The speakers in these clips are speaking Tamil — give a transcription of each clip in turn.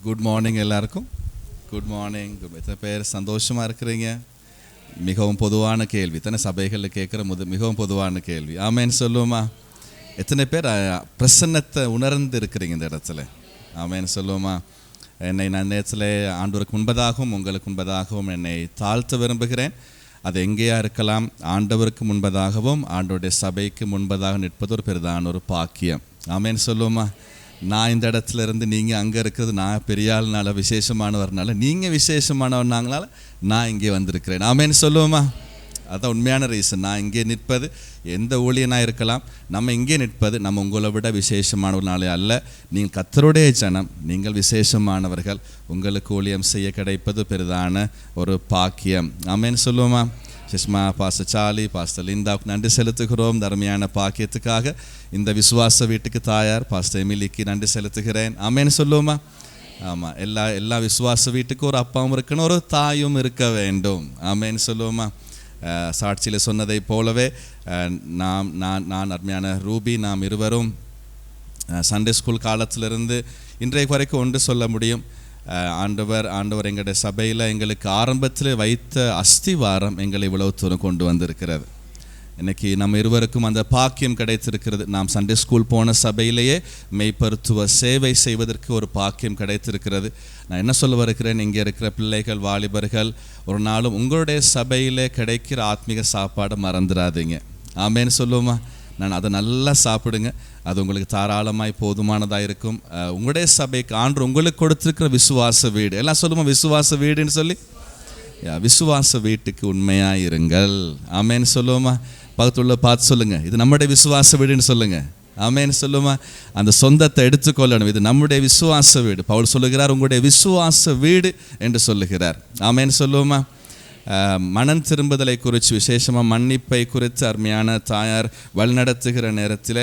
குட் மார்னிங் எல்லாருக்கும். Good morning. எத்தனை பேர் சந்தோஷமாக இருக்கிறீங்க? மிகவும் பொதுவான கேள்வி தானே, சபைகளில் கேட்குற மிகவும் பொதுவான கேள்வி. ஆமேன்னு சொல்லுவோமா? எத்தனை பேர் பிரசன்னத்தை உணர்ந்து இருக்கிறீங்க இந்த இடத்துல? ஆமேன்னு சொல்லுவோமா? என்னை நான் நேரத்தில் ஆண்டவருக்கு முன்பதாகவும் உங்களுக்கு முன்பதாகவும் என்னை தாழ்த்த விரும்புகிறேன். அது எங்கேயா இருக்கலாம். ஆண்டவருக்கு முன்பதாகவும் ஆண்டவருடைய சபைக்கு முன்பதாக நிற்பது ஒரு பெரிதான ஒரு பாக்கியம். ஆமேன்னு சொல்லுவோமா? நான் இந்த இடத்துல இருந்து நீங்கள் அங்கே இருக்கிறது, நான் பெரிய ஆள்னால விசேஷமானவர்னால, நீங்கள் விசேஷமானவர்னாங்களால நான் இங்கே வந்திருக்கிறேன். ஆமேன்னு சொல்லுவோமா? அதுதான் உண்மையான ரீசன். நான் இங்கே நிற்பது, எந்த ஊழியனாக இருக்கலாம், நம்ம இங்கே நிற்பது நம்ம உங்களை விட விசேஷமானவர்களாலே அல்ல. நீங்கள் கர்த்தருடைய ஜனம், நீங்கள் விசேஷமானவர்கள். உங்களுக்கு ஊழியம் செய்ய கிடைப்பது பெரிதான ஒரு பாக்கியம். ஆமேன்னு சொல்லுவோமா? சுஷ்மா, பாஸ்டர் சார்லி, பாஸ்டர் லிந்தாவுக்கு நன்றி செலுத்துகிறோம் தர்மையான பாக்கியத்துக்காக. இந்த விசுவாச வீட்டுக்கு தாயார் பாஸ்டர் எமிலிக்கு நன்றி செலுத்துகிறேன். ஆமேன்னு சொல்லுவோமா? ஆமாம், எல்லா விசுவாச வீட்டுக்கும் ஒரு அப்பாவும் இருக்கணும், ஒரு தாயும் இருக்க வேண்டும். ஆமேன்னு சொல்லுவோமா? சாட்சியில் சொன்னதை போலவே நான் அருமையான ரூபி, நாம் இருவரும் சண்டே ஸ்கூல் காலத்திலிருந்து இன்றைக்கு வரைக்கும் ஒன்று சொல்ல முடியும். ஆண்டவர் எங்களுடைய சபையில் எங்களுக்கு ஆரம்பத்தில் வைத்த அஸ்திவாரம் எங்களை இவ்வளவு தூரம் கொண்டு வந்திருக்கிறது. இன்றைக்கி நம்ம இருவருக்கும் அந்த பாக்கியம் கிடைத்திருக்கிறது. நாம் சண்டே ஸ்கூல் போன சபையிலேயே மெய்ப்பருத்துவ சேவை செய்வதற்கு ஒரு பாக்கியம் கிடைத்திருக்கிறது. நான் என்ன சொல்ல வருகிறேன், இங்கே இருக்கிற பிள்ளைகள், வாலிபர்கள், ஒரு நாளும் உங்களுடைய சபையில் கிடைக்கிற ஆத்மீக சாப்பாடை மறந்துடாதீங்க. ஆமேன்னு சொல்லுவோமா? நான் அதை நல்லா சாப்பிடுங்க, அது உங்களுக்கு தாராளமாய் போதுமானதாக இருக்கும். உங்களுடைய சபைக்கு ஆண்டு உங்களுக்கு கொடுத்துருக்கிற விசுவாச வீடு, எல்லாம் சொல்லுமா விசுவாச வீடுன்னு சொல்லி, விசுவாச வீட்டுக்கு உண்மையாக இருங்கள். ஆமேன்னு சொல்லுவோமா? பக்கத்துள்ள பார்த்து சொல்லுங்கள், இது நம்முடைய விசுவாச வீடுன்னு சொல்லுங்கள். ஆமேன்னு சொல்லுமா? அந்த சொந்தத்தை எடுத்துக்கொள்ளணும், இது நம்முடைய விசுவாச வீடு. பவுல் சொல்லுகிறார், உங்களுடைய விசுவாச வீடு என்று சொல்லுகிறார். ஆமேன்னு சொல்லுவோமா? மனம் திரும்புதலை குறித்து, விசேஷமாக மன்னிப்பை குறித்து அருமையான தாயார் வழிநடத்துகிற நேரத்தில்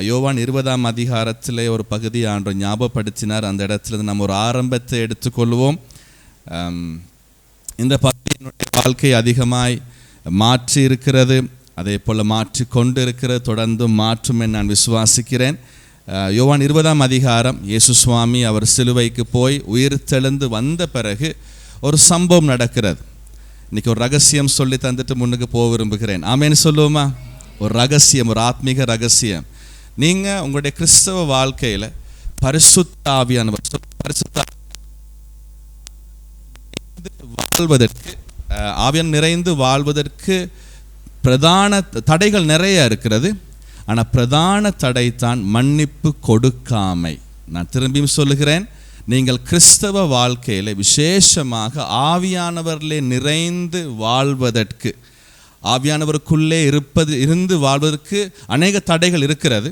யோவான் 20ஆம் அதிகாரத்தில் ஒரு பகுதி ஆண்டவர் ஞாபகப்படுத்தினார். அந்த இடத்துல நம்ம ஒரு ஆரம்பத்தை எடுத்துக்கொள்வோம். இந்த பகுதியினுடைய வாழ்க்கை அதிகமாய் மாற்றி இருக்கிறது, அதே போல் மாற்றி கொண்டு இருக்கிறது, தொடர்ந்து மாற்றும் என்று நான் விசுவாசிக்கிறேன். யோவான் 20ஆம் அதிகாரம், இயேசு சுவாமி அவர் சிலுவைக்கு போய் உயிர் தெழுந்து வந்த பிறகு ஒரு சம்பவம் நடக்கிறது. இன்றைக்கி ஒரு ரகசியம் சொல்லி தந்துட்டு முன்னுக்கு போக விரும்புகிறேன். ஆமேன்னு சொல்லுவோமா? ஒரு ரகசியம், ஒரு ஆத்மீக ரகசியம். நீங்கள் உங்களுடைய கிறிஸ்தவ வாழ்க்கையில் பரிசுத்த ஆவியானவர் வாழ்வதற்கு, ஆவியான் நிறைந்து வாழ்வதற்கு பிரதான தடைகள் நிறைய இருக்கிறது. ஆனால் பிரதான தடை தான் மன்னிப்பு கொடுக்காமை. நான் திரும்பியும் சொல்லுகிறேன், நீங்கள் கிறிஸ்தவ வாழ்க்கையில் விசேஷமாக ஆவியானவரிலே நிறைந்து வாழ்வதற்கு, ஆவியானவருக்குள்ளே இருந்து வாழ்வதற்கு அநேக தடைகள் இருக்கிறது.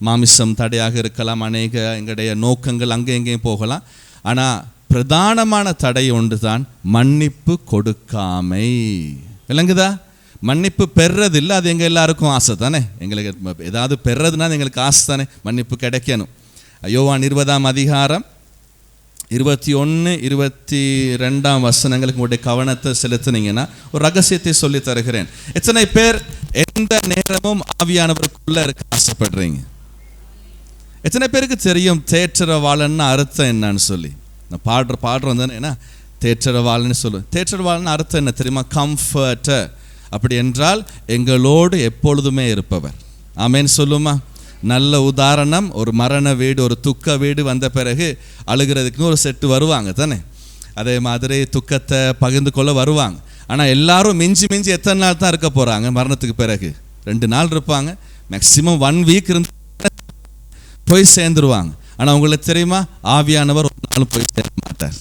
மாமிசம் தடையாக இருக்கலாம், அநேக எங்களுடைய நோக்கங்கள் அங்கே எங்கேயும் போகலாம். ஆனால் பிரதானமான தடை ஒன்று தான் மன்னிப்பு கொடுக்காமை. விளங்குதா? மன்னிப்பு பெறதில்லை, அது எங்கள் எல்லாருக்கும் ஆசை தானே. எங்களுக்கு ஏதாவது பெறதுனா எங்களுக்கு ஆசை தானே, மன்னிப்பு கிடைக்கணும். யோவான் 20ஆம் அதிகாரம் 21, 22 வசனங்களுக்கு உங்களுடைய கவனத்தை செலுத்தினீங்கன்னா ஒரு ரகசியத்தை சொல்லி தருகிறேன். எத்தனை பேர் எந்த நேரமும் ஆவியானவருக்குள்ள இருக்க ஆசைப்படுறீங்க? எத்தனை பேருக்கு தெரியும் தேற்றரவாளன்னு அர்த்தம் என்னன்னு சொல்லி? நான் பாடுறோம் தானே, ஏன்னா தேற்றரவாளன்னு சொல்லுவேன். தேற்றரவாளன்னு அர்த்தம் என்ன தெரியுமா? கம்ஃபர்டர். அப்படி என்றால் எங்களோடு எப்பொழுதுமே இருப்பவர். ஆமேன்னு சொல்லுமா? நல்ல உதாரணம், ஒரு மரண வீடு, ஒரு துக்க வீடு வந்த பிறகு அழுகிறதுக்குன்னு ஒரு செட்டு வருவாங்க தானே. அதே மாதிரி துக்கத்தை பகிர்ந்து கொள்ள வருவாங்க. ஆனால் எல்லாரும் மிஞ்சி எத்தனை நாள் தான் இருக்க போகிறாங்க? மரணத்துக்கு பிறகு 2 நாள் இருப்பாங்க, மேக்சிமம் 1 வீக் இருந்து போய் சேர்ந்துருவாங்க. ஆனால் உங்களுக்கு தெரியுமா, ஆவியானவர் ஒரு நாள் போய் சேர மாட்டார்.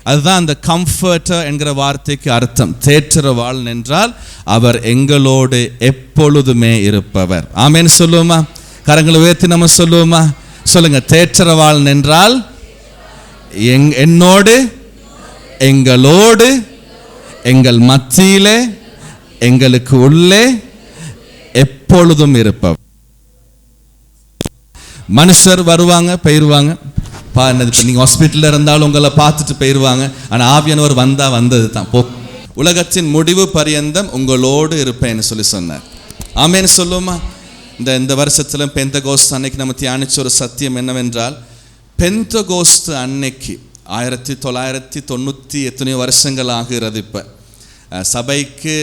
அதுதான் அந்த கம்ஃபர்டர் என்கிற வார்த்தைக்கு அர்த்தம். தேற்றரவாள் என்றால் அவர் எங்களோடு எப்பொழுதுமே இருப்பவர். ஆமேன்னு சொல்லுவோமா? கரங்களை உயர்த்தி நம்ம சொல்லுவோமா? சொல்லுங்க, தேற்றரவாள் என்றால் என்னோடு, எங்களோடு, எங்கள் மத்தியிலே, எங்களுக்கு உள்ளே எப்பொழுதும் இருப்பவர். மனுஷர் வருவாங்க, போயிடுவாங்க. நீங்கள் ஹாஸ்பிட்டலில் இருந்தாலும் உங்களை பார்த்துட்டு போயிடுவாங்க. ஆனால் ஆவியானவர் வந்தது தான் போ, உலகத்தின் முடிவு பரியந்தம் உங்களோடு இருப்பேன்னு சொல்லி சொன்னார். ஆமேன்னு சொல்லுவோமா? இந்த வருஷத்தில் பெந்தகோஸ்து அன்னைக்கு நம்ம தியானிச்ச ஒரு சத்தியம் என்னவென்றால், பெந்தகோஸ்து அன்னைக்கு 1990 எத்தனையோ வருஷங்கள் ஆகிறது. இப்போ சபைக்கு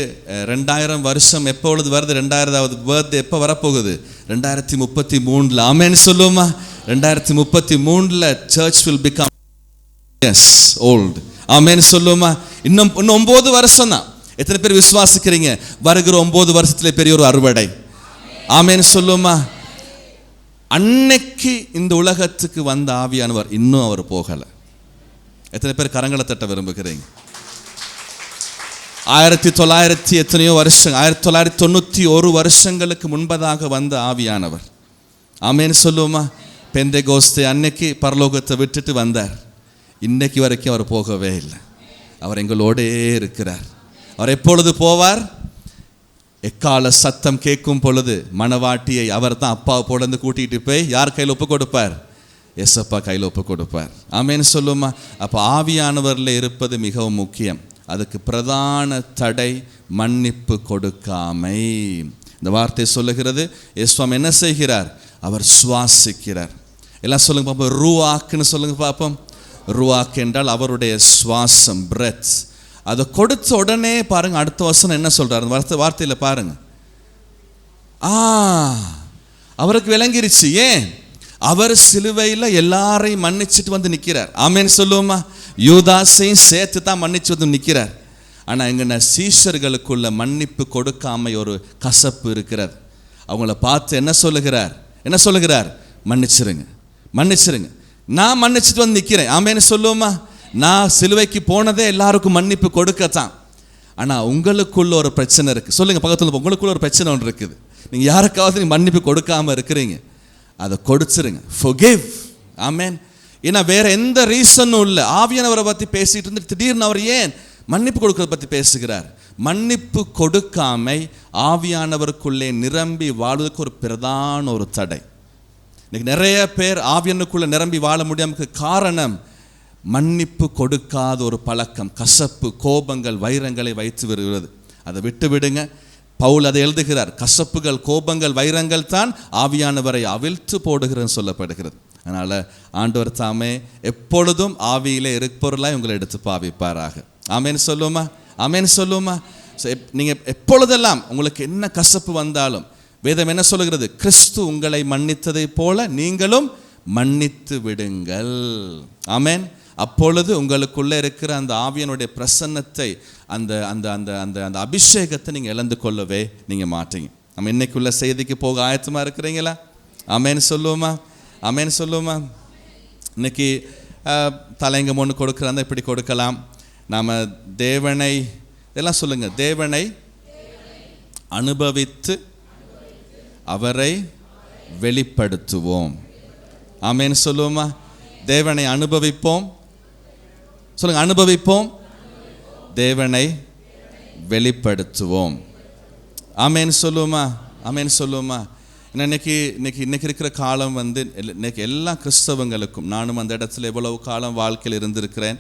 2000 வருஷம் எப்பொழுது வருது? 2000வது பர்த்டே எப்போ வரப்போகுது? 2033. ஆமென் சொல்லுமா? 2033 சர்ச் வில் பிகம் ஓல்டு. ஆமென் சொல்லுமா? இன்னும் 9 வருஷம் தான். எத்தனை பேர் விசுவாசிக்கிறீங்க வருகிற 9 வருஷத்துல பெரிய ஒரு அறுவடை? ஆமென் சொல்லுமா? அன்னைக்கு இந்த உலகத்துக்கு வந்த ஆவியானவர் இன்னும் அவர் போகல. எத்தனை பேர் கரங்களை தட்ட விரும்புகிறீங்க? 1900 எத்தனையோ வருஷம் 1991 வருஷங்களுக்கு முன்பதாக வந்த ஆவியானவர். ஆமென் சொல்லுமா? பெந்தெகோஸ்தே அன்னைக்கு பரலோகத்தை விட்டுட்டு வந்தார். இன்னைக்கு வரைக்கும் அவர் போகவே இல்லை. அவர் எங்களோடே இருக்கிறார். அவர் எப்பொழுது போவார்? எக்கால சத்தம் கேட்கும் பொழுது மணவாட்டியை அவர் தான் அப்பா போலந்து கூட்டிகிட்டு போய் யார் கையில் ஒப்பு கொடுப்பார்? எஸ்அப்பா கையில் ஒப்பு கொடுப்பார். ஆமென் சொல்லுமா? அப்போ ஆவியானவரில் இருப்பது மிகவும் முக்கியம். அதுக்கு பிரதான தடை மன்னிப்பு கொடுக்காமை. இந்த வார்த்தை சொல்லுகிறது, இயேசுவாம் என்ன செய்கிறார்? அவர் சுவாசிக்கிறார். எல்லாம் சொல்லுங்க பாப்போம். ரூவாக்குன்னு சொல்லுங்க பார்ப்போம். ரூவாக் என்றால் அவருடைய சுவாசம், பிரெத். அதை கொடுத்த உடனே பாருங்க, அடுத்த வசனம் என்ன சொல்றாரு? அந்த வார்த்தையில் பாருங்க. அவருக்கு விளங்கிருச்சு. ஏன்? அவர் சிலுவையில் எல்லாரையும் மன்னிச்சுட்டு வந்து நிற்கிறார். ஆமென் சொல்லுவோமா? யூதாசையும் சேர்த்து தான் மன்னிச்சு வந்து நிற்கிறார். ஆனால் எங்கன்னா சீஷர்களுக்குள்ள மன்னிப்பு கொடுக்காம ஒரு கசப்பு இருக்கிறது. அவங்கள பார்த்து என்ன சொல்லுகிறார்? என்ன சொல்லுகிறார்? மன்னிச்சிருங்க, மன்னிச்சிருங்க. நான் மன்னிச்சுட்டு வந்து நிற்கிறேன். ஆமென் சொல்லுவோமா? நான் சிலுவைக்கு போனதே எல்லாருக்கும் மன்னிப்பு கொடுக்கத்தான். ஆனால் உங்களுக்குள்ள ஒரு பிரச்சனை இருக்குது. சொல்லுங்கள் பக்கத்தில், உங்களுக்குள்ள ஒரு பிரச்சனை ஒன்று இருக்குது. நீங்கள் யாருக்காவது மன்னிப்பு கொடுக்காமல் இருக்கிறீங்க, அதை கொடுத்துருங்க. forgive. ஆமென். ஏன்னா வேற எந்த ரீசனும் இல்லை. ஆவியானவரை பற்றி பேசிட்டு இருந்து திடீர்னு அவர் ஏன் மன்னிப்பு கொடுக்கறத பற்றி பேசுகிறார்? மன்னிப்பு கொடுக்காமை ஆவியானவருக்குள்ளே நிரம்பி வாழ்வதற்கு ஒரு பிரதான ஒரு தடை. இன்னைக்கு நிறைய பேர் ஆவியானுக்குள்ளே நிரம்பி வாழ முடியாம காரணம் மன்னிப்பு கொடுக்காத ஒரு பழக்கம், கசப்பு, கோபங்கள், வைரங்களை வைத்து வருகிறது. அதை விட்டு விடுங்க. பவுல் அதை எழுதுகிறார். கசப்புகள், கோபங்கள், வைரங்கள் தான் ஆவியானவரை அவிழ்த்து போடுகிறன்னு சொல்லப்படுகிறது. அதனால் ஆண்டவர் தாமே எப்பொழுதும் ஆவியிலே இருப்பொருளாய் உங்களை எடுத்து பாவிப்பாராக. ஆமென் சொல்லுமா? ஆமென் சொல்லுமா? நீங்கள் எப்பொழுதெல்லாம் உங்களுக்கு என்ன கசப்பு வந்தாலும் வேதம் என்ன சொல்லுகிறது? கிறிஸ்து உங்களை மன்னித்ததை போல நீங்களும் மன்னித்து விடுங்கள். ஆமென். அப்பொழுது உங்களுக்குள்ளே இருக்கிற அந்த ஆவியனுடைய பிரசன்னத்தை, அந்த அந்த அந்த அந்த அந்த அபிஷேகத்தை நீங்கள் இழந்து கொள்ளவே நீங்கள் மாட்டீங்க. நம்ம இன்னைக்குள்ள செய்திக்கு போக ஆயத்தமாக இருக்கிறீங்களா? ஆமென் சொல்லுவோமா? ஆமென் சொல்லுவோமா? இன்னைக்கு தலைங்கம் ஒன்று கொடுக்குறாங்க, இப்படி கொடுக்கலாம். நாம் தேவனை இதெல்லாம் சொல்லுங்கள், தேவனை அனுபவித்து அவரை வெளிப்படுத்துவோம். ஆமென் சொல்லுவோமா? தேவனை அனுபவிப்போம். சொல்லுங்க, அனுபவிப்போம், தேவனை வெளிப்படுத்துவோம். ஆமென் சொல்லுவோமா? ஆமென் சொல்லுவோமா? இன்னைக்கு இருக்கிற காலம் இன்னைக்கு எல்லா கிறிஸ்தவங்களுக்கும், நானும் அந்த இடத்துல எவ்வளவு காலம் வாழ்க்கையில் இருந்திருக்கிறேன்.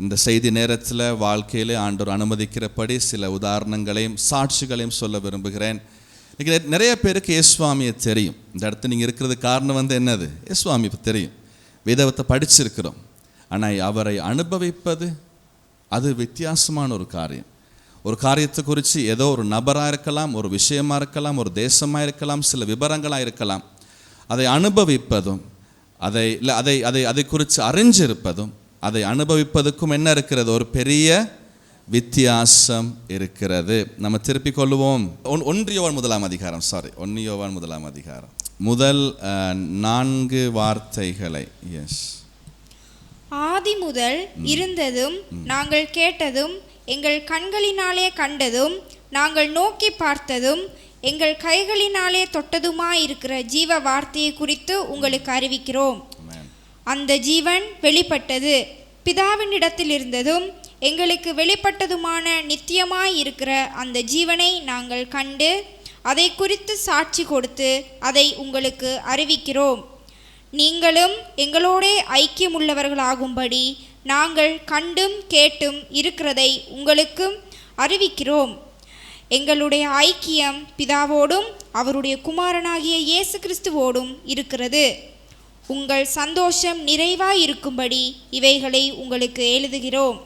இந்த செய்தி நேரத்தில் வாழ்க்கையில் ஆண்டவர் அனுமதிக்கிறபடி சில உதாரணங்களையும் சாட்சிகளையும் சொல்ல விரும்புகிறேன். இன்னைக்கு நிறைய பேருக்கு இயேசுவாமியை தெரியும். இந்த இடத்துல நீங்கள் இருக்கிறது காரணம் என்னது? இயேசுவாமி தெரியும், வேதத்தை படிச்சிருக்கிறோம். ஆனால் அவரை அனுபவிப்பது அது வித்தியாசமான ஒரு காரியம். ஒரு காரியத்தை குறித்து ஏதோ ஒரு நபராக இருக்கலாம், ஒரு விஷயமாக இருக்கலாம், ஒரு தேசமாக இருக்கலாம், சில விபரங்களாக இருக்கலாம். அதை அனுபவிப்பதும் அதை குறித்து அறிஞ்சிருப்பதும் அதை அனுபவிப்பதுக்கும் என்ன இருக்கிறது? ஒரு பெரிய வித்தியாசம் இருக்கிறது. நம்ம திருப்பிக் கொள்வோம். 1 யோவான் 1 அதிகாரம், 1 யோவான் 1 அதிகாரம் முதல் 4 வார்த்தைகளை. எஸ். ஆதி முதல் இருந்ததும் நாங்கள் கேட்டதும் எங்கள் கண்களினாலே கண்டதும் நாங்கள் நோக்கி பார்த்ததும் எங்கள் கைகளினாலே தொட்டதுமாயிருக்கிற ஜீவ வார்த்தையை குறித்து உங்களுக்கு அறிவிக்கிறோம். அந்த ஜீவன் வெளிப்பட்டது, பிதாவினிடத்தில் இருந்ததும் எங்களுக்கு வெளிப்பட்டதுமான நித்தியமாயிருக்கிற அந்த ஜீவனை நாங்கள் கண்டு அதை குறித்து சாட்சி கொடுத்து அதை உங்களுக்கு அறிவிக்கிறோம். நீங்களும் எங்களோட ஐக்கியமுள்ளவர்களாகும்படி நாங்கள் கண்டும் கேட்டும் இருக்கிறதை உங்களுக்கும் அறிவிக்கிறோம். எங்களுடைய ஐக்கியம் பிதாவோடும் அவருடைய குமாரனாகிய இயேசு கிறிஸ்துவோடும் இருக்கிறது. உங்கள் சந்தோஷம் நிறைவாய் இருக்கும்படி இவைகளை உங்களுக்கு எழுதுகிறோம்.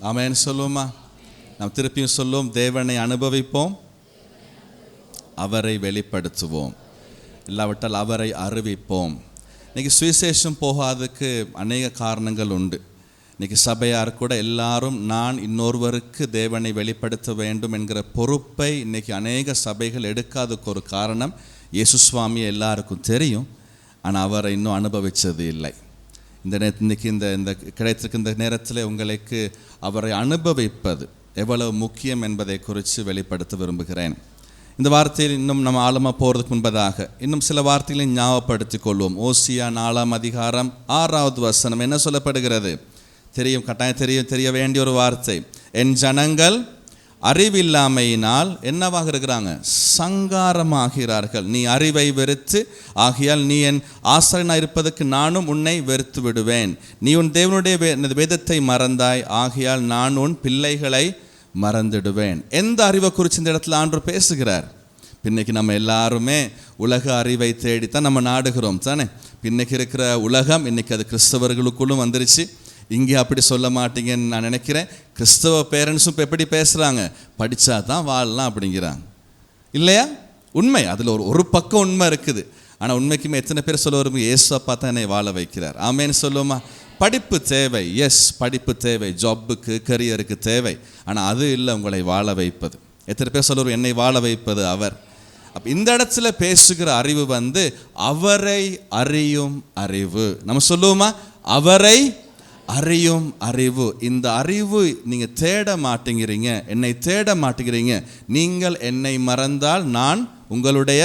ஆமென் சொல்லுவோமா? நாம் திருப்பியும் சொல்லுவோம், தேவனை அனுபவிப்போம், அவரை வெளிப்படுத்துவோம், இல்லாவிட்டால் அவரை அறிவிப்போம். இன்றைக்கி சுவிசேஷம் போகாததுக்கு அநேக காரணங்கள் உண்டு. இன்றைக்கி சபையார் கூட எல்லாரும் நான் இன்னொருவருக்கு தேவனை வெளிப்படுத்த வேண்டும் என்கிற பொறுப்பை இன்றைக்கி அநேக சபைகள் எடுக்காததுக்கு ஒரு காரணம், இயேசு சுவாமியை எல்லாருக்கும் தெரியும், ஆனால் அவரை இன்னும் அனுபவித்தது இல்லை. இன்றைக்கி இந்த கிடைத்திருக்க இந்த நேரத்தில் உங்களுக்கு அவரை அனுபவிப்பது எவ்வளவு முக்கியம் என்பதை குறித்து வெளிப்படுத்த விரும்புகிறேன். இந்த வார்த்தையில் இன்னும் நம்ம ஆழமாக போகிறதுக்கு முன்பதாக இன்னும் சில வார்த்தைகளை ஞாபகப்படுத்திக் கொள்வோம். ஓசியா 4ஆம் அதிகாரம் 6வது வசனம் என்ன சொல்லப்படுகிறது? தெரியும், கட்டாயம் தெரிய வேண்டிய ஒரு வார்த்தை. என் ஜனங்கள் அறிவில்லாமையினால் என்னவாக இருக்கிறாங்க? சங்காரமாகிறார்கள். நீ அறிவை வெறுத்து, ஆகையால் நீ என் ஆசாரியனாக இருப்பதற்கு நானும் உன்னை வெறுத்து விடுவேன். நீ உன் தேவனுடைய வேதத்தை மறந்தாய், ஆகையால் நான் உன் பிள்ளைகளை மறந்துடுவேன். எந்த அறிவை குறித்து இந்த இடத்துல ஆண்டவர் பேசுகிறார்? பின்னைக்கு நம்ம எல்லாருமே உலக அறிவை தேடித்தான் நம்ம நாடுகிறோம் தானே. பின்னைக்கு இருக்கிற உலகம் இன்னைக்கு அது கிறிஸ்தவர்களுக்குள்ளும் வந்துருச்சு. இங்கே அப்படி சொல்ல மாட்டீங்கன்னு நான் நினைக்கிறேன். கிறிஸ்தவ பேரண்ட்ஸும் இப்போ எப்படி பேசுகிறாங்க? படித்தா தான் வாழலாம் அப்படிங்கிறாங்க, இல்லையா? உண்மை, அதில் ஒரு பக்கம் உண்மை இருக்குது. ஆனால் உண்மைக்குமே எத்தனை பேர் சொல்ல வரும், ஏசப்பா தான் என்னை வாழ வைக்கிறார். ஆமேன்னு சொல்லுவோமா? படிப்பு தேவை, எஸ் படிப்பு தேவை, ஜாப்புக்கு கரியருக்கு தேவை. ஆனால் அது இல்லை உங்களை வாழ வைப்பது. எத்தனை பேர் சொல்லுவோம், என்னை வாழ வைப்பது அவர். அப்போ இந்த இடத்துல பேசுகிற அறிவு அவரை அறியும் அறிவு. நம்ம சொல்லுவோமா? அவரை அறியும் அறிவு. இந்த அறிவு நீங்கள் தேட மாட்டேங்கிறீங்க, என்னை தேட மாட்டேங்கிறீங்க. நீங்கள் என்னை மறந்தால் நான் உங்களுடைய,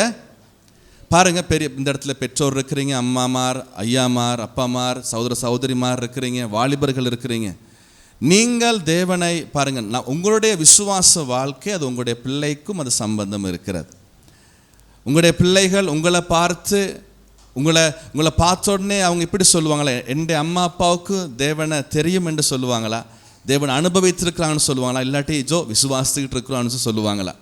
பாருங்கள், பெரிய இந்த இடத்துல பெற்றோர் இருக்கிறீங்க, அம்மாமார், ஐயாமார், அப்பாமார், சகோதர சகோதரிமார் இருக்கிறீங்க, வாலிபர்கள் இருக்கிறீங்க. நீங்கள் தேவனை பாருங்கள், நான் உங்களுடைய விசுவாச வாழ்க்கை அது உங்களுடைய பிள்ளைக்கும் அது சம்பந்தம் இருக்கிறது. உங்களுடைய பிள்ளைகள் உங்களை பார்த்து உங்களை பார்த்த உடனே அவங்க இப்படி சொல்லுவாங்களே, என்னுடைய அம்மா அப்பாவுக்கு தேவனை தெரியும் என்று சொல்லுவாங்களா? தேவனை அனுபவித்திருக்கிறான்னு சொல்லுவாங்களா? இல்லாட்டி விசுவாசிக்கிட்டு இருக்கிறான்னு சொல்லுவாங்களா?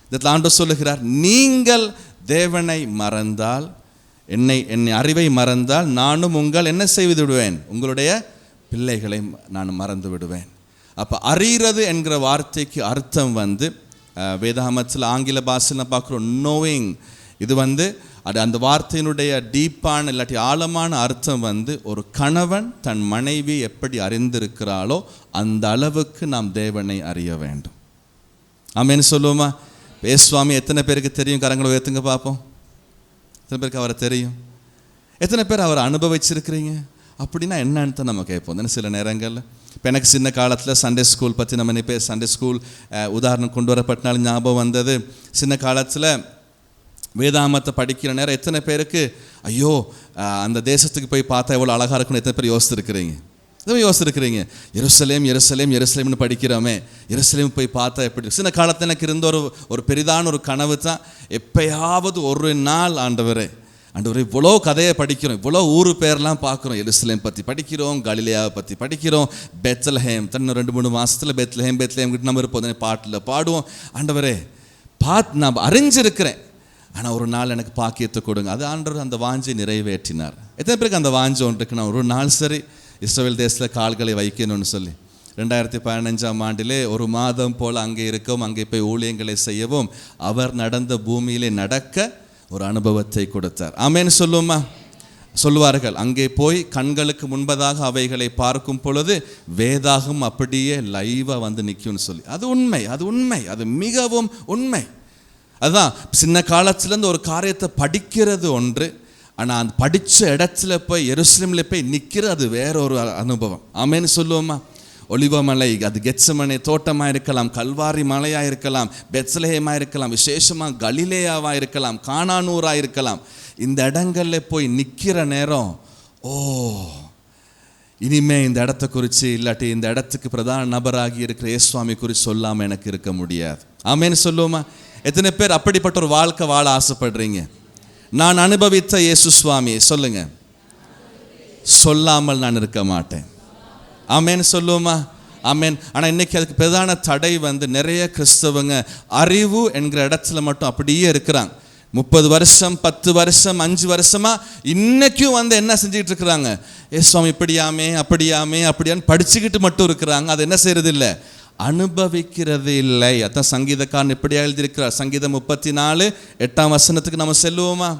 இதில் ஆண்டவர் சொல்லுகிறார், நீங்கள் தேவனை மறந்தால், என்னை அறிவை மறந்தால் நானும் என்ன செய்து விடுவேன்? உங்களுடைய பிள்ளைகளை நான் மறந்து விடுவேன். அப்போ அறிகிறது என்கிற வார்த்தைக்கு அர்த்தம் வேதாகமத்தில் ஆங்கில பாஷையில் பார்க்குறோம் நோவிங். இது அது அந்த வார்த்தையினுடைய டீப்பான இல்லாட்டி ஆழமான அர்த்தம் ஒரு கணவன் தன் மனைவி எப்படி அறிந்திருக்கிறாளோ அந்த அளவுக்கு நாம் தேவனை அறிய வேண்டும். ஆமேன்னு சொல்லுவோமா? சுவாமி எத்தனை பேருக்கு தெரியும்? கரங்களை உயர்த்துங்க பார்ப்போம். எத்தனை பேருக்கு அவரை தெரியும்? எத்தனை பேர் அவரை அனுபவிச்சிருக்கிறீங்க? அப்படின்னா என்னன்னு தான் நம்ம கேட்போம் சில நேரங்களில். இப்போ எனக்கு சின்ன காலத்தில் சண்டே ஸ்கூல் பற்றி நம்ம இப்போ சண்டே ஸ்கூல் உதாரணம் கொண்டு வரப்பட்டனாலும் ஞாபகம் வந்தது. சின்ன காலத்தில் வேதாமத்தை படிக்கிற நேரம் எத்தனை பேருக்கு ஐயோ அந்த தேசத்துக்கு போய் பார்த்தா எவ்வளோ அழகாக இருக்குன்னு எத்தனை பேர் யோசிச்சிருக்கிறீங்க? எருசலேம்னு படிக்கிறோமே, எருசலேம் போய் பார்த்தா எப்படி? சின்ன காலத்தில் எனக்கு இருந்த ஒரு பெரிதான ஒரு கனவு தான், எப்பயாவது ஒரு நாள் ஆண்டவரே இவ்வளோ கதையை படிக்கிறோம், இவ்வளோ ஊர் பேர்லாம் பார்க்குறோம், எருசலேம் பற்றி படிக்கிறோம், கலிலேயாவை பற்றி படிக்கிறோம், பெத்லஹேம் தன்னும் 2-3 மாதத்தில் பெத்லஹேம் கிட்ட நம்ம இருப்போம், பாட்டில் பாடுவோம். ஆண்டவரே நான் அறிஞ்சிருக்கிறேன், ஆனால் ஒரு நாள் எனக்கு பாக்கியத்தை கொடுங்க. அது ஆண்டவர் அந்த வாஞ்சை நிறைவேற்றினார். எத்தனை பேருக்கு அந்த வாஞ்சை ஒன்று இருக்கு? நான் ஒரு நாள் சரி இஸ்ரவேல் தேசத்தில் கால்களை வைக்கணும்னு சொல்லி 2015ஆம் ஆண்டிலே ஒரு மாதம் போல் அங்கே இருக்கவும், அங்கே போய் ஊழியங்களை செய்யவும், அவர் நடந்த பூமியிலே நடக்க ஒரு அனுபவத்தை கொடுத்தார். ஆமேன்னு சொல்லுவார்கள், அங்கே போய் கண்களுக்கு முன்பதாக அவைகளை பார்க்கும் பொழுது வேதாகம் அப்படியே லைவாக நிற்கும்னு சொல்லி. அது உண்மை, அது மிகவும் உண்மை. அதுதான் சின்ன காலத்துலேருந்து ஒரு காரியத்தை படிக்கிறது ஒன்று, ஆனால் அந்த படித்த இடத்துல போய் எருசலேமில் போய் நிற்கிறது அது வேற ஒரு அனுபவம். ஆமேன்னு சொல்லுவோமா? ஒலிவமலை, அது கெத்சமனே தோட்டமாக இருக்கலாம், கல்வாரி மலையாக இருக்கலாம், பெத்லஹேமாக இருக்கலாம், விசேஷமாக கலிலேயாவாக இருக்கலாம், கானானூராக இருக்கலாம். இந்த இடங்களில் போய் நிற்கிற நேரம் இனிமே இந்த இடத்த குறித்து இல்லாட்டி இந்த இடத்துக்கு பிரதான நபராகி இருக்கிற இயேசுவாமி குறித்து சொல்லாமல் எனக்கு இருக்க முடியாது. ஆமேன்னு சொல்லுவோமா? எத்தனை பேர் அப்படிப்பட்ட ஒரு வாழ்க்கை வாழ ஆசைப்படுறீங்க? நான் அனுபவித்த இயேசு சுவாமியை சொல்லுங்க, சொல்லாமல் நான் இருக்க மாட்டேன். ஆமேன்னு சொல்லுவோமா? ஆமேன். ஆனால் இன்னைக்கு அதுக்கு பிரதான தடை நிறைய கிறிஸ்தவங்க அறிவு என்கிற இடத்துல மட்டும் அப்படியே இருக்கிறாங்க. 30 வருஷம் 10 வருஷம் 5 வருஷமா இன்னைக்கும் வந்து என்ன செஞ்சுக்கிட்டு இருக்கிறாங்க? சுவாமி இப்படியாமே அப்படியாமே அப்படியான்னு படிச்சுக்கிட்டு மட்டும் இருக்கிறாங்க. அது என்ன செய்யறது இல்லை? அனுபவிக்கிறது இல்லை. அதான் சங்கீதக்காரன் இப்படியா எழுதியிருக்கிறார். சங்கீதம் 34 8ஆம் வசனத்துக்கு நம்ம செல்லுவோமா?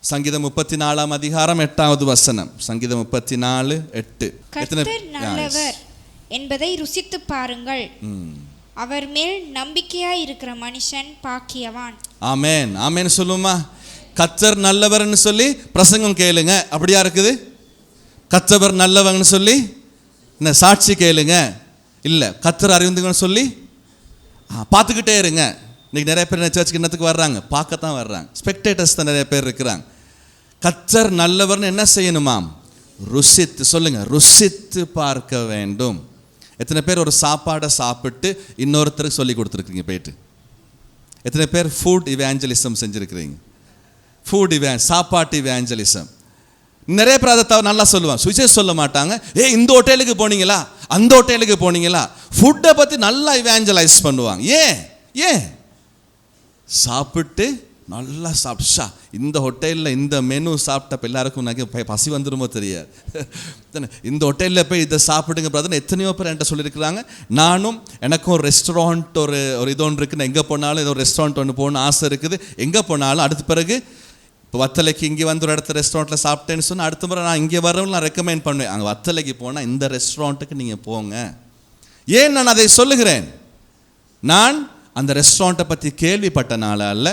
சங்கீதம் 34ஆம் அதிகாரம் 8வது வசனம். சங்கீதம் 34 8. கர்த்தர் நல்லவர் என்பதை ருசித்து பாருங்கள், அவர் மேல் நம்பிக்கையாய் இருக்கிற மனுஷன் பாக்கியவான். ஆமென் ஆமென் சொல்லுமா? கர்த்தர் நல்லவர்னு சொல்லி பிரசங்கம் கேளுங்க, அப்படியா இருக்குது? கர்த்தர் நல்லவர்னு சொல்லி என்ன சாட்சி கேளுங்க, இல்லை கர்த்தர் அறிந்துங்கன்னு சொல்லி பார்த்துக்கிட்டே இருங்க. இன்னைக்கு நிறைய பேர் சர்ச்சுக்கு என்னத்துக்கு வர்றாங்க? பார்க்கத்தான் வர்றாங்க. ஸ்பெக்டேட்டர்ஸ் தான் நிறைய பேர் இருக்கிறாங்க. கர்த்தர் நல்லவர்னு என்ன செய்யணுமாம்? ருசித்து, சொல்லுங்க, ருசித்து பார்க்க வேண்டும். எத்தனை பேர் ஒரு சாப்பாடை சாப்பிட்டு இன்னொருத்தருக்கு சொல்லி கொடுத்துருக்கீங்க போயிட்டு? எத்தனை பேர் ஃபுட் இவாஞ்சலிசம் செஞ்சுருக்கிறீங்க? சாப்பாட்டு இவாஞ்சலிசம். நிறைய பேர் அதை நல்லா சொல்லுவாங்க, சுவிசேஷம் சொல்ல மாட்டாங்க. இந்த ஹோட்டலுக்கு போனீங்களா, அந்த ஹோட்டலுக்கு போனீங்களா, ஃபுட்டை பற்றி நல்லா இவாஞ்சலைஸ் பண்ணுவாங்க. ஏன் சாப்பிட்டு நல்லா சாப்பிட்டா இந்த ஹோட்டலில் இந்த மெனு சாப்பிட்டப்ப எல்லாருக்கும் எனக்கு பசி வந்துடுமோ தெரியாது. இந்த ஹோட்டலில் போய் இதை சாப்பிடுங்க பிரதர் எத்தனையோ பேர் என்கிட்ட சொல்லியிருக்கிறாங்க. நானும் எனக்கும் ஒரு ரெஸ்டாரண்ட் ஒரு இது ஒன்று இருக்குது. எங்கே போனாலும் ஏதோ ரெஸ்டாரண்ட் ஒன்று போகணுன்னு ஆசை இருக்குது. எங்கே போனாலும் அடுத்த பிறகு இப்போ வத்தலைக்கு இங்கே வந்து ஒரு இடத்த ரெஸ்டாரண்ட்டில் சாப்பிட்டேன்னு சொன்னால் அடுத்த முறை நான் இங்கே வரவங்க நான் ரெக்கமெண்ட் பண்ணுவேன், அங்கே வத்தலைக்கு போனால் இந்த ரெஸ்டாரண்ட்டுக்கு நீங்கள் போங்க. ஏன் நான் அதை சொல்லுகிறேன்? நான் அந்த ரெஸ்டாரண்ட்டை பற்றி கேள்விப்பட்டனால அல்ல,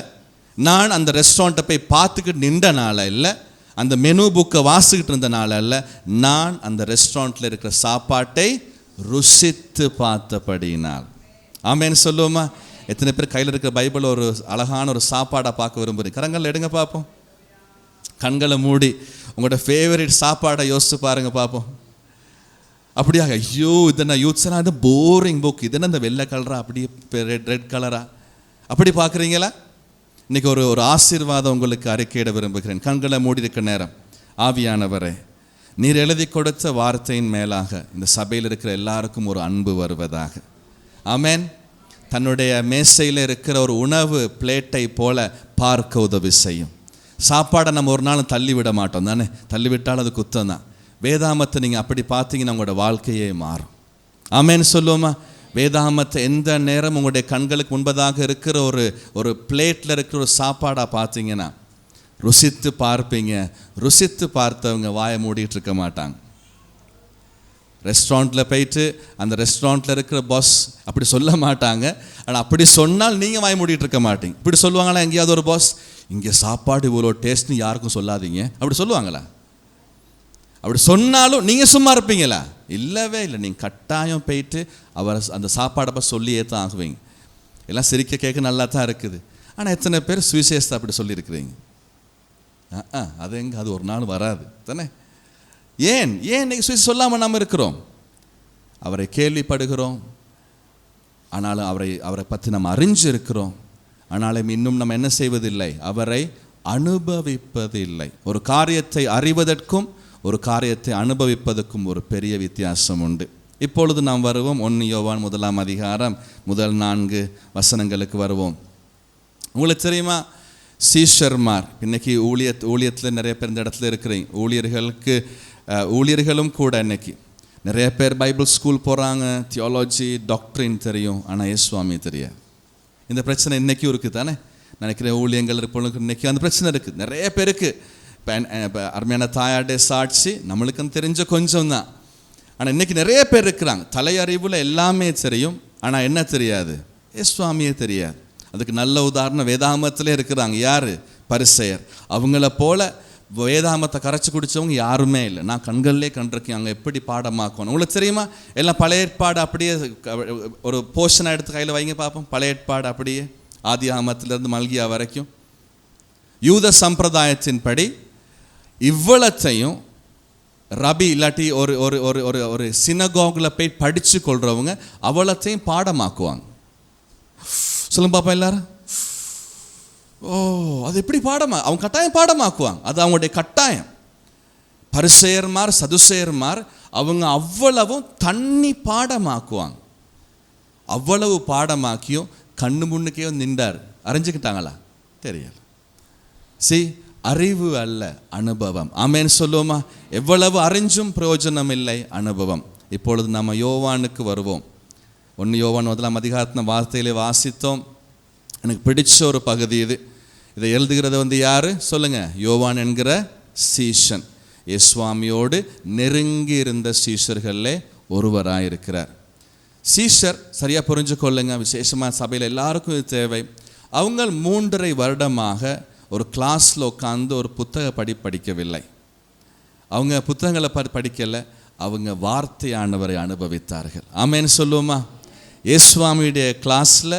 நான் அந்த ரெஸ்டாரண்ட்டை போய் பார்த்துக்கிட்டு நின்றனால இல்லை, அந்த மெனு புக்கை வாசிக்கிட்டு இருந்தனால அல்ல, நான் அந்த ரெஸ்டாரண்ட்டில் இருக்கிற சாப்பாட்டை ருசித்து பார்த்தபடினால். ஆமேன்னு சொல்லுவோமா? எத்தனை பேர் கையில் இருக்கிற பைபிள் ஒரு அழகான ஒரு சாப்பாடாக பார்க்க விரும்புகிறீங்க? கரங்கள் எடுங்க பார்ப்போம். கண்களை மூடி உங்களோட ஃபேவரட் சாப்பாடை யோசித்து பாருங்க பார்ப்போம். அப்படியா? ஐயோ இதை நான் யூத்ஸ்னா இது போரிங் புக், இது என்ன இந்த வெள்ளை கலரா அப்படியே ரெட் கலரா அப்படி பார்க்குறீங்களா? இன்றைக்கி ஒரு ஆசீர்வாதம் உங்களுக்கு அறிக்கையிட விரும்புகிறேன். கண்களை மூடி இருக்க நேரம், ஆவியானவரே நீர் எழுதி கொடுத்த வார்த்தையின் மேலாக இந்த சபையில் இருக்கிற எல்லாருக்கும் ஒரு அன்பு வருவதாக. ஆமேன். தன்னுடைய மேசையில் இருக்கிற ஒரு உணவு பிளேட்டை போல பார்க்க உதவி செய்யும். சாப்பாடை நம்ம ஒரு நாளும் தள்ளிவிட மாட்டோம் தானே, தள்ளிவிட்டாலும் அது குத்தம் தான். வேதாமத்தை நீங்கள் அப்படி பார்த்தீங்கன்னா உங்களோட வாழ்க்கையே மாறும். ஆமேன்னு சொல்லுவோமா? வேதாமத்தை எந்த நேரம் உங்களுடைய கண்களுக்கு முன்பதாக இருக்கிற ஒரு பிளேட்டில் இருக்கிற ஒரு சாப்பாடாக பார்த்தீங்கன்னா ருசித்து பார்ப்பீங்க. ருசித்து பார்த்தவங்க வாயை மூடிட்டு இருக்க மாட்டாங்க. ரெஸ்டாரண்ட்டில் போயிட்டு அந்த ரெஸ்டாரண்ட்டில் இருக்கிற பாஸ் அப்படி சொல்ல மாட்டாங்க. ஆனால் அப்படி சொன்னால் நீங்கள் வாய் மூடிட்டு இருக்க மாட்டீங்க. இப்படி சொல்லுவாங்களா எங்கேயாவது ஒரு பாஸ், இங்கே சாப்பாடு இவ்வளோ டேஸ்ட்னு யாருக்கும் சொல்லாதீங்க அப்படி சொல்லுவாங்களா? அப்படி சொன்னாலும் நீங்கள் சும்மா இருப்பீங்களா? இல்லவே இல்லை. நீங்கள் கட்டாயம் போயிட்டு அவர் அந்த சாப்பாடை பற்றி சொல்லியே தான் ஆகுவீங்க. எல்லாம் சிரிக்க கேட்க நல்லா தான் இருக்குது. ஆனால் எத்தனை பேர் சுவிசேஷத்தை அப்படி சொல்லியிருக்கிறீங்க? அது எங்கே, அது ஒரு நாள் வராது தானே. ஏன் இன்னைக்கு சுவிசேஷம் சொல்லாமல் நாம் இருக்கிறோம்? அவரை கேள்விப்படுகிறோம், ஆனாலும் அவரை பற்றி நம்ம அறிஞ்சு இருக்கிறோம், ஆனாலும் இன்னும் நம்ம என்ன செய்வதில்லை? அவரை அனுபவிப்பதில்லை. ஒரு காரியத்தை அறிவதற்கும் ஒரு காரியத்தை அனுபவிப்பதற்கும் ஒரு பெரிய வித்தியாசம் உண்டு. இப்பொழுது நாம் வருவோம் 1 யோவான் 1ஆம் அதிகாரம் முதல் 4 வசனங்களுக்கு வருவோம். உங்களுக்கு தெரியுமா, சீஷர்மார் இன்னைக்கு ஊழியத்தில் நிறைய பேர் இந்த இடத்துல இருக்கிறீங்க. ஊழியர்களும் கூட இன்னைக்கு நிறைய பேர் பைபிள் ஸ்கூல் போகிறாங்க, தியாலஜி டாக்டரின் தெரியும், ஆனால் இயேசுவாமி தெரியாது. இந்த பிரச்சனை இன்றைக்கும் இருக்குது தானே. நினைக்கிறேன் ஊழியங்கள் இருப்பவங்களுக்கு இன்றைக்கி அந்த பிரச்சனை இருக்குது நிறைய பேருக்கு. இப்போ அருமையான தாயாடைய சாட்சி நம்மளுக்கு தெரிஞ்ச கொஞ்சம் தான். ஆனால் இன்றைக்கி நிறைய பேர் இருக்கிறாங்க, தலையறிவில் எல்லாமே தெரியும், ஆனால் என்ன தெரியாது? இயேசுவாமியே தெரியாது. அதுக்கு நல்ல உதாரணம் வேதாகமத்திலே இருக்கிறாங்க. யார்? பரிசேயர். அவங்கள போல வேதாகமத்தை கரைச்சி குடித்தவங்க யாருமே இல்லை. நான் கண்கள்லே கண்டிருக்கேன். அங்கே எப்படி பாடமாக்கணும் உங்களுக்கு தெரியுமா? எல்லாம் பழைய ஏற்பாடு அப்படியே ஒரு போர்ஷனை எடுத்து கையில் வைங்க பார்ப்போம். பழைய ஏற்பாடு அப்படியே ஆதியாகமத்திலிருந்து மல்கியா வரைக்கும் யூத சம்பிரதாயத்தின்படி இவ்வளத்தையும் ரபி இல்லாட்டி ஒரு ஒரு ஒரு ஒரு ஒரு சினகோகில் போய் படித்து கொள்கிறவங்க அவ்வளத்தையும் பாடமாக்குவாங்க. சொல்லுங்க பாப்பா எல்லாரும். அது எப்படி அவங்க கட்டாயம் பாடமாக்குவாங்க. அது அவங்களுடைய கட்டாயம். பரிசேயர்மார் சதுசேயர்மார் அவங்க அவ்வளவும் தண்ணி பாடமாக்குவாங்க. அவ்வளவு பாடமாக்கியும் கண்ணு முன்னுக்கே நின்றார். அறிஞ்சுக்கிட்டாங்களா? தெரியல. அறிவு அல்ல, அனுபவம். ஆமென் சொல்லுவோமா? எவ்வளவு அறிஞ்சும் பிரயோஜனம் இல்லை, அனுபவம். இப்பொழுது நம்ம யோவானுக்கு வருவோம். 1 யோவான் 1 அதிகாரத்தின் வார்த்தையிலே வாசித்தோம். எனக்கு பிடிச்ச ஒரு பகுதி இது. இதை எழுதுகிறது யாரு சொல்லுங்க? யோவான் என்கிற சீஷன். இயேசுவாமியோடு நெருங்கி இருந்த சீஷர்களே ஒருவராயிருக்கிறார். சீஷர் சரியா புரிஞ்சு கொள்ளுங்க, விசேஷமாக சபையில் எல்லாருக்கும் இது தேவை. அவங்க 3.5 வருடமாக ஒரு கிளாஸில் உட்காந்து ஒரு புத்தக படிக்கவில்லை. அவங்க புத்தகங்களை படிக்கலை, அவங்க வார்த்தையானவரை அனுபவித்தார்கள். ஆமேன்னு சொல்லுவோமா? இயேசுவாமியுடைய கிளாஸில்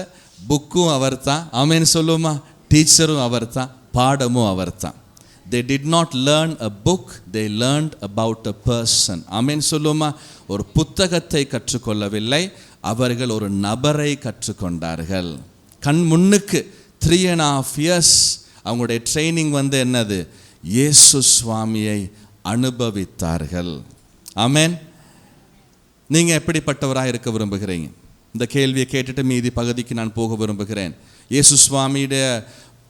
புக்கும் அவர் தான், ஆமேன்னு சொல்லுவோமா? டீச்சரும் அவர் தான், பாடமும் அவர் தான். They did not learn a book, they learned about a person. ஆமென் சொல்லுமா? ஒரு புத்தகத்தை கற்றுக்கொள்ளவில்லை, அவர்கள் ஒரு நபரை கற்றுக்கொண்டார்கள். கண் முன்னுக்கு 3.5 years அவங்களுடைய ட்ரைனிங் என்னது? இயேசு சுவாமியை அனுபவித்தார்கள். ஆமென். நீங்கள் எப்படிப்பட்டவராக இருக்க விரும்புகிறீங்க? இந்த கேள்வியை கேட்டுட்டு மீதி பகுதிக்கு நான் போக விரும்புகிறேன். இயேசு சுவாமியுடைய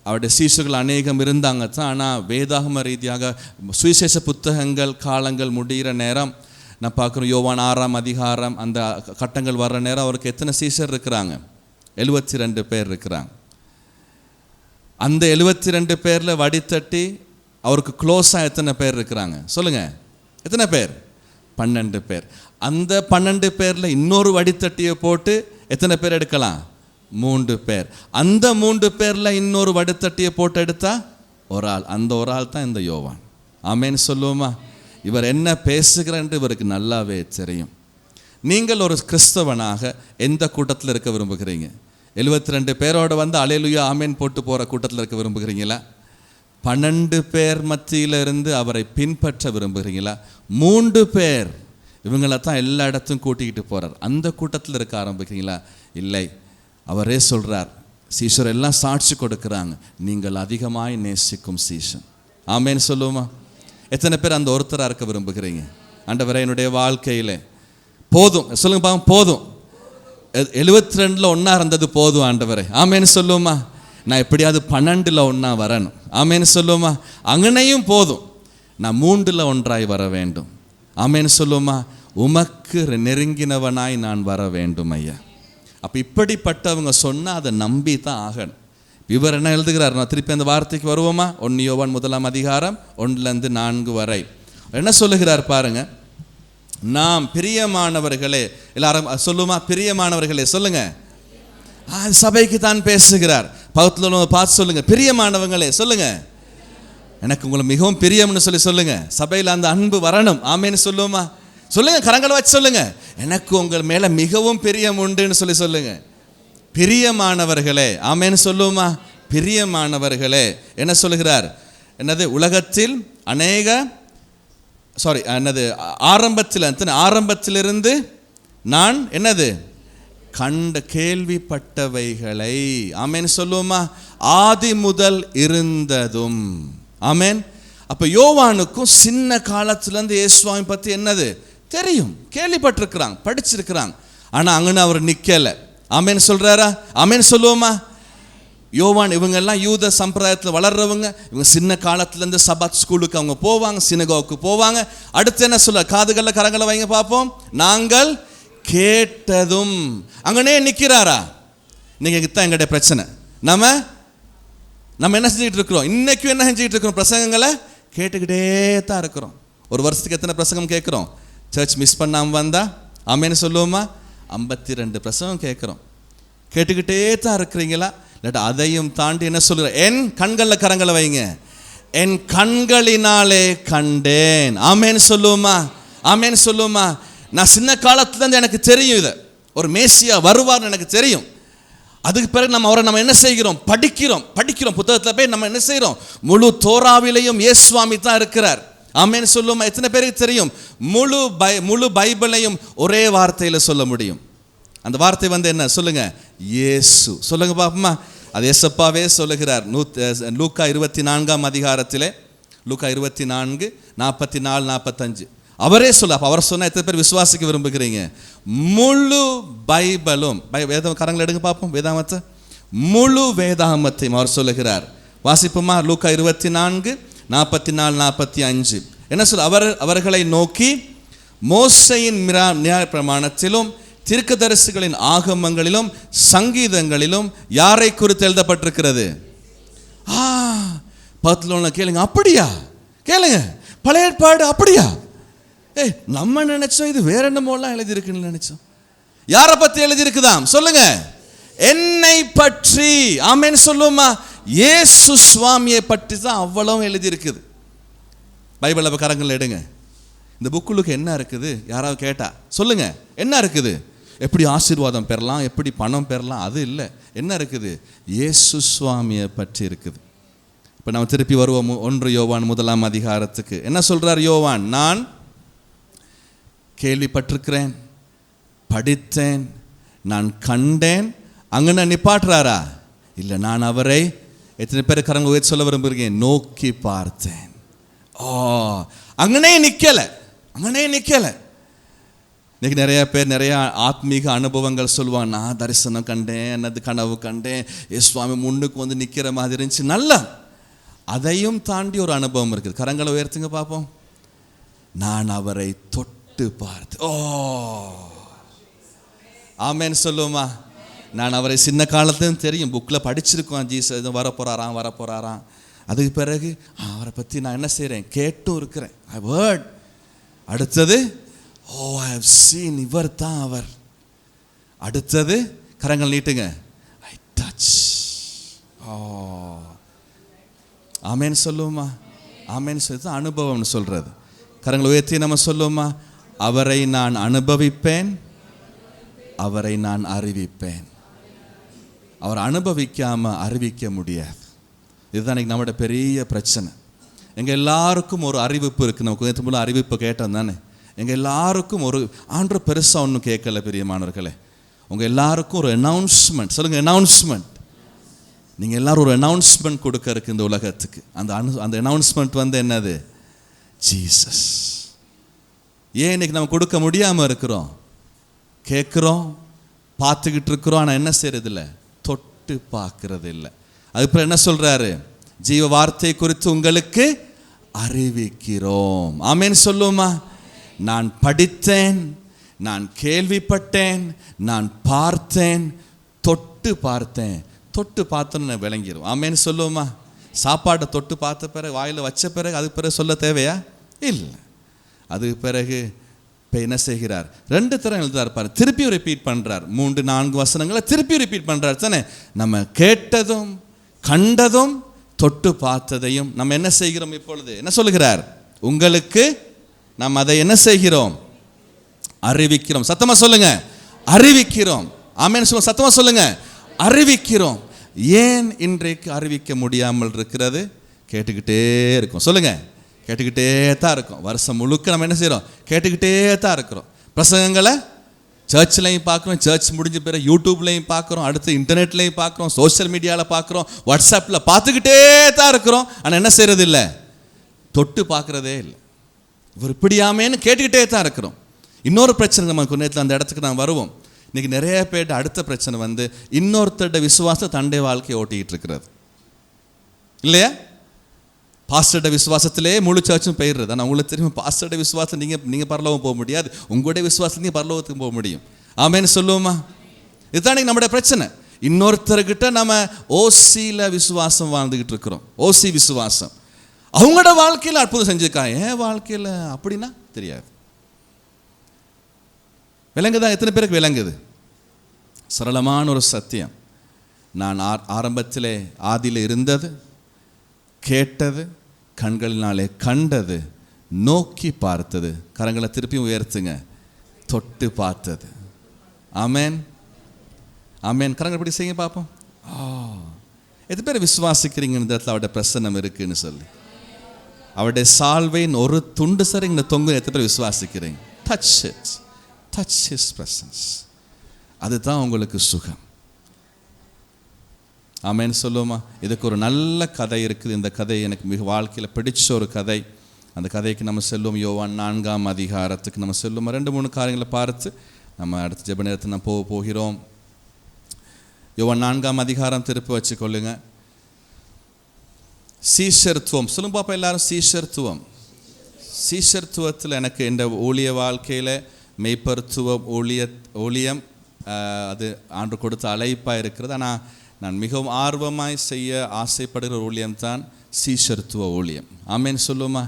அவருடைய சீஷர்கள் அநேகம் இருந்தாங்க தான். ஆனால் வேதாகம ரீதியாக சுவிசேஷ புத்தகங்கள் காலங்கள் முடிகிற நேரம் நான் பார்க்குறோம். யோவான் 6 அதிகாரம் அந்த கட்டங்கள் வர்ற நேரம் அவருக்கு எத்தனை சீஷர் இருக்கிறாங்க? 72 பேர் இருக்கிறாங்க. அந்த 72 பேரில் வடித்தட்டி அவருக்கு க்ளோஸாக எத்தனை பேர் இருக்கிறாங்க சொல்லுங்க? எத்தனை பேர்? 12 பேர். அந்த 12 பேரில் இன்னொரு வடித்தட்டியை போட்டு எத்தனை பேர் எடுக்கலாம்? 3 பேர். அந்த 3 பேரில் இன்னொரு வடித்தட்டியை போட்டு எடுத்தா ஒரு ஆள். அந்த ஒரு ஆள் தான் இந்த யோவான். ஆமேன்னு சொல்லுவோமா? இவர் என்ன பேசுகிறார் என்று இவருக்கு நல்லாவே தெரியும். நீங்கள் ஒரு கிறிஸ்தவனாக எந்த கூட்டத்தில் இருக்க விரும்புகிறீங்க? 72 பேரோட அல்லேலூயா ஆமேன் போட்டு போகிற கூட்டத்தில் இருக்க விரும்புகிறீங்களா? 12 பேர் மத்தியில் இருந்து அவரை பின்பற்ற விரும்புகிறீங்களா? 3 பேர் இவங்களை தான் எல்லா இடத்தையும் கூட்டிக்கிட்டு போகிறார், அந்த கூட்டத்தில் இருக்க ஆரம்பிக்கிறீங்களா? இல்லை. அவரே சொல்கிறார், சீஷர் எல்லாம் சாட்சி கொடுக்குறாங்க, நீங்கள் அதிகமாய் நேசிக்கும் சீஷன். ஆமேன்னு சொல்லுவோமா? எத்தனை பேர் அந்த ஒருத்தராக இருக்க விரும்புகிறீங்க? ஆண்டவரே என்னுடைய வாழ்க்கையில் போதும் சொல்லுங்க பாவம், போதும் 72 ஒன்றா இருந்தது போதும் ஆண்டவரே. ஆமேன்னு சொல்லுவோமா? நான் எப்படியாவது 12 ஒன்றா வரணும். ஆமேன்னு சொல்லுவோமா? அங்கனையும் போதும், நான் 3 ஒன்றாய் வர வேண்டும். ஆமேன்னு சொல்லுவோமா? உமக்கு நெருங்கினவனாய் நான் வர வேண்டும் ஐயா. அப்போ இப்படிப்பட்டவங்க சொன்னால் அதை நம்பி தான் ஆகணும். இவர் என்ன எழுதுகிறார்? நான் திருப்பி அந்த வார்த்தைக்கு வருவோமா? 1 யோவான் 1 அதிகாரம் 1-4 வரை என்ன சொல்லுகிறார் பாருங்க. நாம் பிரியமானவர்களே, எல்லாரும் சொல்லுமா? பிரியமானவர்களே சொல்லுங்க. சபைக்கு தான் பேசுகிறார். பக்கத்தில் பார்த்து சொல்லுங்க, பிரியமானவங்களே சொல்லுங்க. எனக்கு உங்களை மிகவும் பிரியம்னு சொல்லுங்க. சபையில் அந்த அன்பு வரணும். ஆமேன்னு சொல்லுவோமா? சொல்லுங்க, கரங்களை வச்சு சொல்லுங்க. எனக்கு உங்கள் மேல மிகவும் பிரியம் உண்டுன்னு சொல்லுங்க. பிரியமானவர்களே, ஆமேன்னு சொல்லுவோமா? பிரியமானவர்களே என்ன சொல்லுகிறார்? என்னது? உலகத்தில் ஆரம்பத்திலிருந்து நான் என்னது கேள்விப்பட்டவைகளை, ஆமேன்னு சொல்லுவோமா? ஆதி முதல் இருந்ததும். ஆமேன். அப்ப யோவானுக்கும் சின்ன காலத்திலிருந்து இயேசுவை பத்தி என்னது தெரியும், கேள்விப்பட்டிருக்கிறாங்க, படிச்சிருக்கிறாங்க. ஆனா அங்கன்னு அவர் நிக்கல. ஆமேன் சொல்றாரா? ஆமேன் சொல்லுவோமா? யோவான் இவங்கெல்லாம் யூத சம்பிரதாயத்தில் வளர்றவங்க. இவங்க சின்ன காலத்திலேருந்து சபாத் ஸ்கூலுக்கு அவங்க போவாங்க, சினகோவுக்கு போவாங்க. அடுத்து என்ன சொல்ல? காதுகளில் கரங்களை வைங்க பார்ப்போம். நாங்கள் கேட்டதும். அங்கனே நிற்கிறாரா? இன்னைக்கு தான் எங்களுடைய பிரச்சனை. நம்ம என்ன செஞ்சுக்கிட்டு இருக்கிறோம்? இன்னைக்கும் என்ன செஞ்சுக்கிட்டு இருக்கிறோம்? பிரசங்கங்களை கேட்டுக்கிட்டே தான் இருக்கிறோம். ஒரு வருஷத்துக்கு எத்தனை பிரசங்கம் கேட்குறோம்? சர்ச் மிஸ் பண்ணாமல் வந்தா ஆமேன்னு சொல்லுவோமா? 52 பிரசங்கம் கேட்குறோம். கேட்டுக்கிட்டே தான் இருக்கிறீங்களா? இல்லாட்டா அதையும் தாண்டி என்ன சொல்லுற? என் கண்களில் கரங்களை வைங்க. என் கண்களினாலே கண்டேன். ஆமேன்னு சொல்லுவோமா? ஆமேன்னு சொல்லுவோமா? நான் சின்ன காலத்துலேருந்து எனக்கு தெரியும், இதை ஒரு மேசியா வருவார்னு எனக்கு தெரியும். அதுக்கு பிறகு அவரை என்ன செய்கிறோம்? படிக்கிறோம். புத்தகத்தில் போய் நம்ம என்ன செய்கிறோம்? முழு தோராவிலையும் இயேசுவாமி தான் இருக்கிறார். ஆமேன்னு சொல்லுவோமா? எத்தனை பேருக்கு தெரியும் முழு பைபிளையும் ஒரே வார்த்தையில் சொல்ல முடியும்? அந்த வார்த்தை என்ன சொல்லுங்க? இயேசு. சொல்லுங்க பாப்போமா? அது இயேசப்பாவே சொல்லுகிறார். லூக்கா 24 அதிகாரத்திலே, லூக்கா 24 44 45 அவரே சொல்ல. அப்போ அவர் சொன்ன எத்தனை பேர் விசுவாசிக்க விரும்புகிறீங்க? முழு பைபிளும், வேதம் கரங்களை எடுங்க பார்ப்போம். வேதாமத்தை, முழு வேதாமத்தையும் அவர் சொல்லுகிறார். வாசிப்புமா லூக்கா 24:44-45. என்ன சொல்? அவர்களை நோக்கி, மோசேயின் நியாயப்பிரமாணத்திலும் தீர்க்கதரிசிகளின் ஆகமங்களிலும் சங்கீதங்களிலும் யாரை குறித்து எழுதப்பட்டிருக்கிறது? பத்துல கேளுங்க. அப்படியா? கேளுங்க. பழைய ஏற்பாடு அப்படியா? நம்ம நினைச்சோம் இது வேற என்னமோலாம் எழுதியிருக்குன்னு நினைச்சோம். யாரை பத்தி எழுதியிருக்குதாம்? சொல்லுங்க. என்னை பற்றி. ஆமென் சொல்லுமா? இயேசு சுவாமியை பற்றி தான் அவ்வளவு எழுதியிருக்குது. பைபிள கரங்கள் எடுங்க. இந்த புக்குளுக்கு என்ன இருக்குது? யாராவது கேட்டா சொல்லுங்க, என்ன இருக்குது? எப்படி ஆசீர்வாதம் பெறலாம், எப்படி பணம் பெறலாம், அது இல்லை. என்ன இருக்குது? இயேசு சுவாமியை பற்றி இருக்குது. இப்போ நம்ம திருப்பி வருவோம் 1 யோவான் 1 என்ன சொல்றார் யோவான்? நான் கேள்விப்பட்டிருக்கிறேன், படித்தேன், நான் கண்டேன். அங்கே நிப்பாட்டுறாரா? இல்லை, நான் அவரை, எத்தனை பேர் கரங்க உயர்த்தி சொல்ல விரும்புகிறீங்க? நோக்கி பார்த்தேன். அங்கனே நிக்கல. இன்னைக்கு நிறைய பேர் நிறைய ஆத்மீக அனுபவங்கள் சொல்லுவாங்க. நான் தரிசனம் கண்டேன், என்னது கனவு கண்டேன், சுவாமி முன்னுக்கு வந்து நிற்கிற மாதிரி இருந்துச்சு. நல்லா, அதையும் தாண்டி ஒரு அனுபவம் இருக்குது. கரங்களை உயர்த்துங்க பார்ப்போம். நான் அவரை தொட்டு பார்த்தேன். ஆமேன்னு சொல்லுவோமா? நான் அவரை சின்ன காலத்துலேயும் தெரியும், புக்கில் படிச்சிருக்கோம். ஜீசஸ் வரப்போறாராம். அதுக்கு பிறகு அவரை பற்றி நான் என்ன செய்கிறேன்? கேட்டும் இருக்கிறேன். I heard. அடுத்தது, ஐ ஹவ் சீன், இவர் தான் அவர். அடுத்தது, கரங்கள் நீட்டுங்க. I touch. ஆமேன்னு சொல்லுவோமா? ஆமேன்னு சொல்லி அனுபவம்னு சொல்கிறது. கரங்களை உயர்த்தி நம்ம சொல்லுவோமா? அவரை நான் அனுபவிப்பேன், அவரை நான் அறிவிப்பேன். அவர் அனுபவிக்காம அறிவிக்க முடியாது. இதுதான் இன்னைக்கு நம்மளோட பெரிய பிரச்சனை. எங்கள் எல்லாருக்கும் ஒரு அறிவிப்பு இருக்குது. நமக்கு நேற்று மூலம் அறிவிப்பு கேட்டோம் தானே? எங்கள் எல்லாருக்கும் ஒரு ஆண்டு பெருசாக ஒன்றும் கேட்கல பிரியமானவர்களே. உங்கள் எல்லாருக்கும் ஒரு அனௌன்ஸ்மெண்ட். சொல்லுங்கள், அனௌன்ஸ்மெண்ட். நீங்கள் எல்லாரும் ஒரு அனௌன்ஸ்மெண்ட் கொடுக்க இருக்கு இந்த உலகத்துக்கு. அந்த அனௌன்ஸ்மெண்ட் வந்து என்னது? ஜீசஸ். ஏன் இன்னைக்கு நம்ம கொடுக்க முடியாமல் இருக்கிறோம்? கேட்குறோம், பார்த்துக்கிட்டு இருக்கிறோம், ஆனால் என்ன செய்யறது இல்லை? தொட்டு பார்க்கறது இல்லை. அதுக்கப்புறம் என்ன சொல்றாரு? ஜீவ வார்த்தை குறித்து உங்களுக்கு அறிவிக்கிறோம். ஆமேன்னு சொல்லுவோமா? நான் படித்தேன், நான் கேள்விப்பட்டேன், நான் பார்த்தேன், தொட்டு பார்த்தேன். தொட்டு பார்த்தோன்னு விளங்கிடும். ஆமேன்னு சொல்லுவோமா? சாப்பாட்டை தொட்டு பார்த்த பிறகு, வாயில் வச்ச பிறகு அதுக்கு பிறகு சொல்ல தேவையா? இல்லை. அதுக்கு பிறகு இப்போ என்ன செய்கிறார்? 2 தரம் எழுதார் பாரு. திருப்பி ரிப்பீட் பண்ணுறார். 3-4 வசனங்களை திருப்பி ரிப்பீட் பண்ணுறார் தானே? நம்ம கேட்டதும் கண்டதும் தொட்டு பார்த்ததையும் நம்ம என்ன செய்கிறோம்? இப்பொழுது என்ன சொல்லுகிறார்? உங்களுக்கு நாம் அதை என்ன செய்கிறோம்? அறிவிக்கிறோம். சத்தமா சொல்லுங்க, அறிவிக்கிறோம். ஆமென் சொல்லுங்க, சத்தமா சொல்லுங்க, அறிவிக்கிறோம். ஏன் இன்றைக்கு அறிவிக்க முடியாமல் இருக்கிறது? கேட்டுக்கிட்டே இருக்கும். சொல்லுங்க, கேட்டுக்கிட்டே தான் இருக்கும். வருஷம் முழுக்க நம்ம என்ன செய்கிறோம்? கேட்டுக்கிட்டே தான் இருக்கிறோம். பிரசங்கங்களை சர்ச்லையும் பார்க்குறோம், சர்ச் முடிஞ்ச பிறகு யூடியூப்லையும் பார்க்குறோம், அடுத்து இன்டர்நெட்லையும் பார்க்குறோம், சோஷியல் மீடியாவில் பார்க்குறோம், வாட்ஸ்அப்பில் பார்த்துக்கிட்டே தான் இருக்கிறோம். ஆனால் என்ன செய்கிறது இல்லை? தொட்டு பார்க்குறதே இல்லை. இவர் இப்படியாமேன்னு கேட்டுக்கிட்டே தான் இருக்கிறோம். இன்னொரு பிரச்சனை நமக்கு நேரத்தில் அந்த இடத்துக்கு நான் வருவோம். இன்றைக்கி நிறைய பேர்ட்ட அடுத்த பிரச்சனை வந்து இன்னொருத்தருடைய விசுவாசத்தை தண்டை வாழ்க்கையை ஓட்டிக்கிட்டு இருக்கிறது இல்லையா? பாஸ்டர்ட விசுவாசத்திலே முழு சர்ச்சும் போயிடுறது. ஆனால் உங்களுக்கு தெரியும், பாஸ்டர்ட விசுவாசம் நீங்கள் பரலோகம் போக முடியாது, உங்களுடைய விசுவாசம் நீங்கள் பரலோகத்துக்கு போக முடியும். ஆமேன்னு சொல்லுவோமா? இதுதான் நம்முடைய பிரச்சனை. இன்னொருத்தர்கிட்ட நம்ம ஓசியில் விசுவாசம் வாழ்ந்துக்கிட்டு இருக்கிறோம். ஓசி விசுவாசம். அவங்களோட வாழ்க்கையில் அற்புதம் செஞ்சுருக்காங்க, என் வாழ்க்கையில் அப்படின்னா தெரியாது. விளங்குதான்? எத்தனை பேருக்கு விளங்குது? சரளமான ஒரு சத்தியம். நான் ஆரம்பத்திலே ஆதியில் இருந்தது, கேட்டது, கண்களினாலே கண்டது, நோக்கி பார்த்தது, கரங்களை திருப்பி உயர்த்துங்க, தொட்டு பார்த்தது. ஆமேன், ஆமேன். கரங்களை எப்படி செய்யுங்க பார்ப்போம். எத்தனை பேர் விசுவாசிக்கிறீங்க இந்த இடத்துல அவருடைய பிரசன்னம் இருக்குன்னு சொல்லி? அவருடைய சால்வையின் ஒரு துண்டு சரி இங்கே தொங்கு. எத்தனை பேர் விசுவாசிக்கிறீங்க? Touch it, touch his presence. அதுதான் உங்களுக்கு சுகம். ஆமேன்னு சொல்லுவோமா? இதுக்கு ஒரு நல்ல கதை இருக்குது. இந்த கதை எனக்கு மிக வாழ்க்கையில் பிடிச்ச ஒரு கதை. அந்த கதைக்கு நம்ம செல்லுவோம். யோவான் 4ஆம் அதிகாரத்துக்கு நம்ம செல்லுவோம். 2-3 காரியங்களை பார்த்து நம்ம அடுத்த ஜெப நேரத்தில் நம்ம போகிறோம். யோவான் 4ஆம் அதிகாரம் திருப்பி வச்சுக்கொள்ளுங்க. சீஷர்த்துவம் சொல்லுங்க பாப்பா எல்லாரும். சீஷர்த்துவம். சீஷர்த்துவத்தில் எனக்கு இந்த ஊழிய வாழ்க்கையில் மெய்ப்பருத்துவம் ஊழியம் அது ஆண்டு கொடுத்த அழைப்பாக இருக்கிறது. ஆனால் நான் மிகவும் ஆர்வமாய் செய்ய ஆசைப்படுகிற ஊழியம்தான் சீஷர்த்துவ ஊழியம். ஆமேன்னு சொல்லுமா.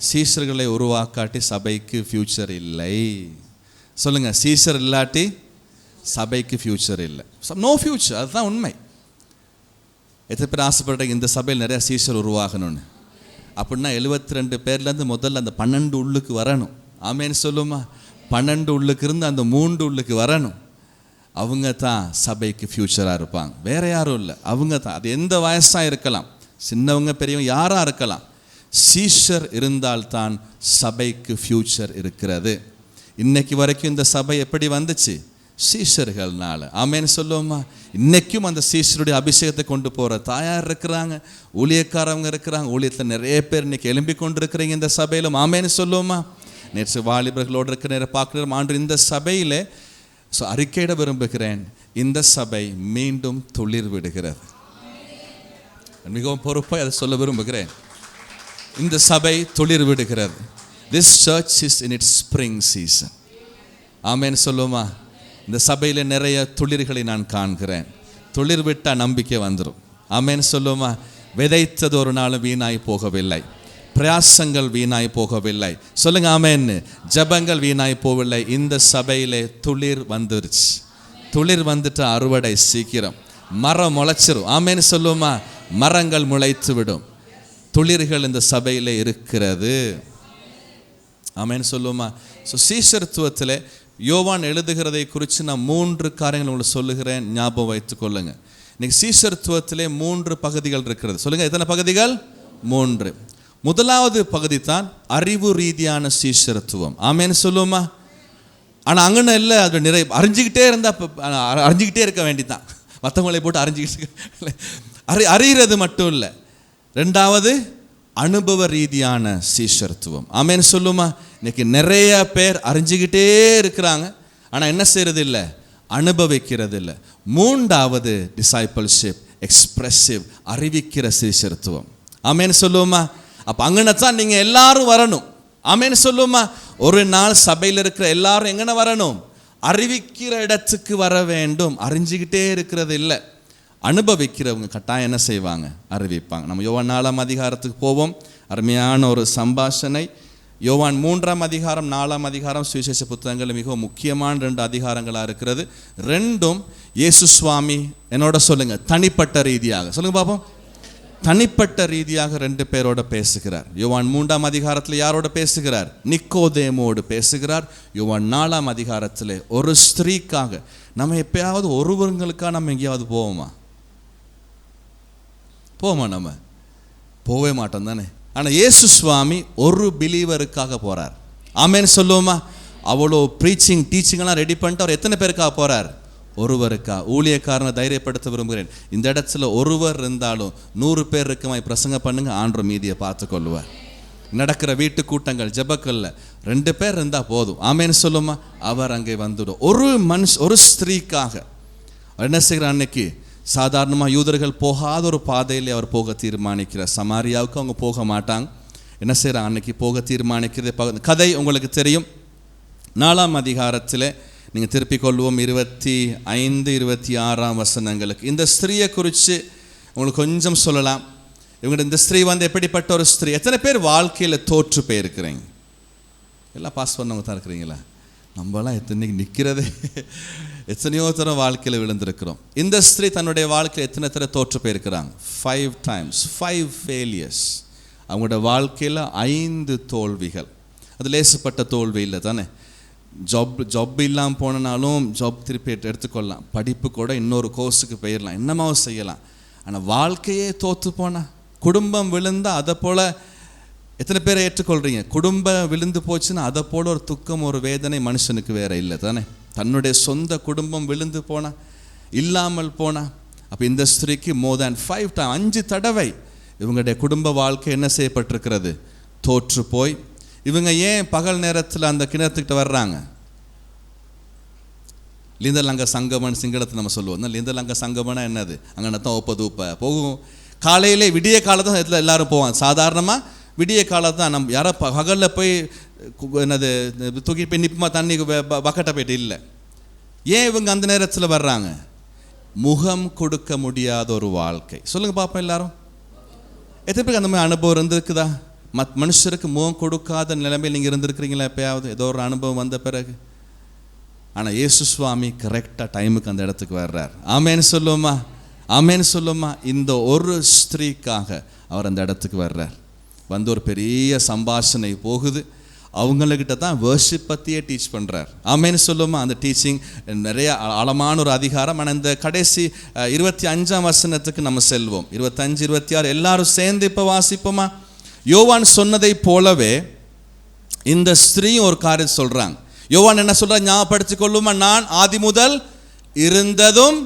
சீஷர்களை உருவாக்காட்டி சபைக்கு ஃப்யூச்சர் இல்லை. சொல்லுங்கள், சீஷர் இல்லாட்டி சபைக்கு ஃப்யூச்சர் இல்லை. No future. அதுதான் உண்மை. எத்தனை பேர் ஆசைப்படுறீங்க இந்த சபையில் நிறையா சீஷர் உருவாகணும்னு? அப்படின்னா 72 பேர்லேருந்து முதல்ல அந்த 12 உள்ளுக்கு வரணும். ஆமேன்னு சொல்லுமா. 12 உள்ளுக்கு இருந்து அந்த 3 உள்ளுக்கு வரணும். அவங்க தான் சபைக்கு ஃப்யூச்சராக இருப்பாங்க. வேறு யாரும் இல்லை, அவங்க தான். அது எந்த வயசாக இருக்கலாம், சின்னவங்க பெரியவங்க யாராக இருக்கலாம். சீஷர் இருந்தால்தான் சபைக்கு ஃப்யூச்சர் இருக்கிறது. இன்னைக்கு வரைக்கும் இந்த சபை எப்படி வந்துச்சு? சீஷர்கள்னால. ஆமேன்னு சொல்லுவோமா. இன்னைக்கும் அந்த சீஷருடைய அபிஷேகத்தை கொண்டு போகிற தாயார் இருக்கிறாங்க, ஊழியக்காரவங்க இருக்கிறாங்க. ஊழியத்தில் நிறைய பேர் இன்னைக்கு எழும்பி கொண்டு இருக்கிறீங்க இந்த சபையிலும். ஆமேன்னு சொல்லுவோமா. நேற்று வாலிபர்களோடு இருக்கிற நேரம் பார்க்குற ஆண்டு இந்த சபையில் அறிக்கையிட விரும்புகிறேன். இந்த சபை மீண்டும் துளிர் விடுகிறது. மிகவும் பொறுப்பாக அதை சொல்ல விரும்புகிறேன். இந்த சபை துளிர் விடுகிறது. This church is in its spring season. ஆமேன்னு சொல்லுமா. இந்த சபையில் நிறைய துளிர்களை நான் காண்கிறேன். துளிர் விட்டால் நம்பிக்கை வந்துடும். ஆமேன்னு சொல்லுமா. விதைத்தது ஒரு நாளும் வீணாய் போகவில்லை, பிரயாசங்கள் வீணாய் போகவில்லை. சொல்லுங்க ஆமேன்னு. ஜபங்கள் வீணாய் போகவில்லை. இந்த சபையிலே துளிர் வந்துருச்சு. துளிர் வந்துட்டு அறுவடை சீக்கிரம். மரம் முளைச்சிரும். ஆமேன்னு சொல்லுமா. மரங்கள் முளைத்து விடும். துளிர்கள் இந்த சபையில் இருக்கிறது. ஆமேன்னு சொல்லுமா. ஸோ சீஷர்த்துவத்தில் யோவான் எழுதுகிறதை குறித்து நான் 3 காரியங்கள் உங்களுக்கு சொல்லுகிறேன், ஞாபகம் வைத்து கொள்ளுங்க. இன்னைக்கு சீஷர்த்துவத்திலே 3 பகுதிகள் இருக்கிறது. சொல்லுங்க, எத்தனை பகுதிகள்? 3. முதலாவது பகுதி தான் அறிவு ரீதியான சீஷர்த்துவம். ஆமேன்னு சொல்லுவோமா. ஆனால் அங்கன்னு இல்லை, அது நிறைய அறிஞ்சிக்கிட்டே இருந்தால் அறிஞ்சிக்கிட்டே இருக்க வேண்டிதான். மற்றவங்களை போட்டு அறிஞ்சிக்கிட்டு அறிகிறது மட்டும் இல்லை. 2வது அனுபவ ரீதியான சீஷர்த்துவம். ஆமேன்னு சொல்லுமா. இன்னைக்கு நிறைய பேர் அறிஞ்சிக்கிட்டே இருக்கிறாங்க, ஆனால் என்ன செய்யறது இல்லை? அனுபவிக்கிறது இல்லை. 3வது டிசைபிள்ஷிப், எக்ஸ்பிரசிவ், அறிவிக்கிற சீஷர்த்துவம். ஆமேன்னு சொல்லுவோமா. அப்போ அங்கனத்தான் நீங்கள் எல்லாரும் வரணும். ஆமேன்னு சொல்லுவோமா. ஒரு நாள் சபையில் இருக்கிற எல்லாரும் எங்கன வரணும்? அறிவிக்கிற இடத்துக்கு வர வேண்டும். அறிஞ்சிக்கிட்டே இருக்கிறது இல்லை. அனுபவிக்கிறவங்க கட்டாயம் என்ன செய்வாங்க? அறிவிப்பாங்க. நம்ம யோவான் 4ஆம் அதிகாரத்துக்கு போவோம். அருமையான ஒரு சம்பாஷணை. யோவான் 3ஆம் அதிகாரம் 4ஆம் அதிகாரம் சுவிசேஷ புத்தகங்கள் மிகவும் முக்கியமான 2 அதிகாரங்களாக இருக்கிறது. 2ம் இயேசு சுவாமி என்னோட சொல்லுங்க தனிப்பட்ட ரீதியாக சொல்லுங்க பாப்போம். தனிப்பட்ட ரீதியாக 2 பேரோட பேசுகிறார். யோவான் 3ஆம் அதிகாரத்தில் யாரோட பேசுகிறார்? நிக்கோதேமோடு பேசுகிறார். யோவான் 4ஆம் அதிகாரத்தில் ஒரு ஸ்திரீக்காக. நம்ம எப்பயாவது ஒருவருங்களுக்காக நம்ம எங்கேயாவது போவோமா? நம்ம போவே மாட்டோம் தானே. ஆனால் இயேசு சுவாமி ஒரு பிலீவருக்காக போகிறார். ஆமேன்னு சொல்லுவோமா. அவ்வளோ ப்ரீச்சிங் டீச்சிங்கெல்லாம் ரெடி பண்ணிட்டு அவர் எத்தனை பேருக்காக போகிறார்? ஒருவருக்கா. ஊழியக்காரனை தைரியப்படுத்த விரும்புகிறேன். இந்த இடத்துல ஒருவர் இருந்தாலும் 100 பேர் இருக்குமாய் பிரசங்க பண்ணுங்க, ஆண்டவர் மீதியை பார்த்து கொள்ளுவார். நடக்கிற வீட்டு கூட்டங்கள் ஜெபக்கல்ல 2 பேர் இருந்தால் போதும். ஆமேன்னு சொல்லுமா. அவர் அங்கே வந்துடும். ஒரு ஸ்திரீக்காக என்ன செய்கிறார்? அன்னைக்கு சாதாரணமாக யூதர்கள் போகாத ஒரு பாதையில் அவர் போக தீர்மானிக்கிறார். சமாரியாவுக்கு அவங்க போக மாட்டாங்க. என்ன செய்கிறாங்க? அன்னைக்கு போக தீர்மானிக்கிறது கதை உங்களுக்கு தெரியும். 4ஆம் அதிகாரத்தில் நீங்கள் திருப்பிக் கொள்வோம் 25, 26 வசனங்களுக்கு. இந்த ஸ்திரீயை குறித்து உங்களுக்கு கொஞ்சம் சொல்லலாம். இவங்க இந்த ஸ்திரீ எப்படிப்பட்ட ஒரு ஸ்திரீ? எத்தனை பேர் வாழ்க்கையில் தோற்று போயிருக்கிறீங்க? எல்லாம் பாஸ் பண்ணவங்க தான் இருக்கிறீங்களா? நம்மளாம் எத்தனை நிற்கிறதே எத்தனையோ தரம் வாழ்க்கையில் விழுந்திருக்கிறோம். இந்த ஸ்திரீ தன்னுடைய வாழ்க்கையில் எத்தனை தடவை தோற்று போயிருக்கிறாங்க? 5 times, 5 failures. அவங்களோட வாழ்க்கையில் 5 தோல்விகள். அது லேசுப்பட்ட தோல்வி இல்லை தானே. ஜாப் இல்லாமல் போனாலும் ஜாப் திருப்பி எடுத்துக்கொள்ளலாம். படிப்பு கூட இன்னொரு கோர்ஸுக்கு போயிடலாம், என்னமாவும் செய்யலாம். ஆனால் வாழ்க்கையே தோற்று போனால், குடும்பம் விழுந்தால் அதை போல் எத்தனை பேரை ஏற்றுக்கொள்கிறீங்க? குடும்பம் விழுந்து போச்சுன்னா அதை போல் ஒரு துக்கம், ஒரு வேதனை மனுஷனுக்கு வேறு இல்லை தானே. தன்னுடைய சொந்த குடும்பம் விழுந்து போனால், இல்லாமல் போனால். அப்போ இந்த ஸ்திரீக்கு more than 5 times 5 தடவை இவங்களுடைய குடும்ப வாழ்க்கை என்ன செய்யப்பட்டிருக்கிறது? தோற்று போய். இவங்க ஏன் பகல் நேரத்தில் அந்த கிணத்துக்கிட்ட வர்றாங்க? லிந்தலங்க சங்கமன் சிங்களத்தை நம்ம சொல்லுவோம். லிந்தலங்க சங்கமனா என்னது? அங்கே தான் ஒப்பதூப்ப போகும். காலையிலே விடிய காலத்தான் இடத்துல எல்லாரும் போவாங்க. சாதாரணமாக விடிய காலத்து தான். நம்ம யாரோ பகலில் போய் என்னது தூக்கி போய் நிற்பமா தண்ணி பக்கெட்டை போயிட்டு இல்லை. ஏன் இவங்க அந்த நேரத்தில் வர்றாங்க? முகம் கொடுக்க முடியாத ஒரு வாழ்க்கை. சொல்லுங்கள் பார்ப்போம் எல்லாரும். எத்தனை பேருக்கு அந்த மாதிரி அனுபவம் இருந்திருக்குதா? மனுஷருக்கு முகம் கொடுக்காத நிலைமையில் நீங்கள் இருந்திருக்கிறீங்களா எப்பயாவது? ஏதோ ஒரு அனுபவம் வந்த பிறகு. ஆனால் இயேசு சுவாமி கரெக்டாக டைமுக்கு அந்த இடத்துக்கு வர்றார். ஆமேன்னு சொல்லுவோமா? ஆமேன்னு சொல்லுவோமா? இந்த ஒரு ஸ்திரீக்காக அவர் அந்த இடத்துக்கு வர்றார். வந்து ஒரு பெரிய சம்பாஷணை போகுது. அவங்கக்கிட்ட தான் வர்ஷிப் பற்றியே டீச் பண்ணுறார். ஆமேன்னு சொல்லுவோமா? அந்த டீச்சிங் நிறைய ஆழமான ஒரு அதிகாரம். ஆனால் இந்த கடைசி 25ஆம் வசனத்துக்கு நம்ம செல்வோம். 25, 26 எல்லாரும் சேர்ந்து இப்போ வாசிப்போமா? யோவான் சொன்னதை போலவே இந்த ஸ்திரீயும் ஒரு காரியம் சொல்கிறாங்க. யோவான் என்ன சொல்ற? ஞாபகப்படுத்திக் கொள்ளுமா, நான் ஆதி முதல் இருந்ததும்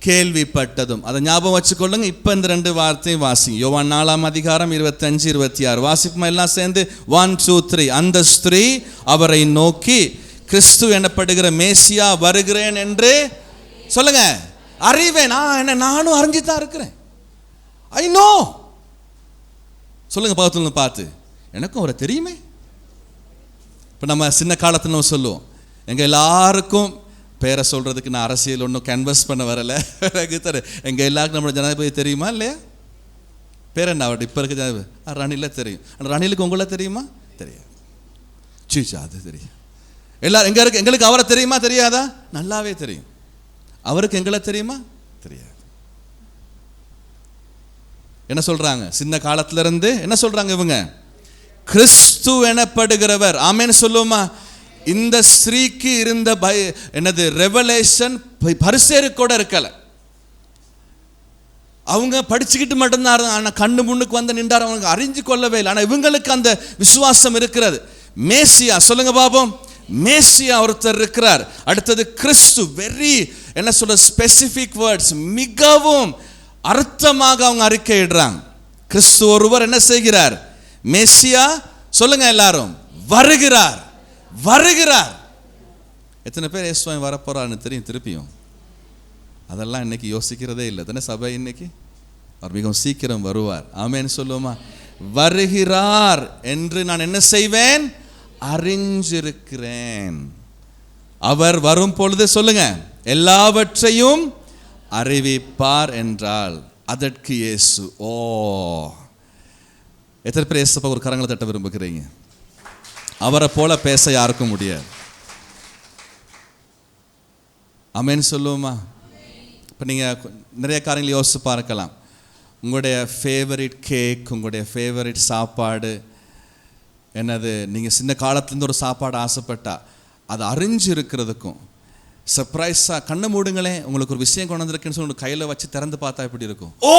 கேள்விப்பட்டதும். அதை ஞாபகம் வச்சுக்கொள்ளுங்க. இப்போ இந்த 2 வார்த்தையும் வாசிங்க. யோவான் 4ஆம் அதிகாரம் 25, 26 வாசிப்போமா எல்லாம் சேர்ந்து? 1, 2, 3. அந்த ஸ்திரீ அவரை நோக்கி, கிறிஸ்து எனப்படுகிற மேசியா வருகிறேன் என்று சொல்லுங்க. அறிவேன். நானும் அறிஞ்சுதான் இருக்கிறேன். I know. சொல்லுங்க பக்கத்துல பார்த்து, எனக்கும் அவரை தெரியுமே. இப்போ நம்ம சின்ன காலத்தில் நம்ம சொல்லுவோம், எங்கள் எல்லாருக்கும் பேரை சொல்கிறதுக்கு நான் அரசியல் ஒன்றும் கேன்வஸ் பண்ண வரலை. எங்கள் எல்லாருக்கும் நம்மளோட ஜனாதிபதி தெரியுமா இல்லையா? பேர் என்ன அவர்கிட்ட இப்போ இருக்க ஜனாதிபதி? ரணில தெரியும். ஆனால் ரணிலுக்கு உங்களை தெரியுமா? தெரியாது. சீச்சா, அது தெரியும். எல்லாரும் எங்களுக்கு அவரை தெரியுமா தெரியாதா? நல்லாவே தெரியும். அவருக்கு எங்களை தெரியுமா? தெரியாது. என்ன சொல்கிறாங்க? சின்ன காலத்திலிருந்து என்ன சொல்கிறாங்க இவங்க? கிறிஸ்து எனப்படுகிறவர். ஆமேன்னு சொல்லுவோமா? இந்த ஸ்திரீக்கு இருந்த என்னது ரெவலேஷன் பரிசேரு கூட இருக்கல. அவங்க படிச்சுக்கிட்டு மட்டும்தான் இருந்தாங்க. ஆனால் கண்ணு முன்னுக்கு வந்து நின்றார். அவங்க அறிஞ்சு கொள்ளவே இல்லை. ஆனால் இவங்களுக்கு அந்த விசுவாசம் இருக்கிறது. மேசியா, சொல்லுங்க பாப்போம். மேசியா ஒருத்தர் இருக்கிறார். அடுத்தது கிறிஸ்து. வெரி என்ன சொல்ற ஸ்பெசிபிக் வேர்ட்ஸ், மிகவும் அர்த்தமாக அவங்க அறிக்கையிடுறாங்க. கிறிஸ்து ஒருவர் என்ன செய்கிறார்? மேசியா, சொல்லுங்க எல்லாரும், வருகிறார். வருகிறார். எத்தனை பேர் இயேசுவை வரப்போறான்னு தெரியும்? திருப்பியும் அதெல்லாம் இன்னைக்கு யோசிக்கிறதே இல்லை தானே சபை. இன்னைக்கு அவர் மிகவும் சீக்கிரம் வருவார். ஆமேன்னு சொல்லுவோமா? வருகிறார் என்று நான் என்ன செய்வேன்? அறிஞ்சிருக்கிறேன். அவர் வரும் பொழுது சொல்லுங்க, எல்லாவற்றையும் அறிவிப்பார் என்றால் அதற்கு இயேசு. ஓ, எத்தனை பேர் இயேசுப்பா ஒரு கரங்களை தட்ட விரும்புகிறீங்க? அவரை போல பேச யாருக்கும் முடியாது. ஆமென் சொல்லுவோமா? இப்போ நீங்கள் நிறைய காரியங்கள் யோசிச்சு பார்க்கலாம். உங்களுடைய ஃபேவரட் கேக், உங்களுடைய ஃபேவரட் சாப்பாடு என்னது? நீங்கள் சின்ன காலத்துலேருந்து ஒரு சாப்பாடு ஆசைப்பட்டா அது அறிஞ்சு இருக்கிறதுக்கும், சர்ப்ரைஸாக கண்ணை மூடுங்களேன், உங்களுக்கு ஒரு விஷயம் கொண்டு வந்திருக்குன்னு சொல்லி கையில் வச்சு திறந்து பார்த்தா எப்படி இருக்கும்? ஓ,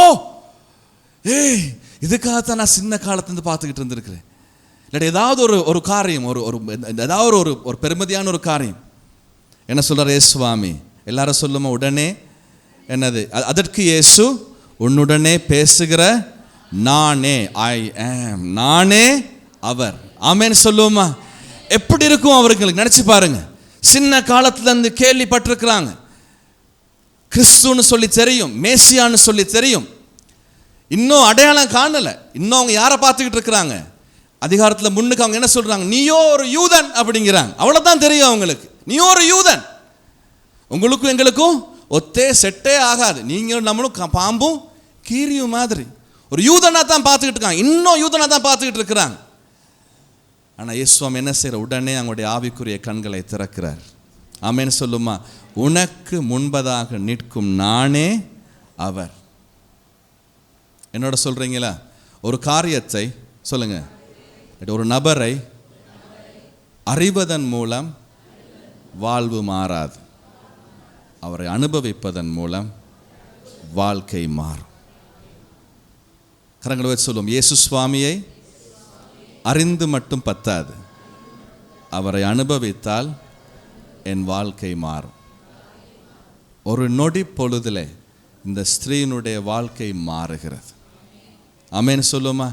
ஏய், இதுக்காகத்தான் நான் சின்ன காலத்துலேருந்து பார்த்துக்கிட்டு இருந்திருக்கிறேன். இல்லாட்டி ஏதாவது ஒரு காரியம், ஏதாவது ஒரு பெருமதியான ஒரு காரியம். என்ன சொல்கிறார் இயேசுவாமி? எல்லாரும் சொல்லுமா உடனே என்னது? அதற்கு இயேசு, உன்னுடனே பேசுகிற நானே, ஐ ஆம், நானே அவர். ஆமேன்னு சொல்லுவோமா? எப்படி இருக்கும் அவர்களுக்கு? நினச்சி பாருங்க. சின்ன காலத்துலேருந்து கேள்விப்பட்டிருக்கிறாங்க. கிறிஸ்துன்னு சொல்லி தெரியும், மேசியான்னு சொல்லி தெரியும். இன்னும் அடையாளம் காணலை. இன்னும் அவங்க யாரை பார்த்துக்கிட்டு இருக்கிறாங்க? அதிகாரத்தில் முன்னுக்கு அவங்க என்ன சொல்கிறாங்க? நீயோ ஒரு யூதன் அப்படிங்கிறாங்க. அவ்வளோதான் தெரியும் அவங்களுக்கு. நீயோ ஒரு யூதன். உங்களுக்கும் எங்களுக்கும் ஒத்தே செட்டே ஆகாது. நீங்கள் நம்மளும் பாம்பும் கீரியும் மாதிரி ஒரு யூதனாக தான் பார்த்துக்கிட்டு இருக்காங்க. இன்னும் யூதனாக தான் பார்த்துக்கிட்டு இருக்கிறாங்க. ஆனால் இயேசுவாமி என்ன செய்கிற? உடனே அவங்களுடைய ஆவிக்குரிய கண்களை திறக்கிறார். ஆமென் சொல்லுமா? உனக்கு முன்பதாக நிற்கும் நானே அவர். என்னோட சொல்கிறீங்களா? ஒரு காரியத்தை சொல்லுங்க, ஒரு நபரை அறிவதன் மூலம் வாழ்வு மாறாது. அவரை அனுபவிப்பதன் மூலம் வாழ்க்கை மாறும். கரங்களை வச்சு சொல்லுவோம், இயேசு சுவாமியை அறிந்து மட்டும் பத்தாது, அவரை அனுபவித்தால் என் வாழ்க்கை மாறும். ஒரு நொடி பொழுதில் இந்த ஸ்திரீனுடைய வாழ்க்கை மாறுகிறது. ஆமென் சொல்லுமா?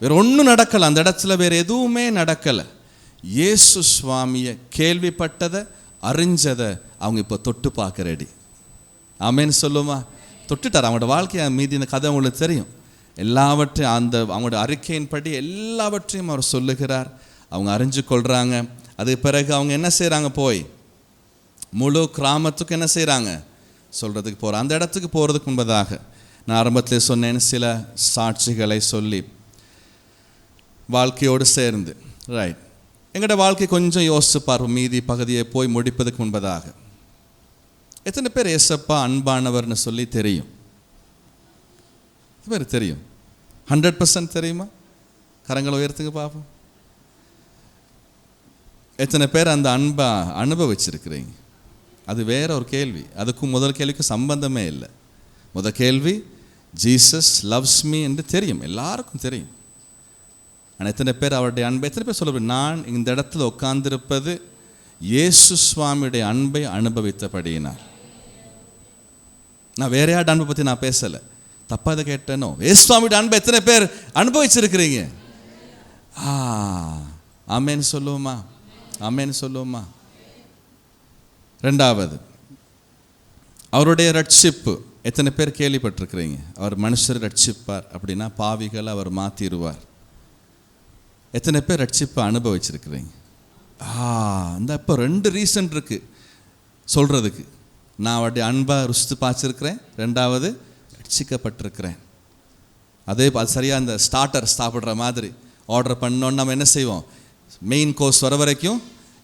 வேற ஒன்றும் நடக்கலை அந்த இடத்துல, வேற எதுவுமே நடக்கலை. இயேசு சுவாமியை கேள்விப்பட்டதை அறிஞ்சதை அவங்க இப்போ தொட்டு பார்க்க ரெடி. ஆமென் சொல்லுமா? தொட்டுட்டார். அவங்களோட வாழ்க்கையை மீதி இந்த கதை உங்களுக்கு தெரியும். எல்லாவற்றையும் அவங்களோட அறிக்கையின்படி எல்லாவற்றையும் அவர் சொல்லுகிறார். அவங்க அறிஞ்சு கொள்கிறாங்க. அதுக்கு பிறகு அவங்க என்ன செய்கிறாங்க, போய் முழு கிராமத்துக்கு என்ன செய்கிறாங்க, சொல்கிறதுக்கு போகிறாங்க. அந்த இடத்துக்கு போகிறதுக்கு முன்பதாக நான் ஆரம்பத்தில் சொன்னேன், சில சாட்சிகளை சொல்லி வாழ்க்கையோடு சேர்ந்து ரைட் எங்களோட வாழ்க்கை கொஞ்சம் யோசிச்சு பார்ப்போம். மீதி பகுதியை போய் முடிப்பதுக்கு முன்பதாக எத்தனை பேர் ஏசப்பா அன்பானவர்னு சொல்லி தெரியும்? பேர் தெரியும்? 100% தெரியுமா? கரங்களை உயர்த்துங்க பார்ப்போம். எத்தனை பேர் அந்த அன்பை அனுபவிச்சிருக்கிறீங்க? அது வேற ஒரு கேள்வி. அதுக்கும் முதல் கேள்விக்கும் சம்பந்தமே இல்லை. முதல் கேள்வி ஜீசஸ் லவ்ஸ் மீ என்று தெரியும், எல்லாருக்கும் தெரியும். ஆனால் எத்தனை பேர் அவருடைய அன்பை, எத்தனை பேர் சொல்ல, நான் இந்த இடத்துல உட்கார்ந்திருப்பது இயேசு சுவாமியுடைய அன்பை அனுபவித்தபடியினார். நான் வேற யார்ட அன்பை பற்றி நான் பேசலை, தப்பா இதை கேட்டேனோ. இயேசு சுவாமியுடைய அன்பை எத்தனை பேர் அனுபவிச்சிருக்கிறீங்க? ஆமேன்னு சொல்லுவோமா? ஆமேன்னு சொல்லுவோமா? ரெண்டாவது, அவருடைய ரட்சிப்பு எத்தனை பேர் கேள்விப்பட்டிருக்கிறீங்க? அவர் மனுஷர் ரட்சிப்பார் அப்படின்னா பாவிகளை அவர் மாற்றிடுவார். எத்தனை பேர் ரட்சிப்பை அனுபவிச்சிருக்கிறீங்க? இந்த இப்போ 2 ரீசன் இருக்குது சொல்கிறதுக்கு. நான் அவருடைய அன்பை ருசித்து பார்த்துருக்கிறேன், ரெண்டாவது ரட்சிக்கப்பட்டிருக்கிறேன். அது சரியாக அந்த ஸ்டார்டர் சாப்பிட்ற மாதிரி ஆர்டர் பண்ணோன்னு நம்ம என்ன செய்வோம், மெயின் கோர்ஸ் வர வரைக்கும்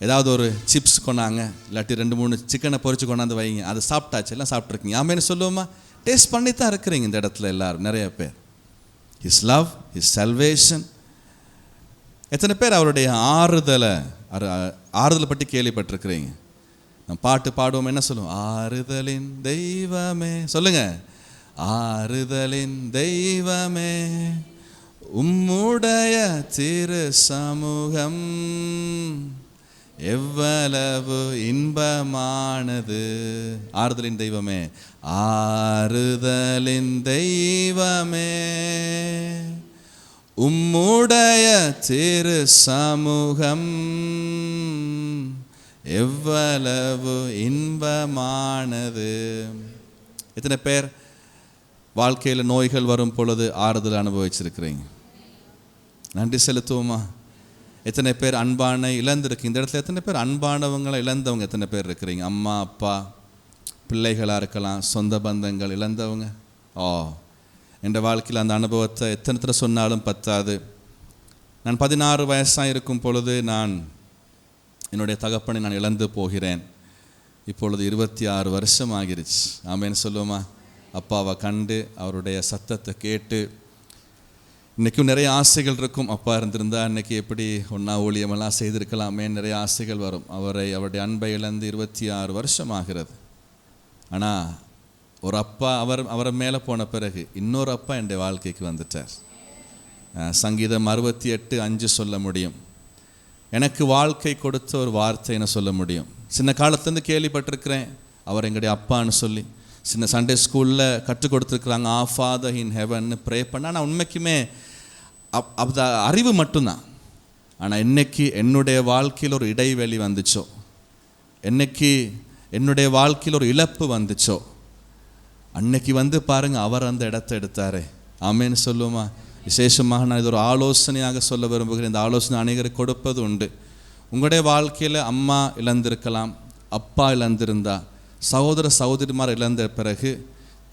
ஏதாவது ஒரு சிப்ஸ் கொண்டாங்க, இல்லாட்டி 2-3 சிக்கனை பொரிச்சு கொண்டாந்து வைங்க, அதை சாப்பிட்டாச்சு, எல்லாம் சாப்பிட்ருக்கீங்க. ஆமேன்னு சொல்லுவோமா? டேஸ்ட் பண்ணி தான் இருக்கிறீங்க இந்த இடத்துல எல்லாரும், நிறைய பேர். His love, his salvation. எத்தனை பேர் அவருடைய ஆறுதலை பற்றி கேள்விப்பட்டிருக்கிறீங்க? நம்ம பாட்டு பாடுவோம், என்ன சொல்லுவோம்? ஆறுதலின் தெய்வமே, சொல்லுங்க, ஆறுதலின் தெய்வமே உம்முடைய திரு சமூகம் எவ்வளவு இன்பமானது. ஆறுதலின் தெய்வமே, ஆறுதலின் தெய்வமே உம்முடைய திரு சமூகம் எவ்வளவு இன்பமானது. எத்தனை பேர் வாழ்க்கையில் நோய்கள் வரும் பொழுது ஆறுதல் அனுபவிச்சிருக்கிறீங்க? நன்றி செலுத்துவோமா? எத்தனை பேர் அன்பான இழந்திருக்கு? இந்த இடத்துல எத்தனை பேர் அன்பானவங்களை இழந்தவங்க எத்தனை பேர் இருக்கிறீங்க? அம்மா, அப்பா, பிள்ளைகளாக இருக்கலாம், சொந்த பந்தங்கள் இழந்தவங்க. என் வாழ்க்கையில் அந்த அனுபவத்தை எத்தனை சொன்னாலும் பத்தாது. நான் 16 வயசாக இருக்கும் பொழுது நான் என்னுடைய தகப்பனை நான் இழந்து போகிறேன். இப்பொழுது 26 வருஷம் ஆகிருச்சு. ஆமேன்னு சொல்லுவோமா? அப்பாவை கண்டு அவருடைய சத்தத்தை கேட்டு இன்றைக்கும் நிறைய ஆசைகள் இருக்கும். அப்பா இருந்திருந்தா இன்றைக்கி எப்படி ஒன்றா ஊழியமெல்லாம் செய்திருக்கலாமே, நிறைய ஆசைகள் வரும். அவருடைய அன்பை இழந்து 26 வருஷம் ஆகிறது. ஆனால் ஒரு அப்பா அவரை மேலே போன பிறகு இன்னொரு அப்பா என்னுடைய வாழ்க்கைக்கு வந்துட்டார். சங்கீதம் 68:5 சொல்ல முடியும். எனக்கு வாழ்க்கை கொடுத்த ஒரு வார்த்தைன்னு சொல்ல முடியும். சின்ன காலத்துலேருந்து கேள்விப்பட்டிருக்கிறேன் அவர் எங்களுடைய அப்பான்னு சொல்லி. சின்ன சண்டே ஸ்கூலில் கற்றுக் கொடுத்துருக்குறாங்க, ஆ ஃபாதர் இன் ஹெவன்னு ப்ரே பண்ண. ஆனால் உண்மைக்குமே அது அறிவு மட்டும்தான். ஆனால் என்னைக்கு என்னுடைய வாழ்க்கையில் ஒரு இடைவெளி வந்துச்சோ, என்னைக்கு என்னுடைய வாழ்க்கையில் ஒரு இழப்பு வந்துச்சோ, அன்னைக்கு வந்து பாருங்கள் அவர் அந்த இடத்த எடுத்தாரே. ஆமேன்னு சொல்லுவோமா? விசேஷமாக நான் இது ஒரு ஆலோசனையாக சொல்ல விரும்புகிறேன். இந்த ஆலோசனை அனைவருக்கு கொடுப்பது உண்டு. உங்களுடைய வாழ்க்கையில் அம்மா இழந்திருக்கலாம், அப்பா இழந்திருந்தா, சகோதர சகோதரிமார் இழந்த பிறகு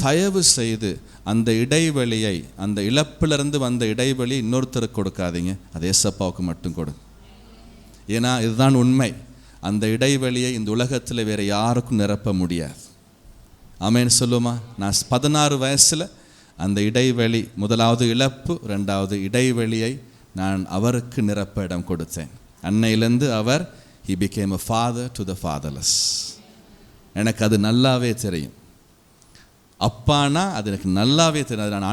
தயவு செய்து அந்த இடைவெளியை, அந்த இழப்பிலிருந்து வந்த இடைவெளியை இன்னொருத்தருக்கு கொடுக்காதீங்க, அது ஏசப்பாவுக்கு மட்டும் கொடு. ஏன்னா இதுதான் உண்மை. அந்த இடைவெளியை இந்த உலகத்தில் வேறு யாருக்கும் நிரப்ப முடியாது. ஆமேன்னு சொல்லுமா? நான் 16 வயசில் அந்த இடைவெளி, முதலாவது இழப்பு, ரெண்டாவது இடைவெளியை நான் அவருக்கு நிரப்ப இடம் கொடுத்தேன். அன்னையிலேருந்து அவர் he became a father to the fatherless. எனக்கு அது நல்லாவே தெரியும். அப்பானா அது எனக்கு நல்லாவே தெரியும். அது நான்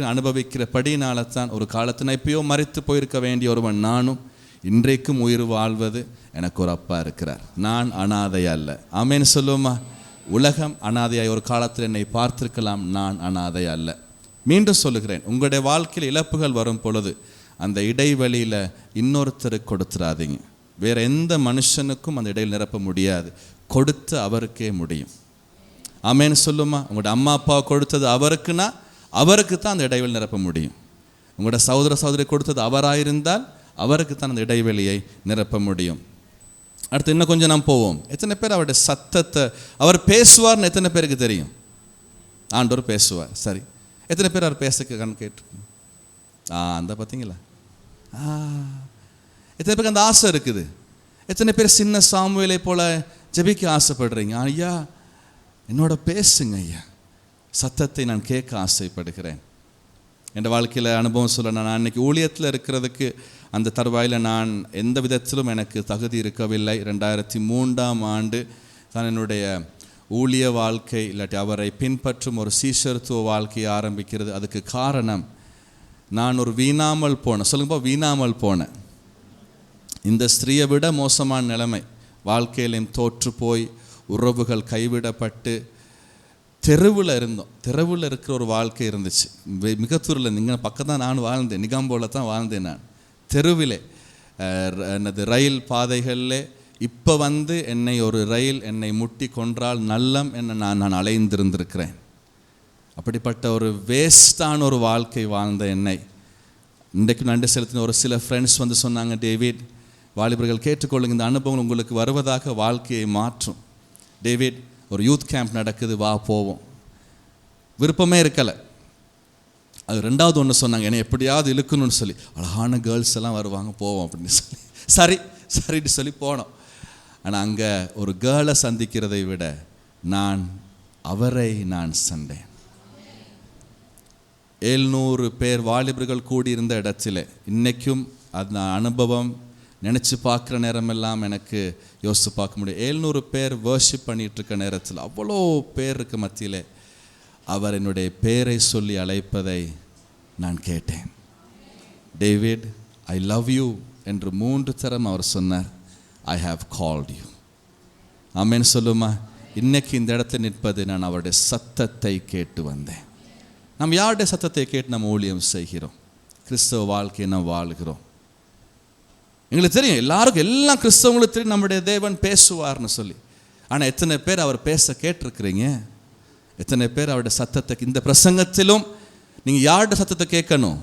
அனுபவிக்கிறபடினால தான் ஒரு காலத்தில் நான் எப்பயோ மரித்து போயிருக்க வேண்டிய ஒருவன் நானும் இன்றைக்கும் உயிர் வாழ்வது எனக்கு ஒரு அப்பா இருக்கிறார். நான் அனாதை அல்ல. ஆமேன்னு சொல்லுவோமா? உலகம் அனாதையாய் ஒரு காலத்தில் என்னை பார்த்திருக்கலாம், நான் அனாதை அல்ல. மீண்டும் சொல்லுகிறேன், உங்களுடைய வாழ்க்கையில் இழப்புகள் வரும் பொழுது அந்த இடைவெளியில் இன்னொருத்தருக்கு கொடுத்துடாதீங்க. வேறு எந்த மனுஷனுக்கும் அந்த இடையில் நிரப்ப முடியாது. கொடுத்து அவருக்கே முடியும். ஆமேன்னு சொல்லுமா. உங்களோட அம்மா அப்பா கொடுத்தது அவருக்குன்னா அவருக்கு தான் அந்த இடைவெளி நிரப்ப முடியும். உங்களோட சகோதர சகோதரி கொடுத்தது அவராயிருந்தால் அவருக்கு தான் அந்த இடைவெளியை நிரப்ப முடியும். அடுத்து இன்னும் கொஞ்சம் நாம் போவோம். எத்தனை பேர் அவருடைய சத்தத்தை அவர் பேசுவார்னு எத்தனை பேருக்கு தெரியும்? ஆண்டவர் பேசுவார். சரி, எத்தனை பேர் அவர் பேச கேட்டிருக்கீங்க? அந்த பார்த்தீங்களா, எத்தனை பேருக்கு அந்த ஆசை இருக்குது? எத்தனை பேர் சின்ன சாமுவேலை போல ஜெபிக்க ஆசைப்படுறீங்க? ஐயா என்னோட பேசுங்க ஐயா, சத்தத்தை நான் கேட்க ஆசைப்படுகிறேன். என் வாழ்க்கையில் அனுபவம் சொல்ல, நான் அன்றைக்கி ஊழியத்தில் இருக்கிறதுக்கு அந்த தருவாயில் நான் எந்த விதத்திலும் எனக்கு தகுதி இருக்கவில்லை. 2003ஆம் ஆண்டு தான் என்னுடைய ஊழிய வாழ்க்கை இல்லாட்டி அவரை பின்பற்றும் ஒரு சீஷத்துவ வாழ்க்கையை ஆரம்பிக்கிறது. அதுக்கு காரணம் நான் ஒரு வீணாமல் போனேன். சொல்லுங்கப்பா, வீணாமல் போனேன். இந்த ஸ்திரீயை விட மோசமான நிலைமை, வாழ்க்கையிலையும் தோற்று போய் உறவுகள் கைவிடப்பட்டு தெருவில் இருந்தோம். தெருவில் இருக்கிற ஒரு வாழ்க்கை இருந்துச்சு. மிகத்தூரில் நீங்கள் பக்கம் தான் நான் வாழ்ந்தேன், நிகாம்போவில் தான் வாழ்ந்தேன் நான். தெருவிலே என்னது ரயில் பாதைகளில் இப்போ என்னை ஒரு ரயில் என்னை முட்டி கொன்றால் நல்லம் என்ன நான் அலைந்திருந்திருக்கிறேன். அப்படிப்பட்ட ஒரு வேஸ்டான ஒரு வாழ்க்கை வாழ்ந்த என்னை இன்றைக்கு நன்றி செலுத்தின ஒரு சில ஃப்ரெண்ட்ஸ் சொன்னாங்க, டேவிட் வாலிபர்கள் கேட்டுக்கொள்ளுங்க, இந்த அனுபவம் உங்களுக்கு வருவதாக வாழ்க்கையை மாற்றும். டேவிட் ஒரு யூத் கேம்ப் நடக்குது, வா போவோம். விருப்பமே இருக்கலை. அது ரெண்டாவது ஒன்று சொன்னாங்க, என்னை எப்படியாவது இழுக்கணும்னு சொல்லி. அழகான கேர்ள்ஸ் எல்லாம் வருவாங்க, போவோம் அப்படின்னு சொல்லி சரின்னு சொல்லி போனோம். ஆனால் அங்கே ஒரு கேர்ளை சந்திக்கிறதை விட அவரை நான் சண்டேன். 700 பேர் வாலிபர்கள் கூடியிருந்த இடத்துல இன்றைக்கும் அந்த அனுபவம் நினச்சி பார்க்குற நேரமெல்லாம் எனக்கு யோசித்து பார்க்க முடியும். 700 பேர் வர்ஷிப் பண்ணிகிட்ருக்க நேரத்தில் அவ்வளோ பேருக்கு மத்தியில் அவர் என்னுடைய பேரை சொல்லி அழைப்பதை நான் கேட்டேன். டேவிட், ஐ லவ் யூ என்று 3 தரம் அவர் சொன்னார். I have called you. ஆமேன்னு சொல்லுமா. இன்னைக்கு இந்த இடத்துல நிற்பது நான் அவருடைய சத்தத்தை கேட்டு வந்தேன். நம்ம யாருடைய சத்தத்தை கேட்டு நம்ம ஊழியம் செய்கிறோம்? கிறிஸ்தவ வாழ்க்கையை நாம் வாழ்கிறோம். எங்களுக்கு தெரியும், எல்லாருக்கும் எல்லாம் கிறிஸ்தவங்களுக்கு தெரியும் நம்முடைய தேவன் பேசுவார்னு சொல்லி. ஆனால் எத்தனை பேர் அவர் பேச கேட்டிருக்கிறீங்க? எத்தனை பேர் அவருடைய சத்தத்தை? இந்த பிரசங்கத்திலும் நீங்கள் யாருடைய சத்தத்தை கேட்கணும்?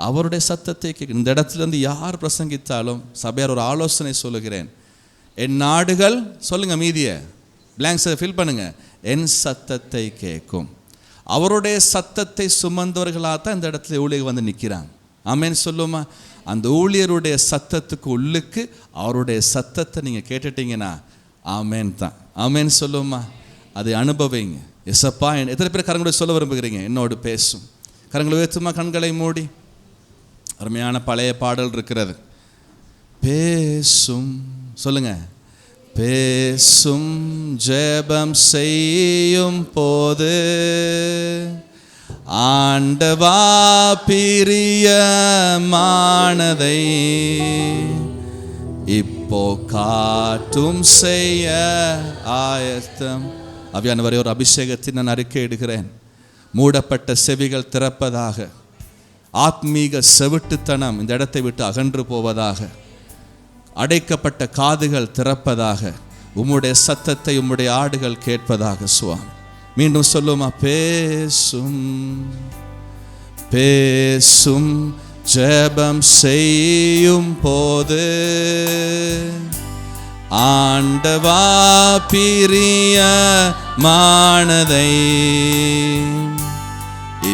அவருடைய சத்தத்தை கேட்கணும். இந்த இடத்துலேருந்து யார் பிரசங்கித்தாலும் சபையார் ஒரு ஆலோசனை சொல்லுகிறேன். என் நாடுகள் சொல்லுங்க, மீதியை பிளாங்க்ஸை ஃபில் பண்ணுங்க. என் சத்தத்தை கேட்கும். அவருடைய சத்தத்தை சுமந்தவர்களாக தான் இந்த இடத்துல ஊழியர் நிற்கிறாங்க. ஆமேன்னு சொல்லுமா. அந்த ஊழியருடைய சத்தத்துக்கு உள்ளுக்கு அவருடைய சத்தத்தை நீங்கள் கேட்டுட்டீங்கன்னா ஆமேன் தான். ஆமேன்னு சொல்லுமா. அதை அனுபவிங்க. எஸ்ஸப்பா, எத்தனை பேர் கரங்களை சொல்ல விரும்புகிறீங்க? என்னோடு பேசும். கரங்களை உயர்த்துமா, கண்களை மூடி. அருமையான பழைய பாடல் இருக்கிறது. பேசும் சொல்லுங்க. பேசும் ஜெபம் செய்யும் போது ஆண்டவா பிரியமானதை இப்போ காட்டும் செய்ய ஆயத்தம். அவியானவரே, ஒரு அபிஷேகத்தை நான் அறிக்கை இடுகிறேன். மூடப்பட்ட செவிகள் திறப்பதாக, ஆத்மீக செவிட்டுத்தனம் இந்த இடத்தை விட்டு அகன்று போவதாக, அடைக்கப்பட்ட காதுகள் திறப்பதாக, உம்முடைய சத்தத்தை உம்முடைய ஆடுகள் கேட்பதாக. சுவாமி, மீண்டும் சொல்லுமா. பேசும் பேசும் ஜெபம் செய்யும் போது ஆண்டவா பிரியமானதை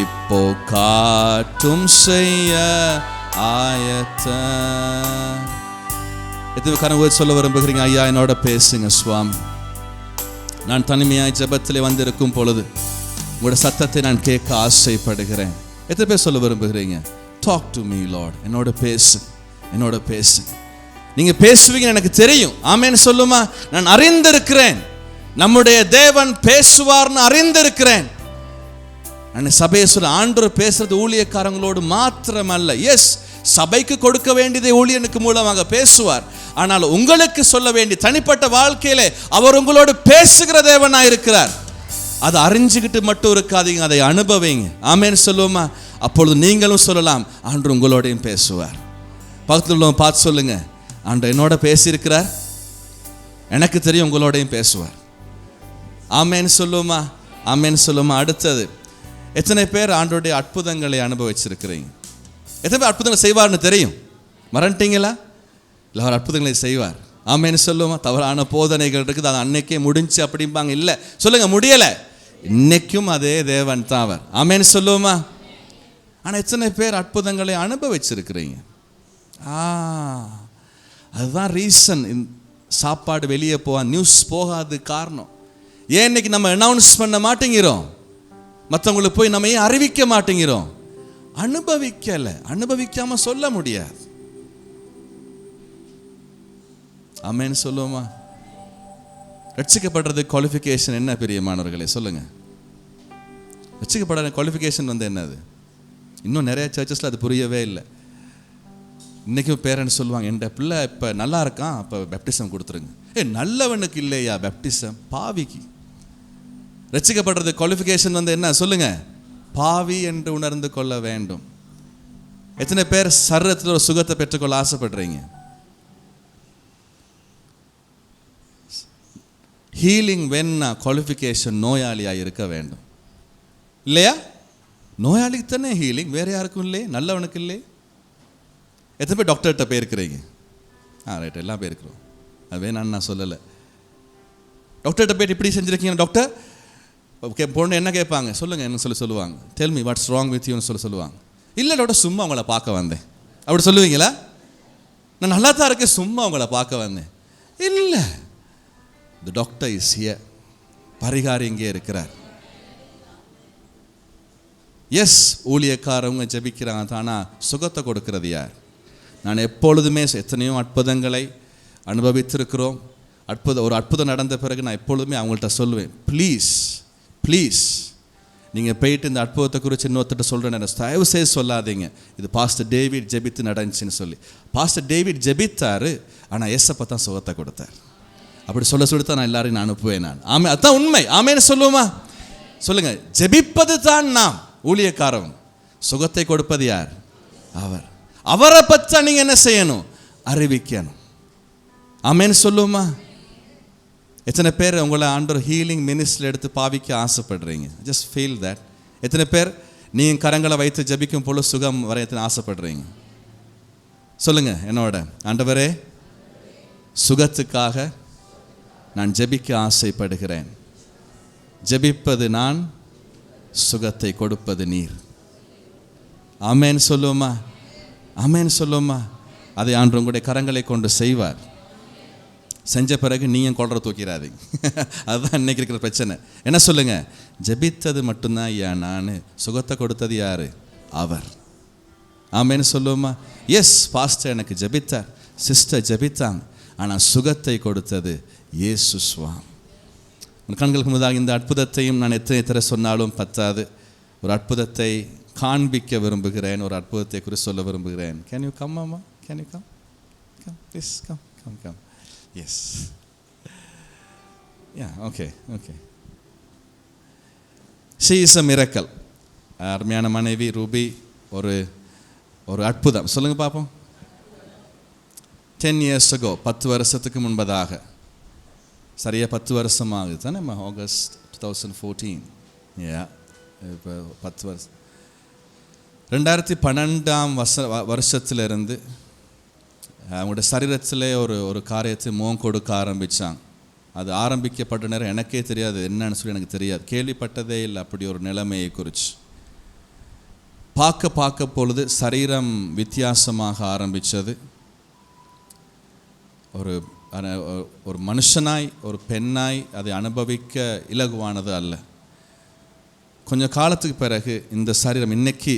இப்போ காட்டும் செய்ய ஆயத்தம். எத்தனை கனவு சொல்ல விரும்புகிறீங்க? ஐயா என்னோட பேசுங்க சுவாமி. நான் தனிமையாய் ஜெபத்திலே வந்திருக்கும் பொழுது உங்களோட சத்தத்தை நான் கேட்க ஆசைப்படுகிறேன். எத்தனை பேர் சொல்ல விரும்புகிறீங்க? Talk to me Lord. என்னோட பேசு, என்னோட பேசு. நீங்க பேசுவீங்க எனக்கு தெரியும். ஆமேன்னு சொல்லுமா. நான் அறிந்திருக்கிறேன், நம்முடைய தேவன் பேசுவார்னு அறிந்திருக்கிறேன். நான் சபையை சொல்ல, ஆண்டவர் பேசுறது ஊழியக்காரங்களோடு மாத்திரமல்ல. எஸ், சபைக்கு கொடுக்க வேண்டியதை ஊழியனுக்கு மூலமாக பேசுவார். ஆனால் உங்களுக்கு சொல்ல வேண்டிய தனிப்பட்ட வாழ்க்கையிலே அவர் உங்களோடு பேசுகிற தேவனாக இருக்கிறார். அதை அறிஞ்சுக்கிட்டு மட்டும் இருக்காதீங்க, அதை அனுபவிங்க. ஆமேன்னு சொல்லுவோமா. அப்பொழுது நீங்களும் சொல்லலாம், ஆண்டவர் உங்களோடையும் பேசுவார். பக்கத்தில் உள்ளவங்க பார்த்து சொல்லுங்க, ஆண்டவர் என்னோட பேசியிருக்கிறார், எனக்கு தெரியும் உங்களோடையும் பேசுவார். ஆமேன்னு சொல்லுவோமா. ஆமென் சொல்லுமா. அடுத்தது, எத்தனை பேர் ஆண்டவருடைய அற்புதங்களை அனுபவிச்சிருக்கிறீங்க? எத்தனை பேர் அற்புதங்களை செய்வார்னு தெரியும்? மறந்துட்டீங்களா? இல்லை, அவர் அற்புதங்களை செய்வார். ஆமென் சொல்லுமா. தவறான போதனைகள் இருக்குது, அது அன்னைக்கே முடிஞ்சு அப்படிம்பாங்க. இல்லை சொல்லுங்க, முடியலை, இன்னைக்கும் அதே தேவன் தான் அவர். ஆமென் சொல்லுமா. ஆனால் எத்தனை பேர் அற்புதங்களை அனுபவிச்சிருக்கிறீங்க? அதுதான் ரீசன் சாப்பாடு வெளியே நியூஸ் போகாது காரணம். ஏன் இன்னைக்கு நம்ம அனௌன்ஸ் பண்ண மாட்டேங்கிறோம்? மற்றவங்களுக்கு போய் நம்ம ஏன் அறிவிக்க மாட்டேங்கிறோம்? அனுபவிக்கலை, அனுபவிக்காம சொல்ல முடியாது. ஆமென் சொல்லுவோமா. ரட்சிக்கப்படுறது குவாலிஃபிகேஷன் என்ன பிரியமானவர்களே? சொல்லுங்க. ரட்சிக்கப்படுற குவாலிஃபிகேஷன் என்னது? இன்னும் நிறைய சர்ச்சஸில் அது புரியவே இல்லை. இன்றைக்கும் பேரண்ட்ஸ் சொல்லுவாங்க, என் பிள்ளை இப்போ நல்லா இருக்கான், அப்போ பேப்டிசம் கொடுத்துருங்க. நல்லவனுக்கு இல்லையா பேப்டிசம்? பாவிக்கு. ரட்சிக்கப்படுறது குவாலிஃபிகேஷன் என்ன? சொல்லுங்க. பாவி என்று உணர்ந்து கொள்ள வேண்டும். எத்தனை பேர் சரீரத்தில் ஒரு சுகத்தை பெற்றுக்கொள்ள ஆசைப்படுறீங்க? ஹீலிங் வேணா குவாலிஃபிகேஷன் நோயாளியாக இருக்க வேண்டும் இல்லையா? நோயாளிக்கு தானே ஹீலிங், வேறு யாருக்கும் இல்லையே, நல்லவனுக்கு இல்லையே. எத்தனை பேர் டாக்டர்கிட்ட போயிருக்கிறீங்க? ரைட், எல்லாம் போயிருக்கிறோம், அது வேணான்னு நான் சொல்லலை. டாக்டர்கிட்ட போய்ட்டு இப்படி செஞ்சுருக்கீங்க டாக்டர், பொண்ணு என்ன கேட்பாங்க? சொல்லுங்கள் என்ன சொல்லுவாங்க. Tell me what's wrong with யூன்னு சொல்லுவாங்க. இல்லை டாக்டர், சும்மா அவங்கள பார்க்க வந்தேன். அப்படி சொல்லுவீங்களா? நான் நல்லா தான் இருக்கேன், சும்மா அவங்கள பார்க்க வந்தேன். இல்லை, தி டாக்டர் இஸ் ஹியர். பரிகாரி இங்கே இருக்கிறார். எஸ், ஊழியக்காரவங்க ஜெபிக்கிறாங்க, ஆனால் சுகத்தை கொடுக்கிறது யார்? நான் எப்பொழுதுமே எத்தனையோ அற்புதங்களை அனுபவித்திருக்கிறோம். ஒரு அற்புதம் நடந்த பிறகு நான் எப்பொழுதுமே அவங்கள்ட்ட சொல்லுவேன், ப்ளீஸ் ப்ளீஸ் நீங்கள் போயிட்டு இந்த அற்புதத்தை குறித்து இன்னொருத்திட்ட சொல்கிறேன், தயவு செய்து சொல்லாதீங்க இது பாஸ்டர் டேவிட் ஜெபித்து நடந்துச்சின்னு சொல்லி. பாஸ்டர் டேவிட் ஜெபித்தார், ஆனால் ஏசப்பா தான் சுகத்தை கொடுத்தார். அப்படி சொல்லித்தான் நான் எல்லாரையும் நான் அனுப்புவேன். நான் ஆமே, அதுதான் உண்மை. ஆமேன்னு சொல்லுவோமா? சொல்லுங்க. ஜெபிப்பது தான் நாம் ஊழியக்காரன், சுகத்தை கொடுப்பது யார்? அவர். அவரை பற்றி நீங்கள் என்ன செய்யணும்? அறிவிக்கணும். ஆமேன்னு சொல்லுவோமா? எத்தனை பேர் உங்களை ஆண்டவர் ஹீலிங் மினிஸ்ட்ரியில் எடுத்து பாவிக்க ஆசைப்படுறீங்க? Just feel that. எத்தனை பேர் நீங்கள் கரங்களை வைத்து ஜபிக்கும் போல சுகம் வர எத்தனை ஆசைப்படுறீங்க? சொல்லுங்க என்னோட. ஆண்டவரே, சுகத்துக்காக நான் ஜெபிக்க ஆசைப்படுகிறேன். ஜெபிப்பது நான், சுகத்தை கொடுப்பது நீர். ஆமேன் சொல்லுவோமா? ஆமேன் சொல்லுவோமா? அதை ஆண்டவர் உங்களுடைய கரங்களை கொண்டு செய்வார். செஞ்ச பிறகு நீங்கள் கொள்ற தூக்கிறாதீங்க. அதுதான் இன்னைக்கு இருக்கிற பிரச்சனை. என்ன சொல்லுங்க? ஜெபித்தது மட்டும்தான் ஐயா நான், சுகத்தை கொடுத்தது யாரு? அவர். ஆமேன்னு சொல்லுவோமா? எஸ், பாஸ்டர் எனக்கு ஜெபித்தார், சிஸ்டர் ஜெபித்தாங்க, ஆனால் சுகத்தை கொடுத்தது இயேசு சுவாமி. உன் கண்களுக்கு முன்னதாக இந்த அற்புதத்தையும் நான் எத்தனை தர சொன்னாலும் பத்தாது. ஒரு அற்புதத்தை காண்பிக்க விரும்புகிறேன், ஒரு அற்புதத்தை குறித்து சொல்ல விரும்புகிறேன். கேன் யூ கம் மாமா? Can you come? Come please, come come come. Yes, yeah, okay okay. She is a miracle. அருமையான மனைவி ரூபி ஒரு அற்புதம். சொல்லுங்கள் பார்ப்போம். 10 years ago, 10 வருஷத்துக்கு முன்பதாக, சரியாக 10 வருஷம் ஆகுது தானே, ஆகஸ்ட் 2014. இப்போ 10 வருஷம். 2012 வருஷத்துலேருந்து அவங்களோட சரீரத்தில் ஒரு காரியத்தை முகம் கொடுக்க ஆரம்பித்தாங்க. அது ஆரம்பிக்கப்பட்ட நேரம் எனக்கே தெரியாது, என்னன்னு சொல்லி எனக்கு தெரியாது, கேள்விப்பட்டதே இல்லை அப்படி ஒரு நிலைமையை குறித்து. பார்க்க பொழுது சரீரம் வித்தியாசமாக ஆரம்பித்தது. ஒரு மனுஷனாய் ஒரு பெண்ணாய் அதை அனுபவிக்க இலகுவானது அல்ல. கொஞ்சம் காலத்துக்கு பிறகு இந்த சரீரம் இன்னைக்கு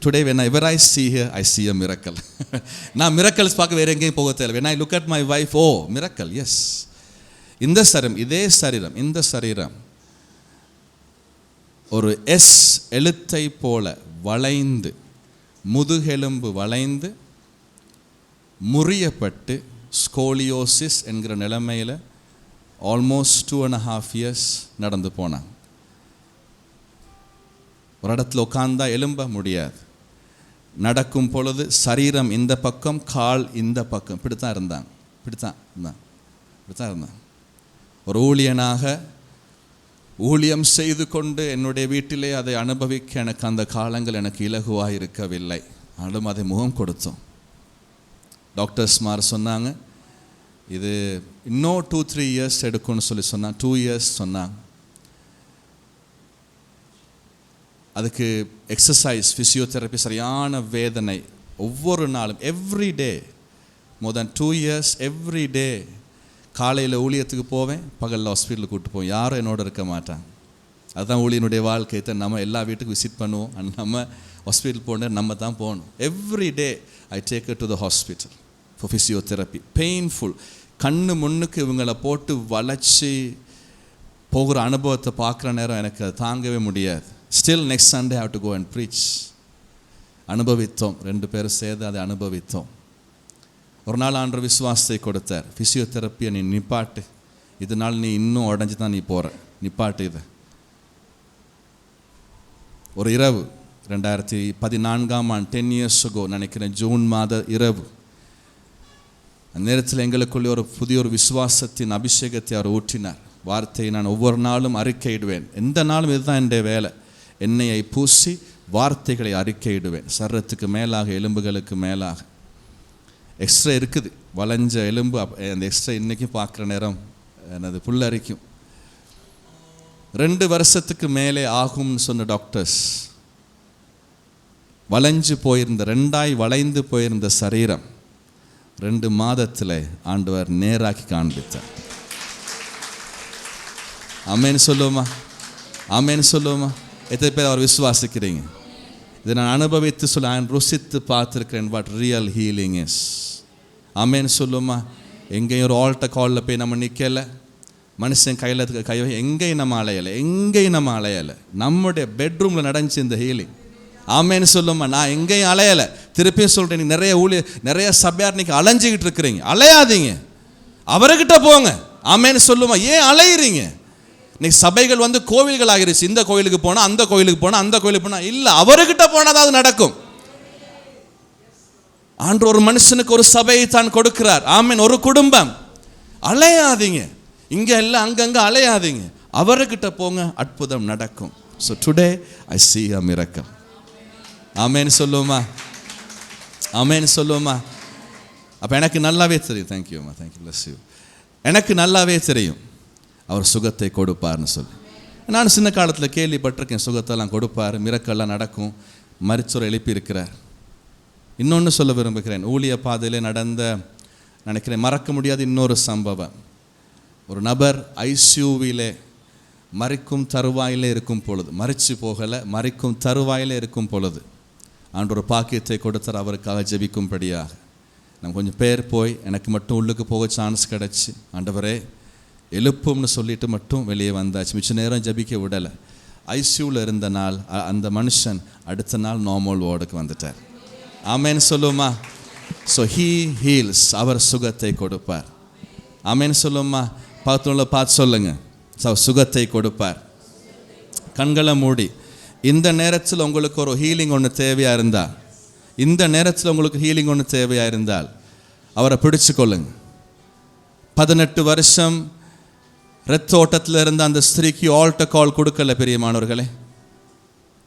today when I see her, I see a miracle. நான் மிரக்கல்ஸ் பார்க்க வேறு எங்கேயும் போக தேவை. when I look at my wife, oh miracle, yes. இந்த சரீரம் ஒரு எஸ் எழுத்தை போல வளைந்து, முதுகெலும்பு வளைந்து முறியப்பட்டு ஸ்கோலியோசிஸ் என்கிற நிலைமையில் ஆல்மோஸ்ட் 2.5 years நடந்து போனாங்க. ஒரு இடத்துல உட்கார்ந்தா எழும்ப முடியாது. நடக்கும் பொழுது சரீரம் இந்த பக்கம், கால் இந்த பக்கம், இப்படித்தான் இருந்தாங்க. ஒரு ஊழியனாக ஊழியம் செய்து கொண்டு என்னுடைய வீட்டிலே அதை அனுபவிக்க எனக்கு அந்த காலங்கள் எனக்கு இலகுவாக இருக்கவில்லை. ஆனாலும் அதை முகம் கொடுத்தோம். டாக்டர்ஸ்மார் சொன்னாங்க இது இன்னும் 2-3 இயர்ஸ் எடுக்கும்னு சொன்னாங்க. 2 இயர்ஸ் சொன்னாங்க. அதுக்கு எக்ஸசைஸ், ஃபிசியோதெரப்பி, சரியான வேதனை ஒவ்வொரு நாளும், எவ்ரி டே, மோர் தென் 2 இயர்ஸ் எவ்ரி டே. காலையில் ஊழியத்துக்கு போவேன், பகலில் ஹாஸ்பிட்டலுக்கு கூப்பிட்டு போவேன். யாரும் என்னோட இருக்க மாட்டாங்க. அதுதான் ஊழியனுடைய வாழ்க்கை. நம்ம எல்லா வீட்டுக்கும் விசிட் பண்ணுவோம். நம்ம ஹாஸ்பிட்டல் போன நம்ம தான் போகணும். Every day I take to the hospital for physiotherapy. Painful. கண்ணு முன்னுக்கு இவங்களை போட்டு வளைச்சி போகிற அனுபவத்தை பார்க்குற நேரம் எனக்கு அதை தாங்கவே முடியாது. Still next Sunday have to go and preach. அனுபவித்தோம், 2 பேரும் சேர்ந்து அதை அனுபவித்தோம். ஒரு நாள் ஆண்டவர் விசுவாசத்தை கொடுத்தார். ஃபிசியோதெரப்பியை நீ நிப்பாட்டு, இதனால் நீ இன்னும் உடஞ்சி தான் நீ போகிற, நிப்பாட்டு இதை. ஒரு இரவு 2014ஆம் ஆண்டு 10 இயர்ஸ் ago நினைக்கிறேன், ஜூன் மாத இரவு, அந்த நேரத்தில் எங்களுக்குள்ளே ஒரு புதிய ஒரு விசுவாசத்தின் அபிஷேகத்தை அவர் ஊற்றினார். வார்த்தையை நான் ஒவ்வொரு நாளும் அறிக்கையிடுவேன். எந்த நாளும் இதுதான் என்னுடைய வேலை. எண்ணெயை பூசி வார்த்தைகளை அறிக்கையிடுவேன். சர்ரத்துக்கு மேலாக, எலும்புகளுக்கு மேலாக. எக்ஸ்ட்ரா இருக்குது, வளைஞ்ச எலும்பு. அந்த எக்ஸ்ட்ரா இன்றைக்கும் பார்க்குற நேரம் எனது புல்லரிக்கும். 2 வருஷத்துக்கு மேலே ஆகும்னு சொன்ன டாக்டர்ஸ், வளைஞ்சு போயிருந்த 2ஆய் வளைந்து போயிருந்த சரீரம் 2 மாதத்தில் ஆண்டவர் நேராக்கி காண்பித்தார். ஆமென் சொல்லுவோமா? ஆமென் சொல்லுவோமா? எத்தனை பேர் அவர் விசுவாசிக்கிறீங்க? இதை நான் அனுபவித்து சொல்ல, நான் ருசித்து பார்த்துருக்கிறேன் வாட் ரியல் ஹீலிங் இஸ். ஆமென் சொல்லுவோமா? எங்கேயும் ஒரு ஆல்ட்ட காலில் போய் நம்ம நிற்கலை, மனுஷன் கையில் கை எங்கேயும் நம்ம அலையலை. நம்முடைய பெட்ரூமில் நடந்துச்சு இந்த ஹீலிங். ஆமென் சொல்லுமா? நான் எங்கேயும் அலையலை. திருப்பியும் சொல்கிறேன், நிறைய சபையார் இன்னைக்கு அலைஞ்சிக்கிட்டு இருக்கிறீங்க. அலையாதீங்க, அவர்கிட்ட போங்க. ஆமென் சொல்லுமா? ஏன் அலையிறீங்க? இன்னைக்கு சபைகள் கோவில்கள் ஆகிருச்சு. இந்த கோயிலுக்கு போனால், அந்த கோயிலுக்கு போனால், அந்த கோயிலுக்கு போனால் இல்லை, அவர்கிட்ட போனால் தான் அது நடக்கும். ஆண்டவர் ஒரு மனுஷனுக்கு ஒரு சபையை தான் கொடுக்கிறார். ஆமென். ஒரு குடும்பம். அலையாதீங்க, இங்கே எல்லாம் அங்கங்கே அலையாதீங்க, அவர்கிட்ட போங்க, அற்புதம் நடக்கும். So today I see a miracle. ஆமென் சொல்லுவோமா? ஆமென் சொல்லுவோமா? அப்போ எனக்கு நல்லாவே தெரியும். தேங்க்யூம்மா, தேங்க்யூ, bless you. எனக்கு நல்லாவே தெரியும் அவர் சுகத்தை கொடுப்பார்னு சொல்லி. நான் சின்ன காலத்தில் கேள்விப்பட்டிருக்கேன், சுகத்தெல்லாம் கொடுப்பார், மிரக்கெல்லாம் நடக்கும், மரிச்சோரை எழுப்பி இருக்கிறார். இன்னொன்று சொல்ல விரும்புகிறேன். ஊழிய பாதையில் நடந்த நினைக்கிறேன் மறக்க முடியாத இன்னொரு சம்பவம். ஒரு நபர் ஐசியூவிலே மறிக்கும் தருவாயிலே இருக்கும் பொழுது, மறித்து போகலை, மறிக்கும் தருவாயிலே இருக்கும் பொழுது ஆண்டவர் ஒரு பாக்கியத்தை கொடுத்தார் அவருக்காக ஜெபிக்கும்படியாக. நம்ம கொஞ்சம் பேர் போய் எனக்கு மட்டும் உள்ளுக்கு போக சான்ஸ் கிடச்சி, ஆண்டவரே எழுப்பும்னு சொல்லிட்டு மட்டும் வெளியே வந்தாச்சு. மிச்ச நேரம் ஜபிக்க விடலை. ஐசியூவில் இருந்த நாள் அந்த மனுஷன் அடுத்த நாள் நார்மல் வார்டுக்கு வந்துட்டார். ஆமென் சொல்லுமா? ஸோ ஹீ ஹீல்ஸ், அவர் சுகத்தை கொடுப்பார். ஆமென் சொல்லுமா? பார்த்து சொல்லுங்க, சுகத்தை கொடுப்பார். கண்களை மூடி, இந்த நேரத்தில் உங்களுக்கு ஒரு ஹீலிங் ஒன்று தேவையாக இருந்தால், இந்த நேரத்தில் உங்களுக்கு ஹீலிங் ஒன்று தேவையாக இருந்தால் அவரை பிடிச்சு கொள்ளுங்க. 18 வருஷம் இரத்த ஓட்டத்தில் இருந்த அந்த ஸ்திரீக்கு ஆல்ட்ட கால் கொடுக்கல பெரியமானவர்களே.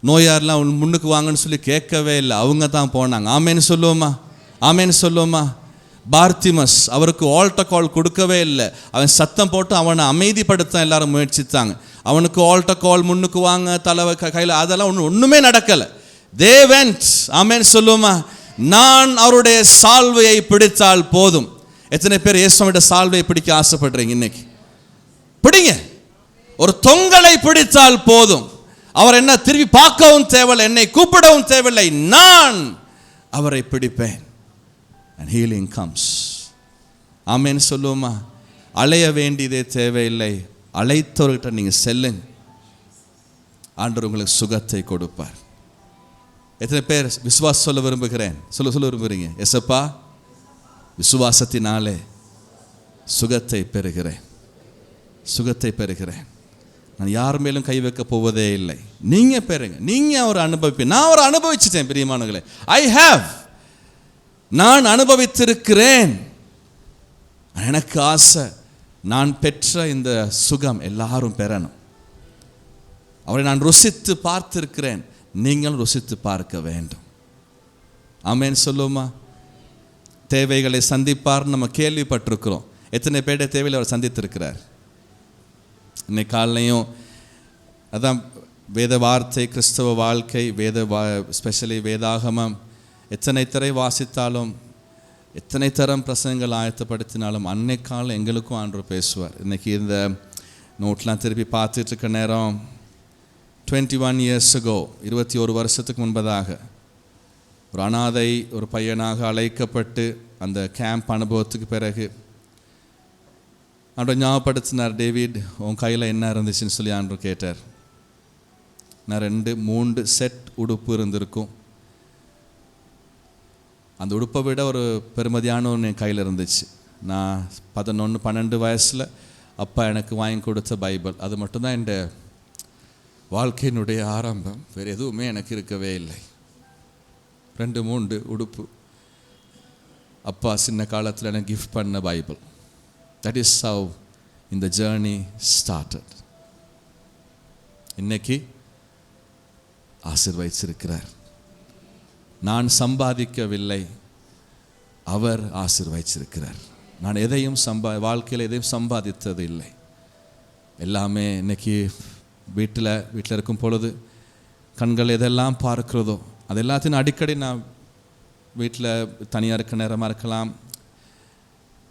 நோயாரெலாம் முன்னுக்கு வாங்கன்னு சொல்லி கேட்கவே இல்லை, அவங்க தான் போனாங்க. ஆமேன்னு சொல்லுவோமா? ஆமேன்னு சொல்லுவோமா? பார்த்திமஸ், அவருக்கு ஆல்ட்ட கால் கொடுக்கவே இல்லை. அவன் சத்தம் போட்டு அவனை அமைதிப்படுத்த எல்லாரும் முயற்சித்தாங்க. அவனுக்கு ஆல்ட்ட கால் முன்னுக்கு வாங்க, தலைவை கையில், அதெல்லாம் ஒன்றுமே நடக்கலை. They went. ஆமேன்னு சொல்லுவோமா? நான் அவருடைய சால்வையை பிடித்தால் போதும். எத்தனை பேர் இயேசுவோட சால்வையை பிடிக்க ஆசைப்படுறீங்க? இன்னைக்கு பிடிங்க. ஒரு தொங்கலை பிடித்தால் போதும். அவர் என்ன திரும்பி பார்க்கவும் தேவையில்லை, என்னை கூப்பிடவும் தேவையில்லை, நான் அவரை பிடிப்பேன். and healing comes. ஆமென் சொல்லுவோமா? அலைய வேண்டியதே தேவையில்லை, அழைத்தவர்கிட்ட நீங்கள் செல்லுங்க, ஆண்டவர் உங்களுக்கு சுகத்தை கொடுப்பார். எத்தனை பேர் விசுவாசம் சொல்ல விரும்புகிறேன்? சொல்ல விரும்புகிறீங்க? எசப்பா, விசுவாசத்தினாலே சுகத்தை பெறுகிறேன், சுகத்தை பெறுகிறேன். நான் யார் மேலும் கை வைக்க போவதே இல்லை. நீங்கள் பெறுங்க, நீங்கள் ஒரு அனுபவிப்பேன். நான் ஒரு அனுபவிச்சிட்டேன் பிரியமானவர்களே. ஐ ஹேவ், நான் அனுபவித்திருக்கிறேன். எனக்கு ஆசை, நான் பெற்ற இந்த சுகம் எல்லாரும் பெறணும். அவரை நான் ருசித்து பார்த்திருக்கிறேன், நீங்கள் ருசித்து பார்க்க வேண்டும். ஆமென் சொல்லுமா? தேவைகளை சந்திப்பார் நம்ம கேள்விப்பட்டிருக்கிறோம். எத்தனை பேருடைய தேவையில் அவர் சந்தித்திருக்கிறார்? இன்னைக்கு காலையும் அதான் வேத வார்த்தை, கிறிஸ்தவ வாழ்க்கை, ஸ்பெஷலி வேதாகமம் எத்தனை திரை வாசித்தாலும், எத்தனை தரம் பிரசங்கள் ஆயத்தப்படுத்தினாலும் அன்னைக்காலம் எங்களுக்கும் ஆண்டவர் பேசுவார். இன்றைக்கி இந்த நோட்லாம் திருப்பி பார்த்துட்டு இருக்க நேரம் 21 years ago, 21 வருஷத்துக்கு முன்பதாக ஒரு அனாதை ஒரு பையனாக அழைக்கப்பட்டு அந்த கேம்ப் அனுபவத்துக்கு பிறகு ஆண்டவர் ஞாபகப்படுத்தினார், டேவிட் உன் கையில் என்ன இருந்துச்சுன்னு சொல்லி ஆண்டவர் கேட்டார். நான் 2-3 செட் உடுப்பு இருந்திருக்கும். அந்த உடுப்பை விட ஒரு பெருமதியான ஒன்று என் கையில் இருந்துச்சு. நான் 11-12 வயசில் அப்பா எனக்கு வாங்கி கொடுத்த பைபிள், அது மட்டும்தான் என் வாழ்க்கையினுடைய ஆரம்பம். வேறு எதுவுமே எனக்கு இருக்கவே இல்லை. 2-3 உடுப்பு அப்பா சின்ன காலத்தில் எனக்கு கிஃப்ட் பண்ண பைபிள். தட் இஸ் ஹவ் இந்த ஜேர்னி ஸ்டார்டட். இன்னைக்கு ஆசீர்வதிச்சிருக்கிறார். நான் சம்பாதிக்கவில்லை, அவர் ஆசீர்வதிச்சிருக்கிறார். நான் எதையும் வாழ்க்கையில் எதையும் சம்பாதித்தது இல்லை. எல்லாமே இன்னைக்கு வீட்டில் இருக்கும் பொழுது கண்கள் எதெல்லாம் பார்க்கிறதோ அது எல்லாத்தையும் அடிக்கடி நான் வீட்டில் தனியாக இருக்க நேரமாக இருக்கலாம்,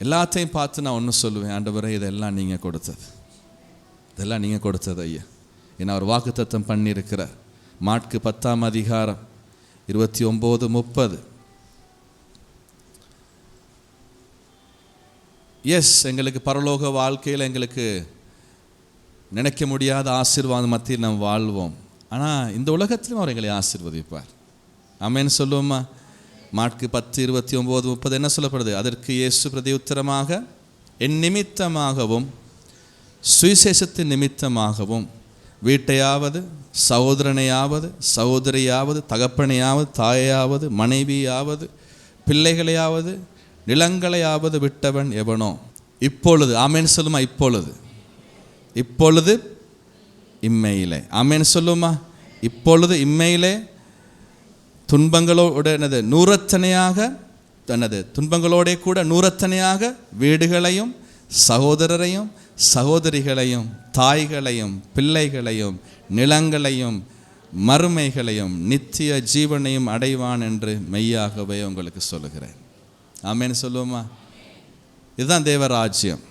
எல்லாத்தையும் பார்த்து நான் ஒன்று சொல்லுவேன், ஆண்டவரே இதெல்லாம் நீங்கள் கொடுத்தது, இதெல்லாம் நீங்கள் கொடுத்தது ஐயா. ஏன்னா அவர் வாக்குத்தத்தம் பண்ணியிருக்கிறார். மாற்கு 10ஆம் அதிகாரம் 29-30. எஸ், எங்களுக்கு பரலோக வாழ்க்கையில் எங்களுக்கு நினைக்க முடியாத ஆசீர்வாதம் மத்தியில் நாம் வாழ்வோம். ஆனால் இந்த உலகத்திலும் அவர் எங்களை ஆசீர்வதிப்பார். ஆமென் சொல்லுவோமா? மாற்கு 10:29-30 என்ன சொல்லப்படுது? அதற்கு இயேசு பிரதியுத்தரமாக, என் நிமித்தமாகவும் சுவிசேஷத்தின் நிமித்தமாகவும் வீட்டையாவது சகோதரனையாவது சகோதரியாவது தகப்பனையாவது தாயையாவது மனைவியாவது பிள்ளைகளையாவது நிலங்களையாவது விட்டவன் எவனோ இப்பொழுது, ஆமென் சொல்லுமா, இப்பொழுது இம்மையிலே, ஆமென் சொல்லுமா, இப்பொழுது இம்மையிலே துன்பங்களோட துன்பங்களோட கூட நூறத்தனையாக வீடுகளையும் சகோதரரையும் சகோதரிகளையும் தாய்களையும் பிள்ளைகளையும் நிலங்களையும் மறுமைகளையும் நித்திய ஜீவனையும் அடைவான் என்று மெய்யாகவே உங்களுக்கு சொல்லுகிறேன். ஆமென் சொல்லுவோமா? இதுதான் தேவராஜ்யம்.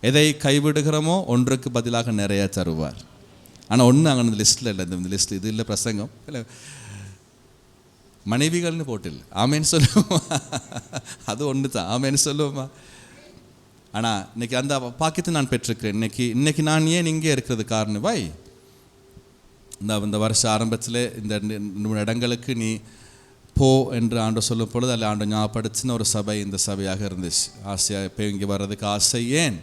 எதை கைவிடுகிறோமோ ஒன்றுக்கு பதிலாக நிறைய தருவார். ஆனால் ஒன்று அங்கே இந்த லிஸ்ட்டில் இல்லை, இந்த லிஸ்ட் இது இல்லை, பிரசங்கம் இல்லை, மனைவிகள்னு போட்டில்லை. ஆமென் சொல்லுவோமா? அது ஒன்று தான். ஆமென் சொல்லுவோமா? ஆனால் இன்னைக்கு அந்த பாக்கியத்தை நான் பெற்றிருக்கிறேன். இன்னைக்கு நான் ஏன் இங்கே இருக்கிறது காரணம் வை, இந்த வருஷ ஆரம்பத்தில் இந்த இடங்களுக்கு நீ போ என்று ஆண்டவர் சொல்லும் பொழுது அதில் ஆண்டவர் ஞாபகப்படுத்தின ஒரு சபை இந்த சபையாக இருந்துச்சு. ஆசையாக இப்போ இங்கே வர்றதுக்கு ஆசை ஏன்?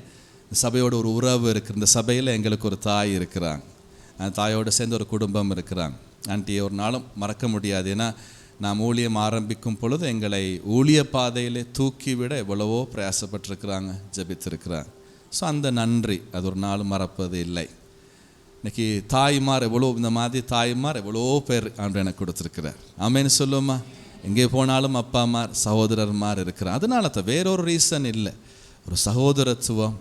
இந்த சபையோட ஒரு உறவு இருக்குது. இந்த சபையில் எங்களுக்கு ஒரு தாய் இருக்கிறாங்க, அந்த தாயோடு சேர்ந்து ஒரு குடும்பம் இருக்கிறாங்க. ஆண்டியை ஒரு நாளும் மறக்க முடியாது. ஏன்னா நாம் ஊழியம் ஆரம்பிக்கும் பொழுது எங்களை ஊழிய பாதையிலே தூக்கிவிட எவ்வளவோ பிரயாசப்பட்டிருக்கிறாங்க, ஜெபித்திருக்கிறாங்க. ஸோ அந்த நன்றி அது ஒரு நாளும் மறப்பது இல்லை. இன்றைக்கி தாய்மார் எவ்வளோ, இந்த மாதிரி தாய்மார் எவ்வளோ பேர் ஆண்டு எனக்கு கொடுத்துருக்கிறார். ஆமென்னு சொல்லுவோமா? எங்கே போனாலும் அப்பாமார் சகோதரர்மார் இருக்கிறார். அதனால தான், வேறொரு ரீசன் இல்லை. ஒரு சகோதரத்துவம்,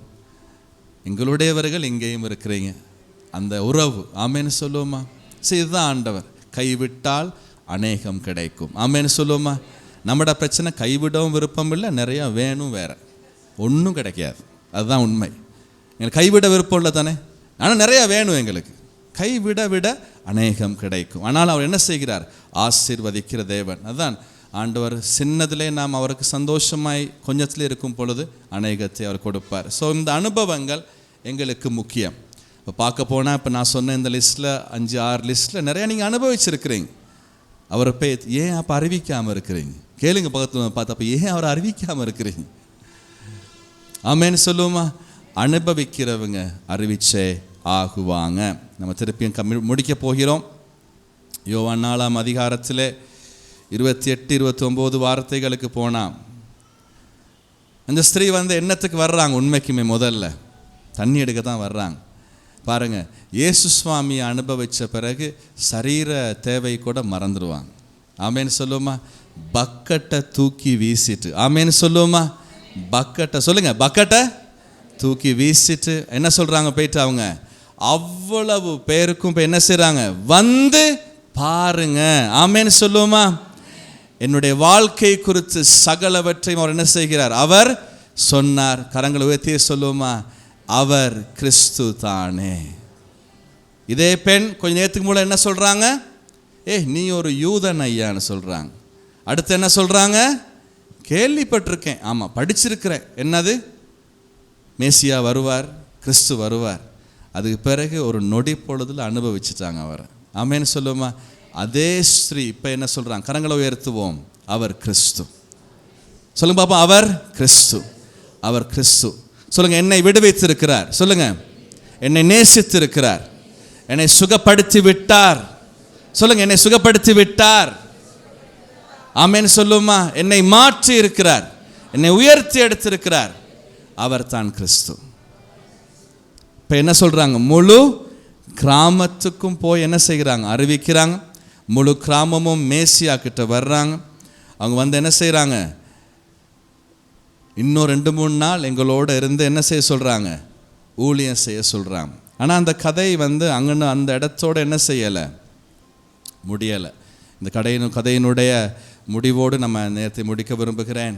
எங்களுடையவர்கள் இங்கேயும் இருக்கிறீங்க, அந்த உறவு. ஆமென்னு சொல்லுவோமா? சரி, இதுதான் ஆண்டவர். கைவிட்டால் அநேகம் கிடைக்கும். ஆமென்னு சொல்லுவோமா? நம்மட பிரச்சனை கைவிடவும் விருப்பம் இல்லை, நிறையா வேணும், வேற ஒன்றும் கிடைக்காது. அதுதான் உண்மை. எங்களுக்கு கைவிட விருப்பம் இல்லை தானே, ஆனால் நிறையா வேணும் எங்களுக்கு. கைவிட விட அநேகம் கிடைக்கும். ஆனால் அவர் என்ன செய்கிறார்? ஆசீர்வதிக்கிற தேவன். அதுதான் ஆண்டவர். சின்னதிலே நாம் அவருக்கு சந்தோஷமாய் கொஞ்சத்திலே இருக்கும் பொழுது அநேகத்தை அவர் கொடுப்பார். ஸோ இந்த அனுபவங்கள் எங்களுக்கு முக்கியம். இப்போ பார்க்க போனால், இப்போ நான் சொன்ன இந்த லிஸ்ட்டில் 5-6 லிஸ்ட்டில் நிறையா நீங்கள் அனுபவிச்சிருக்கிறீங்க. அவரை ஏன் அப்போ அறிவிக்காமல் இருக்கிறீங்க? கேளுங்க பக்கத்தில் பார்த்து, அப்போ ஏன் அவரை அறிவிக்காமல் இருக்கிறீங்க? ஆமென்னு சொல்லுவோமா? அனுபவிக்கிறவங்க அறிவிச்சே ஆகுவாங்க. நம்ம திருப்பியும் முடிக்க போகிறோம். யோவான் 4ஆம் அதிகாரத்தில் 28-29 வார்த்தைகளுக்கு போனால், அந்த ஸ்திரீ எண்ணத்துக்கு வர்றாங்க. உண்மைக்குமே முதல்ல தண்ணி எடுக்க தான் வர்றாங்க. பாருங்க, இயேசு சுவாமியை அனுபவித்த பிறகு சரீர தேவை கூட மறந்துடுவாங்க. ஆமேன்னு சொல்லுவோமா? பக்கெட்டை தூக்கி வீசிட்டு, ஆமேன்னு சொல்லுவோமா? பக்கெட்டை சொல்லுங்க, பக்கெட்டை தூக்கி வீசிட்டு என்ன சொல்றாங்க? போயிட்டு அவங்க அவ்வளவு பேருக்கும் இப்போ என்ன செய்கிறாங்க? வந்து பாருங்க. ஆமேன்னு சொல்லுவோமா? என்னுடைய வாழ்க்கை குறித்து சகலவற்றையும் அவர் என்ன செய்கிறார்? அவர் சொன்னார். கரங்களை உயர்த்தியே சொல்லுவோமா? அவர் கிறிஸ்து தானே. இதே பெண் கொஞ்ச நேரத்துக்கு முன்னாடி என்ன சொல்றாங்க? நீ ஒரு யூதன் ஐயான்னு சொல்றாங்க. அடுத்து என்ன சொல்றாங்க? கேள்விப்பட்டிருக்கேன், ஆமா படிச்சிருக்கிறேன். என்னது? மேசியா வருவார், கிறிஸ்து வருவார். அதுக்கு பிறகு ஒரு நொடி பொழுதுல அனுபவிச்சுட்டாங்க அவர். ஆமேன்னு சொல்லுவோமா? அதே ஸ்திரீ இப்ப என்ன சொல்றாங்க? கரங்களை உயர்த்துவோம், அவர் கிறிஸ்து. சொல்லுங்க பாப்பா, அவர் கிறிஸ்து, அவர் கிறிஸ்து. சொல்லுங்க, என்னை விடுவித்திருக்கிறார். சொல்லுங்க, என்னை நேசித்திருக்கிறார், என்னை சுகப்படுத்தி விட்டார். சொல்லுங்க, என்னை சுகப்படுத்தி விட்டார். ஆமென் சொல்லுமா? என்னை மாற்றி இருக்கிறார், என்னை உயர்த்தி எடுத்திருக்கிறார். அவர் தான் கிறிஸ்து. இப்போ என்ன சொல்றாங்க? முழு கிராமத்துக்கும் போய் என்ன செய்கிறாங்க? அறிவிக்கிறாங்க. முழு கிராமமும் மேசியா கிட்ட வர்றாங்க. அவங்க வந்து என்ன செய்கிறாங்க? இன்னும் 2-3 நாள் எங்களோட இருந்து என்ன செய்ய சொல்கிறாங்க? ஊழியம் செய்ய சொல்கிறாங்க. ஆனால் அந்த கதை வந்து அங்கன்னு அந்த இடத்தோடு என்ன செய்யலை, முடியலை. இந்த கதையினுடைய முடிவோடு நம்ம நேரத்தை முடிக்க விரும்புகிறேன்.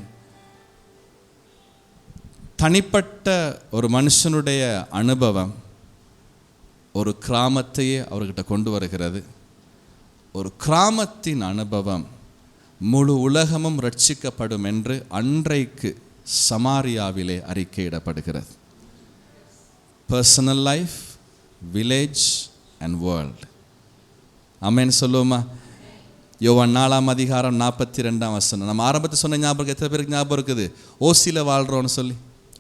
தனிப்பட்ட ஒரு மனுஷனுடைய அனுபவம் ஒரு கிராமத்தையே அவர்கிட்ட கொண்டு வருகிறது. ஒரு கிராமத்தின் அனுபவம் முழு உலகமும் ரட்சிக்கப்படும் என்று அன்றைக்கு சமாரியாவிலே அறிக்கையிடப்படுகிறது. Personal life, village and world. ஆமென் சொல்லுவோமா? யோவான் 4:42 நம்ம ஆரம்பத்தில் சொன்ன ஞாபகம் எத்தனை பேருக்கு ஞாபகம் இருக்குது? ஓசியில் வாழ்கிறோன்னு சொல்லி.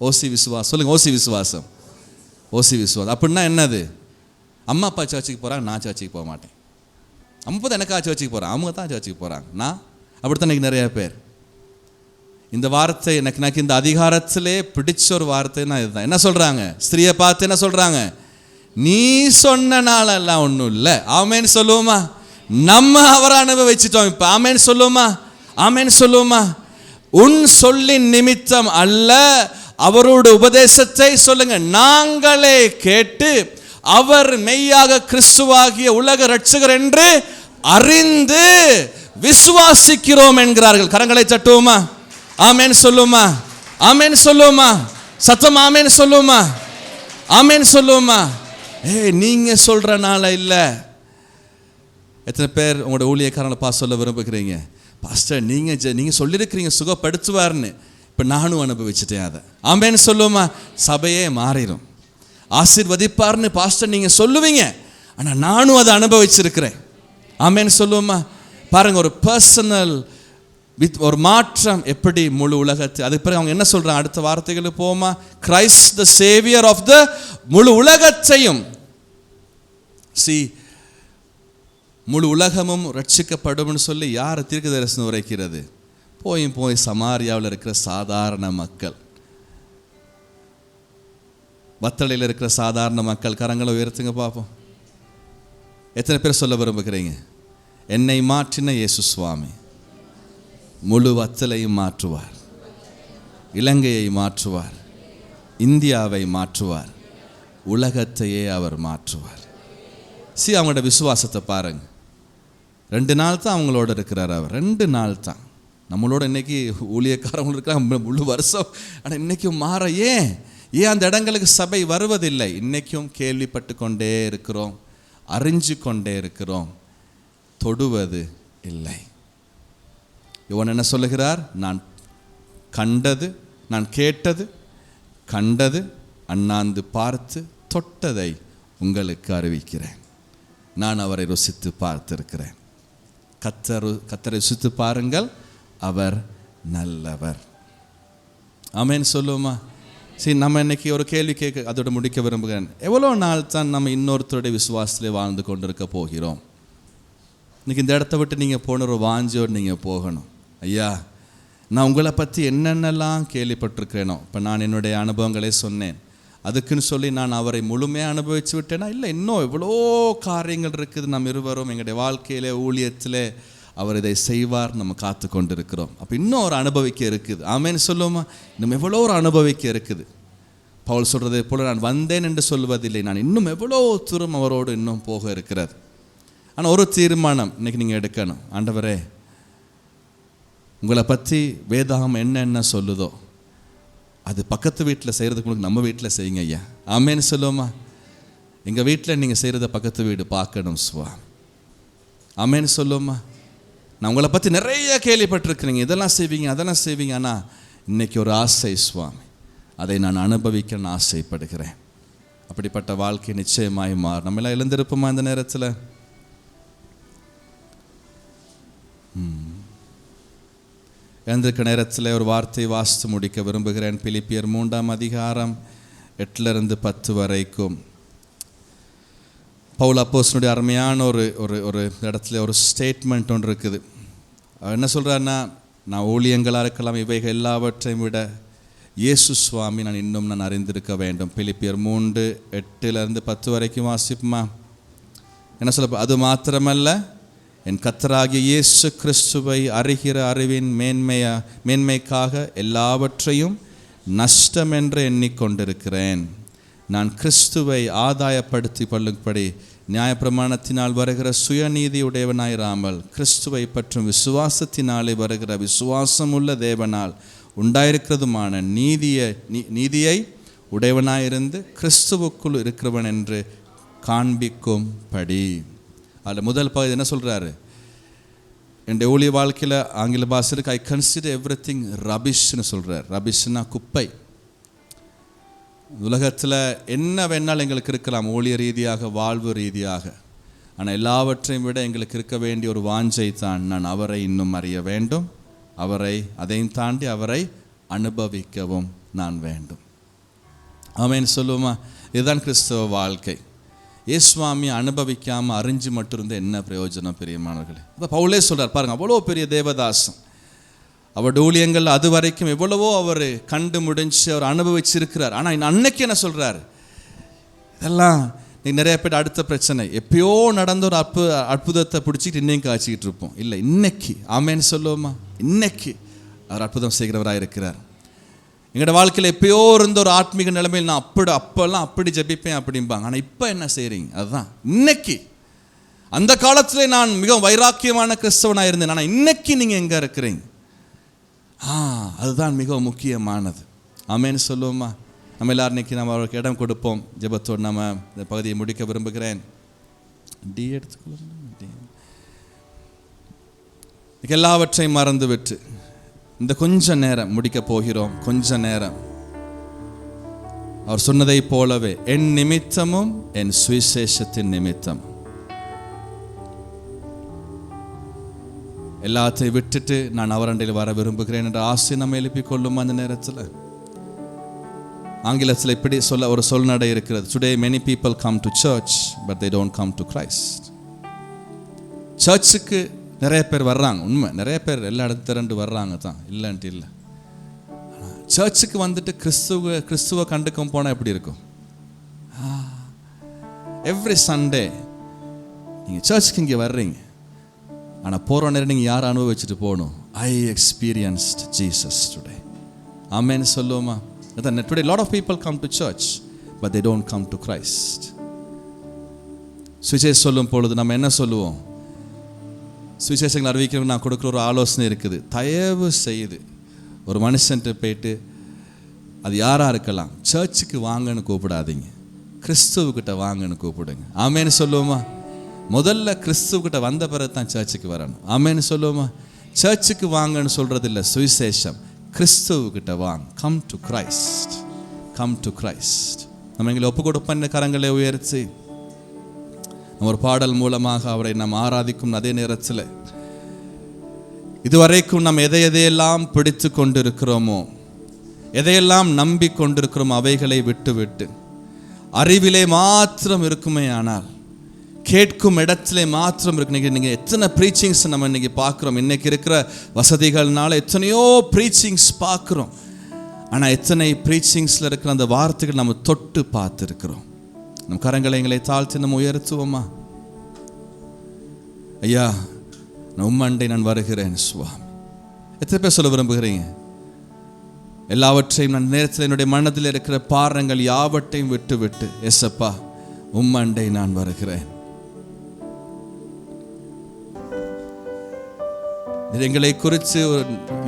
ஓசி விசுவாசம். சொல்லுங்க, ஓசி விசுவாசம். ஓசி விசுவாசம் அப்படின்னா என்னது? அம்மா அப்பா சர்ச்சுக்கு போகிறாங்க, நான் சர்ச்சுக்கு போக மாட்டேன். அம்மா தான் எனக்கா சர்ச்சுக்கு போகிறேன், அவங்க தான் சர்ச்சுக்கு போகிறாங்க, நான் அப்படித்தான். எனக்கு நிறைய பேர் இந்த வார்த்தை எனக்கு இந்த அதிகாரத்திலே பிடிச்ச ஒரு வார்த்தைன்னா இதுதான். என்ன சொல்கிறாங்க? ஸ்திரியை பார்த்து என்ன சொல்கிறாங்க? நீ சொன்ன நாளெல்லாம் ஒன்றும் இல்லை. ஆமேன்னு சொல்லுவோமா? நம்ம அவரை அனுபவிச்சிட்டோம் இப்போ. ஆமேன்னு சொல்லுவோமா? ஆமேன்னு சொல்லுவோமா? உன் சொல்லின் நிமித்தம் அல்ல, அவரோட உபதேசத்தை சொல்லுங்க நாங்களே கேட்டு அவர் மெய்யாக கிறிஸ்துவாகிய உலக இரட்சகர் என்று அறிந்து விசுவாசிக்கிறோம் என்கிறார்கள். கரங்களை தட்டுவோமா? ஆமென் சொல்லுமா? ஆமென் சொல்லுமா? சத்தம் ஆமென் சொல்லுமா? ஆமென் சொல்லுமா? நீங்க சொல்றனால இல்லை. எத்தனை பேர் உங்களோட ஊழியக்காரங்களை பார்த்து சொல்ல விரும்புகிறீங்க? பாஸ்டர் நீங்க சொல்லியிருக்கிறீங்க சுகப்படுத்துவார்னு, இப்போ நானும் அனுபவிச்சுட்டேன் அதை. ஆமென் சொல்லுமா? சபையே மாறிடும். ஆசீர்வதிப்பார்னு பாஸ்டர் நீங்க சொல்லுவீங்க, ஆனால் நானும் அதை அனுபவிச்சிருக்கிறேன். ஆமென் சொல்லுமா? பாருங்க, ஒரு பர்சனல் ஒரு மாற்றம் எப்படி முழு உலகத்தை. அதுக்கு பிறகு அவங்க என்ன சொல்றாங்க? அடுத்த வார்த்தைகளுக்கு போமா? Christ the saviour of the முழு உலகத்தையும். முழு உலகமும் ரட்சிக்கப்படும் சொல்லி யார் தீர்க்க தரிசனம் உரைக்கிறது? போய் சமாரியாவில் இருக்கிற சாதாரண மக்கள், வத்தளையில் இருக்கிற சாதாரண மக்கள். கரங்களை உயர்த்துங்க பார்ப்போம். எத்தனை பேர் சொல்ல விரும்புகிறீங்க? என்னை மாற்றின இயேசு சுவாமி முழு வத்தலையும் மாற்றுவார், இலங்கையை மாற்றுவார், இந்தியாவை மாற்றுவார், உலகத்தையே அவர் மாற்றுவார். அவங்களோட விசுவாசத்தை பாருங்க. 2 நாள் தான் அவங்களோட இருக்கிறார் அவர். 2 நாள் தான். நம்மளோட இன்னைக்கு ஊழியக்காரங்களும் இருக்கிறாங்க முழு வருஷம். ஆனால் இன்னைக்கும் மாற ஏன் அந்த இடங்களுக்கு சபை வருவதில்லை? இன்னைக்கும் கேள்விப்பட்டு கொண்டே இருக்கிறோம், அறிஞ்சு கொண்டே இருக்கிறோம், தொடுவது இல்லை. இவன் என்ன சொல்லுகிறார்? நான் கேட்டது கண்டது அண்ணாந்து பார்த்து தொட்டதை உங்களுக்கு அறிவிக்கிறேன். நான் அவரை ருசித்து பார்த்திருக்கிறேன். கர்த்தரை ருசித்து பாருங்கள், அவர் நல்லவர். ஆமென் சொல்லுவோமா? நம்ம இன்னைக்கு ஒரு கேள்வி கேட்க அதோட முடிக்க விரும்புகிறேன். எவ்வளோ நாள் தான் நம்ம இன்னொருத்தருடைய விசுவாசத்திலே வாழ்ந்து கொண்டிருக்க போகிறோம்? இன்னைக்கு இந்த இடத்த விட்டு நீங்கள் போன ஒரு வாஞ்சோடு நீங்கள் போகணும். ஐயா, நான் உங்களை பற்றி என்னென்னலாம் கேள்விப்பட்டிருக்கிறேனோ, இப்போ நான் என்னுடைய அனுபவங்களே சொன்னேன். அதுக்குன்னு சொல்லி நான் அவரை முழுமையாக அனுபவிச்சு விட்டேன்னா இல்லை, இன்னும் எவ்வளோ காரியங்கள் இருக்குது. நம் இருவரும் எங்களுடைய வாழ்க்கையிலே ஊழியத்தில் அவர் இதை செய்வார், நம்ம காத்து கொண்டு இருக்கிறோம். அப்போ இன்னும் ஒரு அனுபவிக்க இருக்குது. ஆமேன்னு சொல்லுவோமா? இன்னும் எவ்வளோ ஒரு அனுபவிக்க இருக்குது. பவுல் சொல்கிறதை போல நான் வந்தேன் என்று சொல்வதில்லை, நான் இன்னும் எவ்வளோ தூரம் அவரோடு இன்னும் போக இருக்கிறது. ஆனால் ஒரு தீர்மானம் இன்றைக்கி நீங்கள் எடுக்கணும். ஆண்டவரே, உங்களை பற்றி வேதாகம் என்ன சொல்லுதோ அது பக்கத்து வீட்டில் செய்கிறதுக்கு உங்களுக்கு நம்ம வீட்டில் செய்யுங்க ஐயா. ஆமேன்னு சொல்லுவோமா? எங்கள் வீட்டில் நீங்கள் செய்கிறத பக்கத்து வீடு பார்க்கணும் சுவாமி. ஆமேன்னு சொல்லுவோமா? நான் உங்களை பற்றி நிறைய கேள்விப்பட்டிருக்கிறீங்க, இதெல்லாம் செய்வீங்க அதெல்லாம் செய்வீங்க. ஆனால் இன்றைக்கி ஒரு ஆசை சுவாமி, அதை நான் அனுபவிக்க ஆசைப்படுகிறேன். அப்படிப்பட்ட வாழ்க்கை நிச்சயமாய் மாறும். நம்ம எல்லாம் எழுந்திருப்போமா இந்த நேரத்தில்? எழுந்திருக்க நேரத்தில் ஒரு வார்த்தையை வாசித்து முடிக்க விரும்புகிறேன். பிலிப்பியர் 3ஆம் அதிகாரம் 8-10 வரைக்கும் பவுல் அப்போஸ்தலனுடைய அருமையான ஒரு இடத்துல ஒரு ஸ்டேட்மெண்ட் ஒன்று இருக்குது. அவர் என்ன சொல்கிறாருன்னா, நான் ஊழியங்களாக இருக்கலாம், இவைகள் எல்லாவற்றையும் விட இயேசு சுவாமி நான் இன்னும் அறிந்திருக்க வேண்டும். பிலிப்பியர் 3:8-10 வரைக்கும் வாசிப்புமா? என்ன சொல்ல? அது மாத்திரமல்ல, என் கர்த்தராகிய இயேசு கிறிஸ்துவை அறிகிற அறிவின் மேன்மைக்காக எல்லாவற்றையும் நஷ்டம் என்று எண்ணிக்கொண்டிருக்கிறேன். நான் கிறிஸ்துவை ஆதாயப்படுத்தி கொள்ளும்படி நியாயப்பிரமாணத்தினால் வருகிற சுயநீதி உடையவனாயிராமல் கிறிஸ்துவை பற்றும் விசுவாசத்தினாலே வருகிற விசுவாசமுள்ள தேவனால் உண்டாயிருக்கிறதுமான நீதியை உடையவனாயிருந்து கிறிஸ்துவுக்குள் இருக்கிறவன் என்று காண்பிக்கும் படி. அதில் முதல் பகுதி என்ன சொல்கிறாரு? என்னுடைய ஊழிய வாழ்க்கையில் ஆங்கில பாஷைக்கு ஐ கன்சிடர் எவ்ரிதிங் ரபிஷ்னு சொல்கிறார். ரபிஷ்னா குப்பை. உலகத்தில் என்ன வேணாலும் எங்களுக்கு இருக்கலாம், ஊழிய ரீதியாக வாழ்வு ரீதியாக. ஆனால் எல்லாவற்றையும் விட எங்களுக்கு இருக்க வேண்டிய ஒரு வாஞ்சை தான், நான் அவரை இன்னும் அறிய வேண்டும், அதையும் தாண்டி அவரை அனுபவிக்கவும் நான் வேண்டும். ஆமேன்னு சொல்லுவோமா? இதுதான் கிறிஸ்தவ வாழ்க்கை. இயேசுவாமி அனுபவிக்காமல் அறிஞ்சு மட்டும் இருந்த என்ன பிரயோஜனம் பிரியமானவர்களே? இப்போ பவுலே சொல்கிறார் பாருங்கள், அவ்வளோ பெரிய தேவதாசன், அவருடைய ஊழியங்கள் அது வரைக்கும் எவ்வளவோ அவர் கண்டு முடிஞ்சு அவர் அனுபவிச்சிருக்கிறார். ஆனால் அன்னைக்கு என்ன சொல்கிறார்? இதெல்லாம் நீங்கள் நிறைய பேர் அடுத்த பிரச்சனை, எப்பயோ நடந்த ஒரு அற்புதத்தை பிடிச்சிக்கிட்டு இன்னையும் காய்ச்சிக்கிட்டு இருப்போம். இல்லை, இன்னைக்கு ஆமேன்னு சொல்லுவோமா? இன்னைக்கு அவர் அற்புதம் செய்கிறவராக இருக்கிறார். எங்களோட வாழ்க்கையில் எப்பயோ இருந்த ஒரு ஆத்மீக நிலைமையில் நான் அப்போல்லாம் அப்படி ஜெபிப்பேன் அப்படிம்பாங்க. ஆனால் இப்போ என்ன செய்கிறீங்க? அதுதான் இன்னைக்கு. அந்த காலத்தில் நான் மிகவும் வைராக்கியமான கிறிஸ்தவனாக இருந்தேன், ஆனால் இன்னைக்கு நீங்கள் எங்கே இருக்கிறீங்க? அதுதான் மிகவும் முக்கியமானது. ஆமேன்னு சொல்லுவோமா? நம்ம எல்லாரும் இன்னைக்கு நம்ம அவருக்கு இடம் கொடுப்போம். ஜெபத்தோடு நம்ம இந்த பகுதியை முடிக்க விரும்புகிறேன். எல்லாவற்றையும் மறந்து விட்டு இந்த கொஞ்ச நேரம் முடிக்க போகிறோம். கொஞ்ச நேரம் அவர் சொன்னதை போலவே என் நிமித்தமும் என் சுவிசேஷத்தின் நிமித்தம் எல்லாத்தையும் விட்டுட்டு நான் அவரண்டையில் வர விரும்புகிறேன் என்ற ஆசை நம்ம எழுப்பிக் கொள்ளும். அந்த நேரத்தில் ஆங்கிலத்தில் இப்படி ஒரு சொல்நடை இருக்கிறது. Today many people come to church but they don't come to Christ. சர்ச்சுக்கு நிறைய பேர் வர்றாங்க, உண்மை, நிறைய பேர் எல்லா இடத்துல திரண்டு வர்றாங்க தான், இல்லைன்ட்டு இல்லை. சர்ச்சுக்கு வந்துட்டு கிறிஸ்துவ கண்டுக்கும் போனால் எப்படி இருக்கும்? எவ்ரி சண்டே நீங்கள் சர்ச்சுக்கு இங்கே வர்றீங்க, ஆனால் போகிற நேரம் நீங்கள் யாரை அனுபவிச்சுட்டு போகணும்? ஐ எக்ஸ்பீரியன்ஸ்ட் ஜீசஸ் டுடே. ஆமேன்னு சொல்லுவோமா? Today a lot of people come to church but they don't come to Christ. சுவிசேஷம் சொல்லும் பொழுது நம்ம என்ன சொல்லுவோம்? சுவிசேஷங்களை அறிவிக்கிறவங்க நான் கொடுக்குற ஒரு ஆலோசனை இருக்குது. தயவு செய்து ஒரு மனுஷன்ட்டு போயிட்டு, அது யாராக இருக்கலாம், சர்ச்சுக்கு வாங்கன்னு கூப்பிடாதீங்க, கிறிஸ்துவுக்கிட்ட வாங்கன்னு கூப்பிடுங்க. ஆமேன்னு சொல்லுவோமா? முதல்ல கிறிஸ்துவுக்கிட்ட வந்த பிறகு தான் சர்ச்சுக்கு வரணும். ஆமேன்னு சொல்லுவோமா? சர்ச்சுக்கு வாங்கன்னு சொல்கிறது இல்லை சுவிசேஷம், கிறிஸ்துவுக்கிட்ட வாங்க. Come to Christ, come to Christ. நம்ம எங்களை ஒப்பு கொடுப்ப கரங்களை உயர்த்தி நம்ம ஒரு பாடல் மூலமாக அவரை நாம் ஆராதிக்கும். அதே நேரத்தில் இதுவரைக்கும் நாம் எதையெல்லாம் பிடித்து கொண்டிருக்கிறோமோ, எதையெல்லாம் நம்பி கொண்டிருக்கிறோமோ அவைகளை விட்டு அறிவிலே மாத்திரம் இருக்குமே, ஆனால் கேட்கும் இடத்துல மாத்திரம் இருக்கு. நீங்கள் எத்தனை ப்ரீச்சிங்ஸ் நம்ம இன்றைக்கி பார்க்குறோம். இன்றைக்கி இருக்கிற வசதிகள்னால எத்தனையோ ப்ரீச்சிங்ஸ் பார்க்குறோம். ஆனால் எத்தனை ப்ரீச்சிங்ஸில் இருக்கிற அந்த வார்த்தைகள் நம்ம தொட்டு பார்த்துருக்கிறோம். நம் கரங்களை எங்களை தாழ்த்தி நம்ம உயர்த்துவோமா? ஐயா, நான் உம்மண்டை நான் வருகிறேன் சுவாமி. எத்தனை பேர் சொல்ல விரும்புகிறீங்க? எல்லாவற்றையும் நான் நேரத்தில் என்னுடைய மனதில் இருக்கிற பாரங்கள் யாவற்றையும் விட்டு விட்டு எஸ்அப்பா உம்மண்டை நான் வருகிறேன். எங்களை குறித்து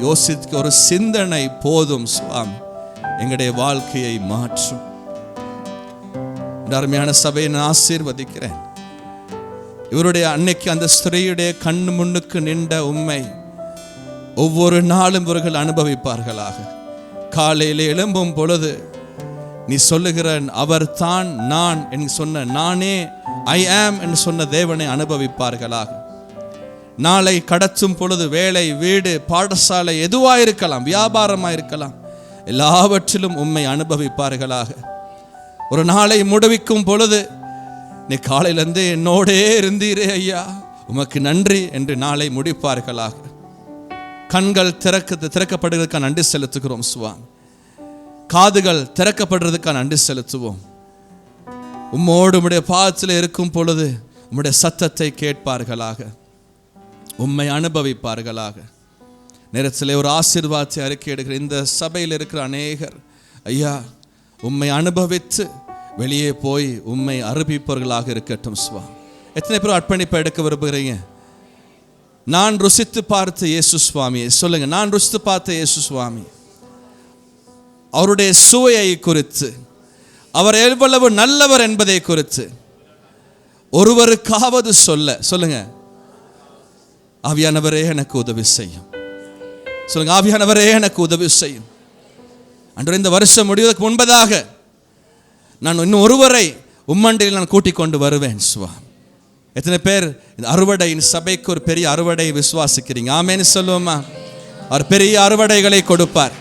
யோசிக்க ஒரு சிந்தனை போதும் சுவாமி, எங்களுடைய வாழ்க்கையை மாற்றும். அருமையான சபையை நான் ஆசீர்வதிக்கிறேன். இவருடைய அன்னைக்கு அந்த ஸ்திரீயுடைய கண் முன்னுக்கு நின்ற உண்மை ஒவ்வொரு நாளும் இவர்கள் அனுபவிப்பார்களாக. காலையில் எழும்பும் பொழுது நீ சொல்லுகிற அவர் தான் நான் என்று சொன்ன நானே ஐ ஆம் என்று சொன்ன தேவனை அனுபவிப்பார்களாக. நாளை கடத்தும் பொழுது வேலை, வீடு, பாடசாலை எதுவாயிருக்கலாம், வியாபாரமாயிருக்கலாம், எல்லாவற்றிலும் உம்மை அனுபவிப்பார்களாக. ஒரு நாளை முடிவிக்கும் பொழுது நீ காலையிலிருந்து என்னோடே இருந்தீரே ஐயா, உமக்கு நன்றி என்று நாளை முடிப்பார்களாக. கண்கள் திறக்கப்படுவதற்கான நன்றி செலுத்துகிறோம் சுவாமி. காதுகள் திறக்கப்படுறதுக்கான நன்றி செலுத்துவோம். உம்மோடு உம்முடைய பாதத்தில் இருக்கும் பொழுது உம்முடைய சத்தத்தை கேட்பார்களாக, உம்மை அனுபவிப்பார்களாக. நேரத்தில் ஒரு ஆசீர்வாதத்தை அறிக்கை எடுக்கிற இந்த சபையில் இருக்கிற அநேகர் ஐயா உம்மை அனுபவித்து வெளியே போய் உம்மை அறிவிப்பவர்களாக இருக்கட்டும் சுவாமி. எத்தனை பேர் அர்ப்பணிப்பை எடுக்க விரும்புகிறீங்க? நான் ருசித்து பார்த்த இயேசு சுவாமியை சொல்லுங்க. நான் ருசித்து பார்த்த இயேசு சுவாமி, அவருடைய சுவையை குறித்து, அவர் எவ்வளவு நல்லவர் என்பதை குறித்து ஒருவருக்காவது சொல்லுங்க. ஆவியானவரே எனக்கு உதவி செய்யும். சொல்லுங்க, ஆவியானவரே எனக்கு உதவி செய்யும். அன்று இந்த வருஷம் முடிவதற்கு முன்பதாக நான் இன்னும் ஒருவரை உம்மண்டையில் நான் கூட்டிக் கொண்டு வருவேன் சுவாமி. எத்தனை பேர் இந்த அறுவடையின் சபைக்கு ஒரு பெரிய அறுவடை விசுவாசிக்கிறீங்க? ஆமேன்னு சொல்லுவோமா? அவர் பெரிய அறுவடைகளை கொடுப்பார்.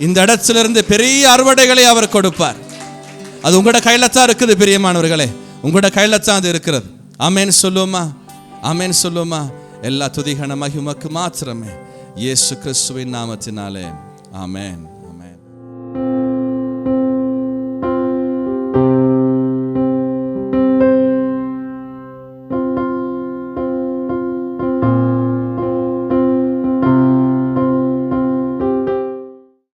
இந்த இடத்திலிருந்து பெரிய அறுவடைகளை அவர் கொடுப்பார். அது உங்களோட கையில தான் இருக்குது பிரியமானவர்களே, உங்களோட கையில தான் அது இருக்கிறது. ஆமேன்னு சொல்லுவோமா? ஆமேன்னு சொல்லுவோமா? எல்லா துதிகன மகிமைக்கு மாத்திரமே இயேசு கிறிஸ்துவின் நாமத்தினாலே ஆமென்.